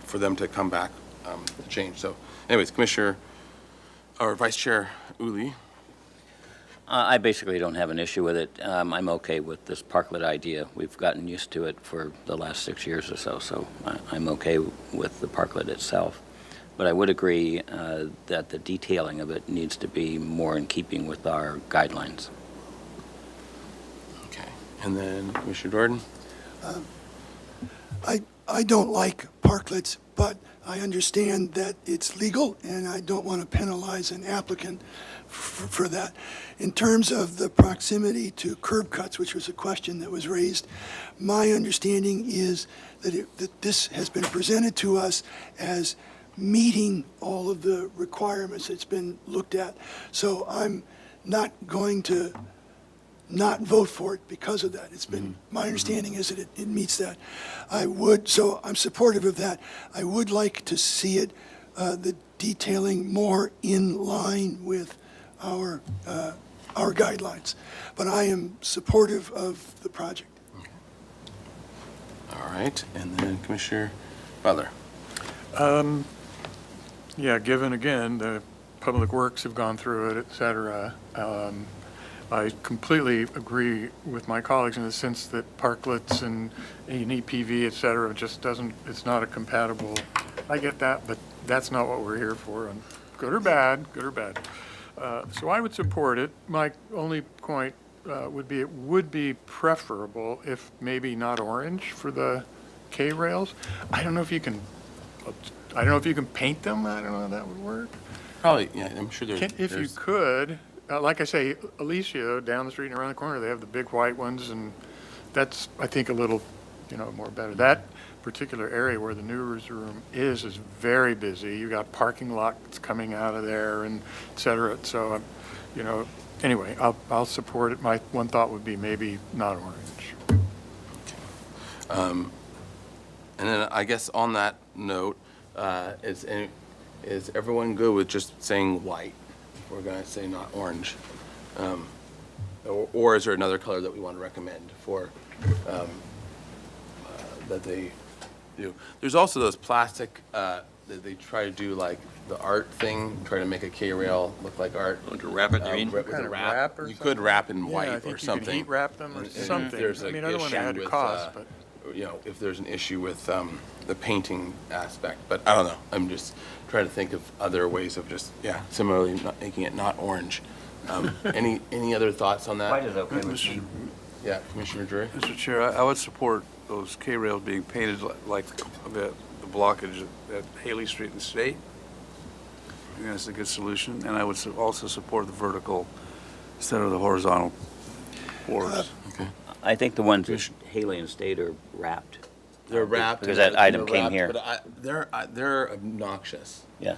for them to come back to change. So anyways, Commissioner, or Vice Chair Uli. I basically don't have an issue with it. I'm okay with this parklet idea. We've gotten used to it for the last 6 years or so, so I'm okay with the parklet itself. But I would agree that the detailing of it needs to be more in keeping with our guidelines. Okay. And then Commissioner Jordan? I don't like parklets, but I understand that it's legal, and I don't want to penalize an applicant for that. In terms of the proximity to curb cuts, which was a question that was raised, my understanding is that this has been presented to us as meeting all of the requirements that's been looked at. So I'm not going to not vote for it because of that. It's been, my understanding is that it meets that. So I'm supportive of that. I would like to see it, the detailing more in line with our guidelines. But I am supportive of the project. Okay. All right. And then Commissioner Butler. Yeah, given again, the Public Works have gone through it, et cetera, I completely agree with my colleagues in the sense that parklets and EPV, et cetera, just doesn't, it's not a compatible, I get that, but that's not what we're here for, and good or bad. So I would support it. My only point would be it would be preferable if maybe not orange for the K rails. I don't know if you can paint them. I don't know if that would work. Probably, yeah, I'm sure If you could, like I say, Alicia, down the street and around the corner, they have the big white ones, and that's, I think, a little, more better. particular area where the newsroom is very busy. You got parking lots coming out of there and et cetera. So, anyway, I'll support it. My one thought would be maybe not orange. And then I guess on that note, is everyone good with just saying white? We're going to say not orange. Or is there another color that we want to recommend for that they do? There's also those plastic that they try to do like the art thing, try to make a K-rail look like art. To wrap it, you mean? With Kind a of wrap. wrap or You something? could wrap in Yeah, white I or think you could something. heat wrap them or And something. if there's I an mean, I don't want to issue add to with, cost, but. if there's an issue with the painting aspect, but I don't know. I'm just trying to think of other ways of just, similarly not making it not orange. Any other thoughts on that? White is okay with me. Yeah, Commissioner Drury? Mr. Chair, I would support those K-rails being painted like the blockage at Haley Street and State. I think that's a good solution, and I would also support the vertical instead of the horizontal boards. Okay. I think the ones at Haley and State are wrapped. They're wrapped. Because and that item they're came wrapped, here. But they're obnoxious. Yeah.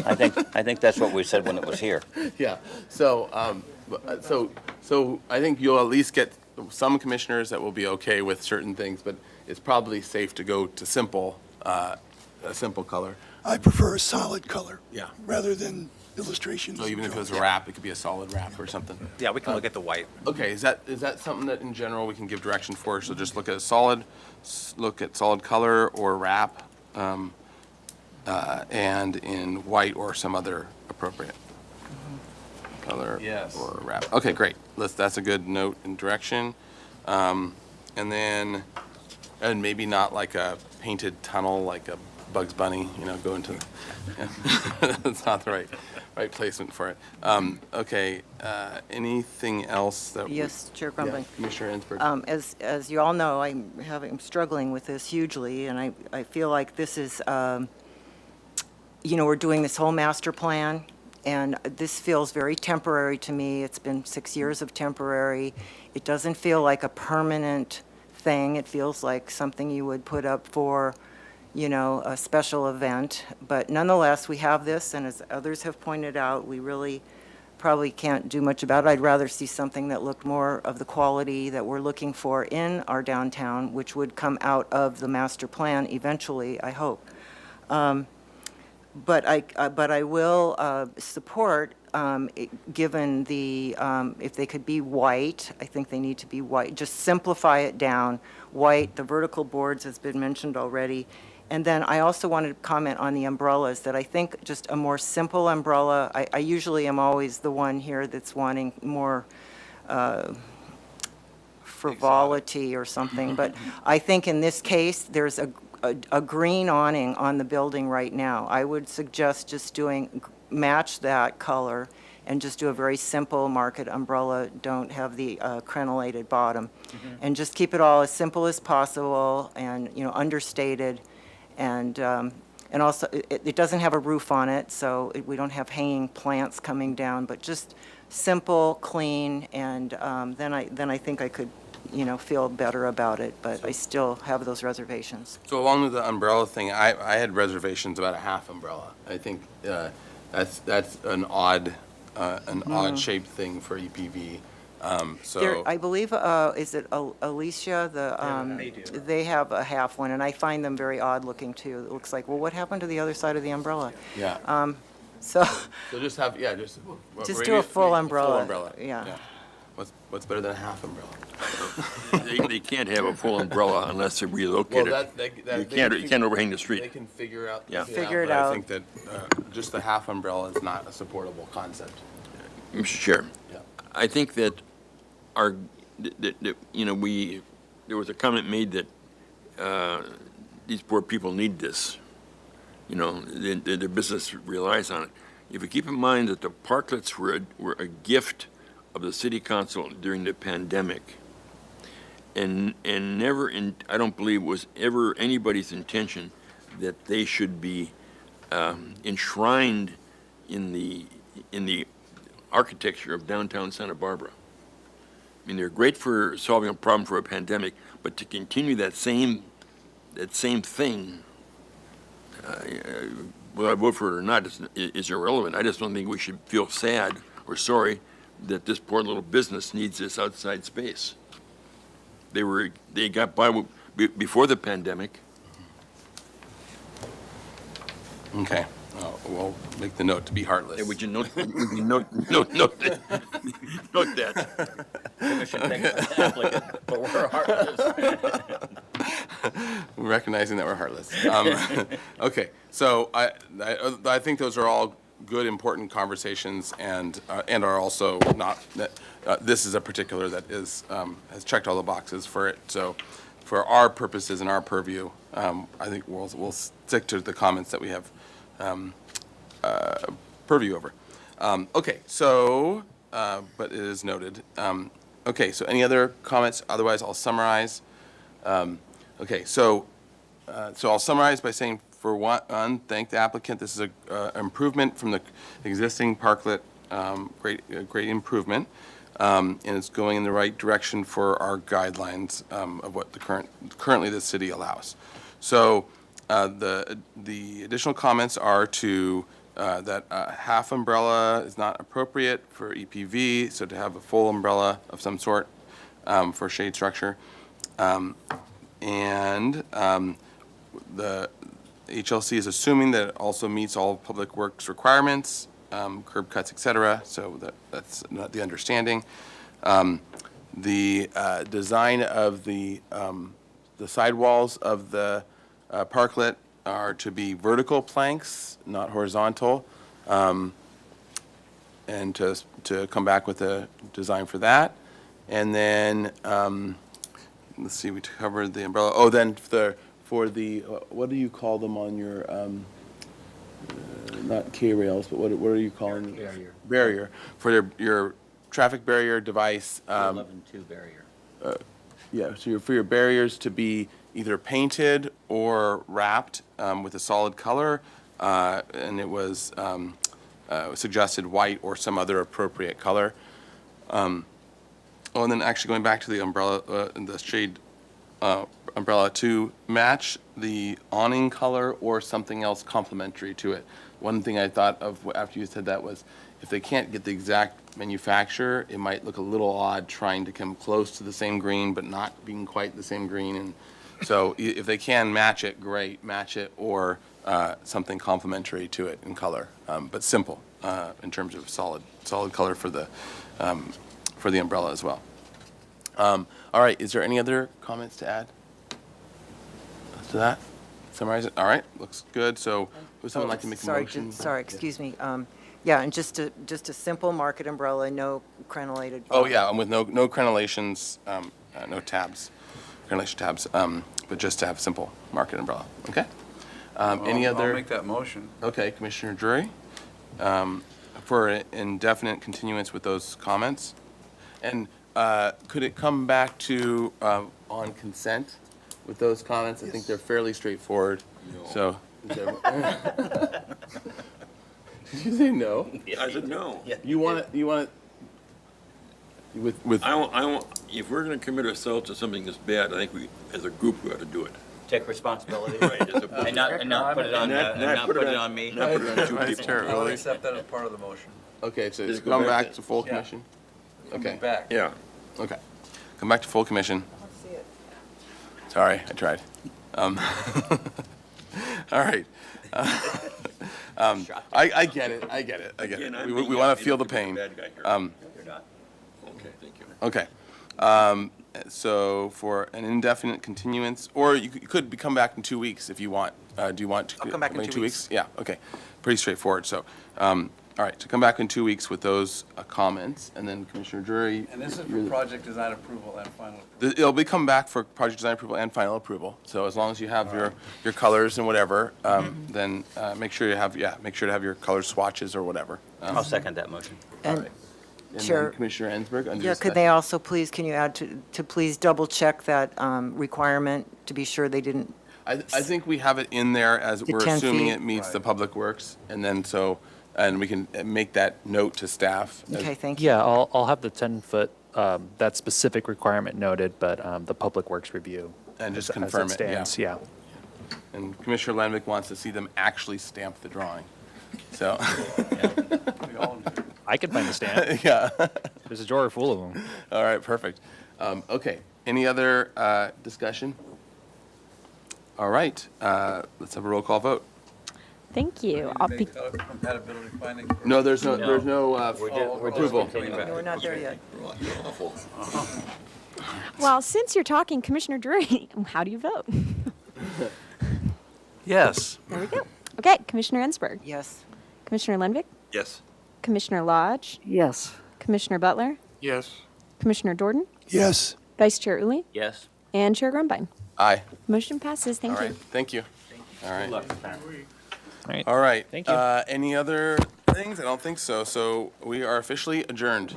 I think that's what we said when it was here. Yeah. So I think you'll at least get some commissioners that will be okay with certain things, but it's probably safe to go to a simple color. I prefer a solid color. Yeah. Rather than illustrations. So even if it was a wrap, it could be a solid wrap or something. Yeah, we can look at the white. Okay, is that something that in general we can give direction for? So just look at solid color or wrap, and in white or some other appropriate color or wrap. Okay, great. That's a good note and direction. And maybe not like a painted tunnel like a Bugs Bunny, go into. That's not the right placement for it. Okay, anything else that? Yes, Chair Crumbling. Commissioner Ensberg. As you all know, I'm struggling with this hugely, and I feel like this is, we're doing this whole master plan, and this feels very temporary to me. It's been 6 years of temporary. It doesn't feel like a permanent thing. It feels like something you would put up for, a special event. But nonetheless, we have this, and as others have pointed out, we really probably can't do much about it. I'd rather see something that looked more of the quality that we're looking for in our downtown, which would come out of the master plan eventually, I hope. But I will support, given the, if they could be white, I think they need to be white. Just simplify it down. White, the vertical boards has been mentioned already. And then I also wanted to comment on the umbrellas, that I think just a more simple umbrella, I usually am always the one here that's wanting more frivolity or something, but I think in this case, there's a green awning on the building right now. I would suggest just match that color and just do a very simple market umbrella. Don't have the crenellated bottom. And just keep it all as simple as possible and, understated. And also, it doesn't have a roof on it, so we don't have hanging plants coming down, but just simple, clean, and then I think I could, feel better about it, but I still have those reservations. So along with the umbrella thing, I had reservations about a half umbrella. I think that's an odd shaped thing for EPV. I believe, is it Alicia? They do. They have a half one, and I find them very odd looking too. It looks like, well, what happened to the other side of the umbrella? Yeah. So just have, just do a full umbrella. Full umbrella. Yeah. What's better than a half umbrella? They can't have a full umbrella unless they're relocated. You can't overhang the street. They can figure out. Yeah. Figure it but out. I think that just the half umbrella is not a supportable concept. Mr. Chair, Yeah. I think that there was a comment made that these poor people need this. Their business relies on it. If you keep in mind that the parklets were a gift of the city council during the pandemic, and never, I don't believe was ever anybody's intention that they should be enshrined in the architecture of downtown Santa Barbara. I mean, they're great for solving a problem for a pandemic, but to continue that same that same thing, whether I vote for it or not is irrelevant. I just don't think we should feel sad or sorry that this poor little business needs this outside space. They got by before the pandemic. Okay. We'll make the note to be heartless. Yeah, would you note that? Note that. Commission thinks it's an applicant, but we're heartless. Recognizing that we're heartless. Okay, so I think those are all good, important conversations, and are also not that this is a particular that is has checked all the boxes for it. So, for our purposes and our purview, I think we'll stick to the comments that we have purview over. Okay, so but it is noted. Okay, so any other comments? Otherwise, I'll summarize. Okay, so I'll summarize by saying, for one, thank the applicant. This is a improvement from the existing parklet, great improvement, and it's going in the right direction for our guidelines of what currently the city allows. So the additional comments are to that half umbrella is not appropriate for EPV, so to have a full umbrella of some sort for shade structure. And the HLC is assuming that it also meets all public works requirements, curb cuts, et cetera, so that's not the understanding. The design of the sidewalls of the parklet are to be vertical planks, not horizontal, and to come back with a design for that. And then, let's see, we covered the umbrella. Oh, then for the what do you call them on your, not K-rails, but what are you calling? Barrier. Barrier. For your traffic barrier device. 11-2 barrier. Yeah, so for your barriers to be either painted or wrapped with a solid color, and it was suggested white or some other appropriate color. Oh, and then actually going back to the umbrella, the shade umbrella, to match the awning color or something else complementary to it. One thing I thought of after you said that was, if they can't get the exact manufacturer, it might look a little odd trying to come close to the same green but not being quite the same green. And so if they can match it, great, match it, or something complementary to it in color, but simple in terms of solid color for the umbrella as well. All right, is there any other comments to add to that? Summarize it? All right, looks good. So would someone like to make a motion? Sorry, excuse me. Yeah, and just a simple market umbrella, no crenellated. Oh, yeah, and with no crenellations, no tabs, crenellation tabs, but just to have simple market umbrella. Okay? Any other? I'll make that motion. Okay, Commissioner Drury, for an indefinite continuance with those comments. And could it come back to on consent with those comments? I think they're fairly straightforward. No. So, is there- did you say no? I said no. You want it with I want, if we're gonna commit ourselves to something this bad, I think we, as a group, we ought to do it. Take responsibility. Right, as a- And not put it on, not put it on me. Not put it on two Vice people. Chair, I'll really? accept that as part of the motion. Okay, so it's Just go come back back to- to full Yeah. commission? Okay, Back. Yeah. okay. Come back to full commission. Sorry, I tried. All right. I get it. Again, I'm We being want happy to feel the to be pain. the bad guy here. You're not. Okay, thank you. Okay. So for an indefinite continuance, or you could come back in 2 weeks if you want. Do you want to? I'll come back in 2 weeks. Yeah, okay. Pretty straightforward. So, all right, to come back in 2 weeks with those comments, and then Commissioner Drury. And this is for project design approval and final approval. It'll be come back for project design approval and final approval. So as long as you have your colors and whatever, then make sure to have your color swatches or whatever. I'll second that motion. And And Chair- then Commissioner Ensberg, under Yeah, could they also please, can you add to please double check that requirement to be sure they didn't? I think we have it in there as The we're 10 assuming feet. it meets the public works, and then and we can make that note to staff. Okay, thank you. Yeah, I'll have the 10-foot, that specific requirement noted, but the Public Works review. And just as confirm it, stands, yeah. And Commissioner Lenvick wants to see them actually stamp the drawing. So, I could find the stamp. yeah. There's a drawer full of them. All right, perfect. Okay, any other discussion? All right, let's have a roll call vote. Thank you. I'll be, Compatibility finding? No, there's no approval. We're not there yet. well, since you're talking, Commissioner Drury, how do you vote? Yes. There we go. Okay, Commissioner Ensberg, Yes. Commissioner Lenvick, Yes. Commissioner Lodge, Yes. Commissioner Butler, Yes. Commissioner Jordan, Yes. Vice Chair Uli, Yes. and Chair Grumbine. Aye. Motion passes. All Thank right, you. thank you. All right. All right. All right. Thank you. Any other things? I don't think so. So we are officially adjourned.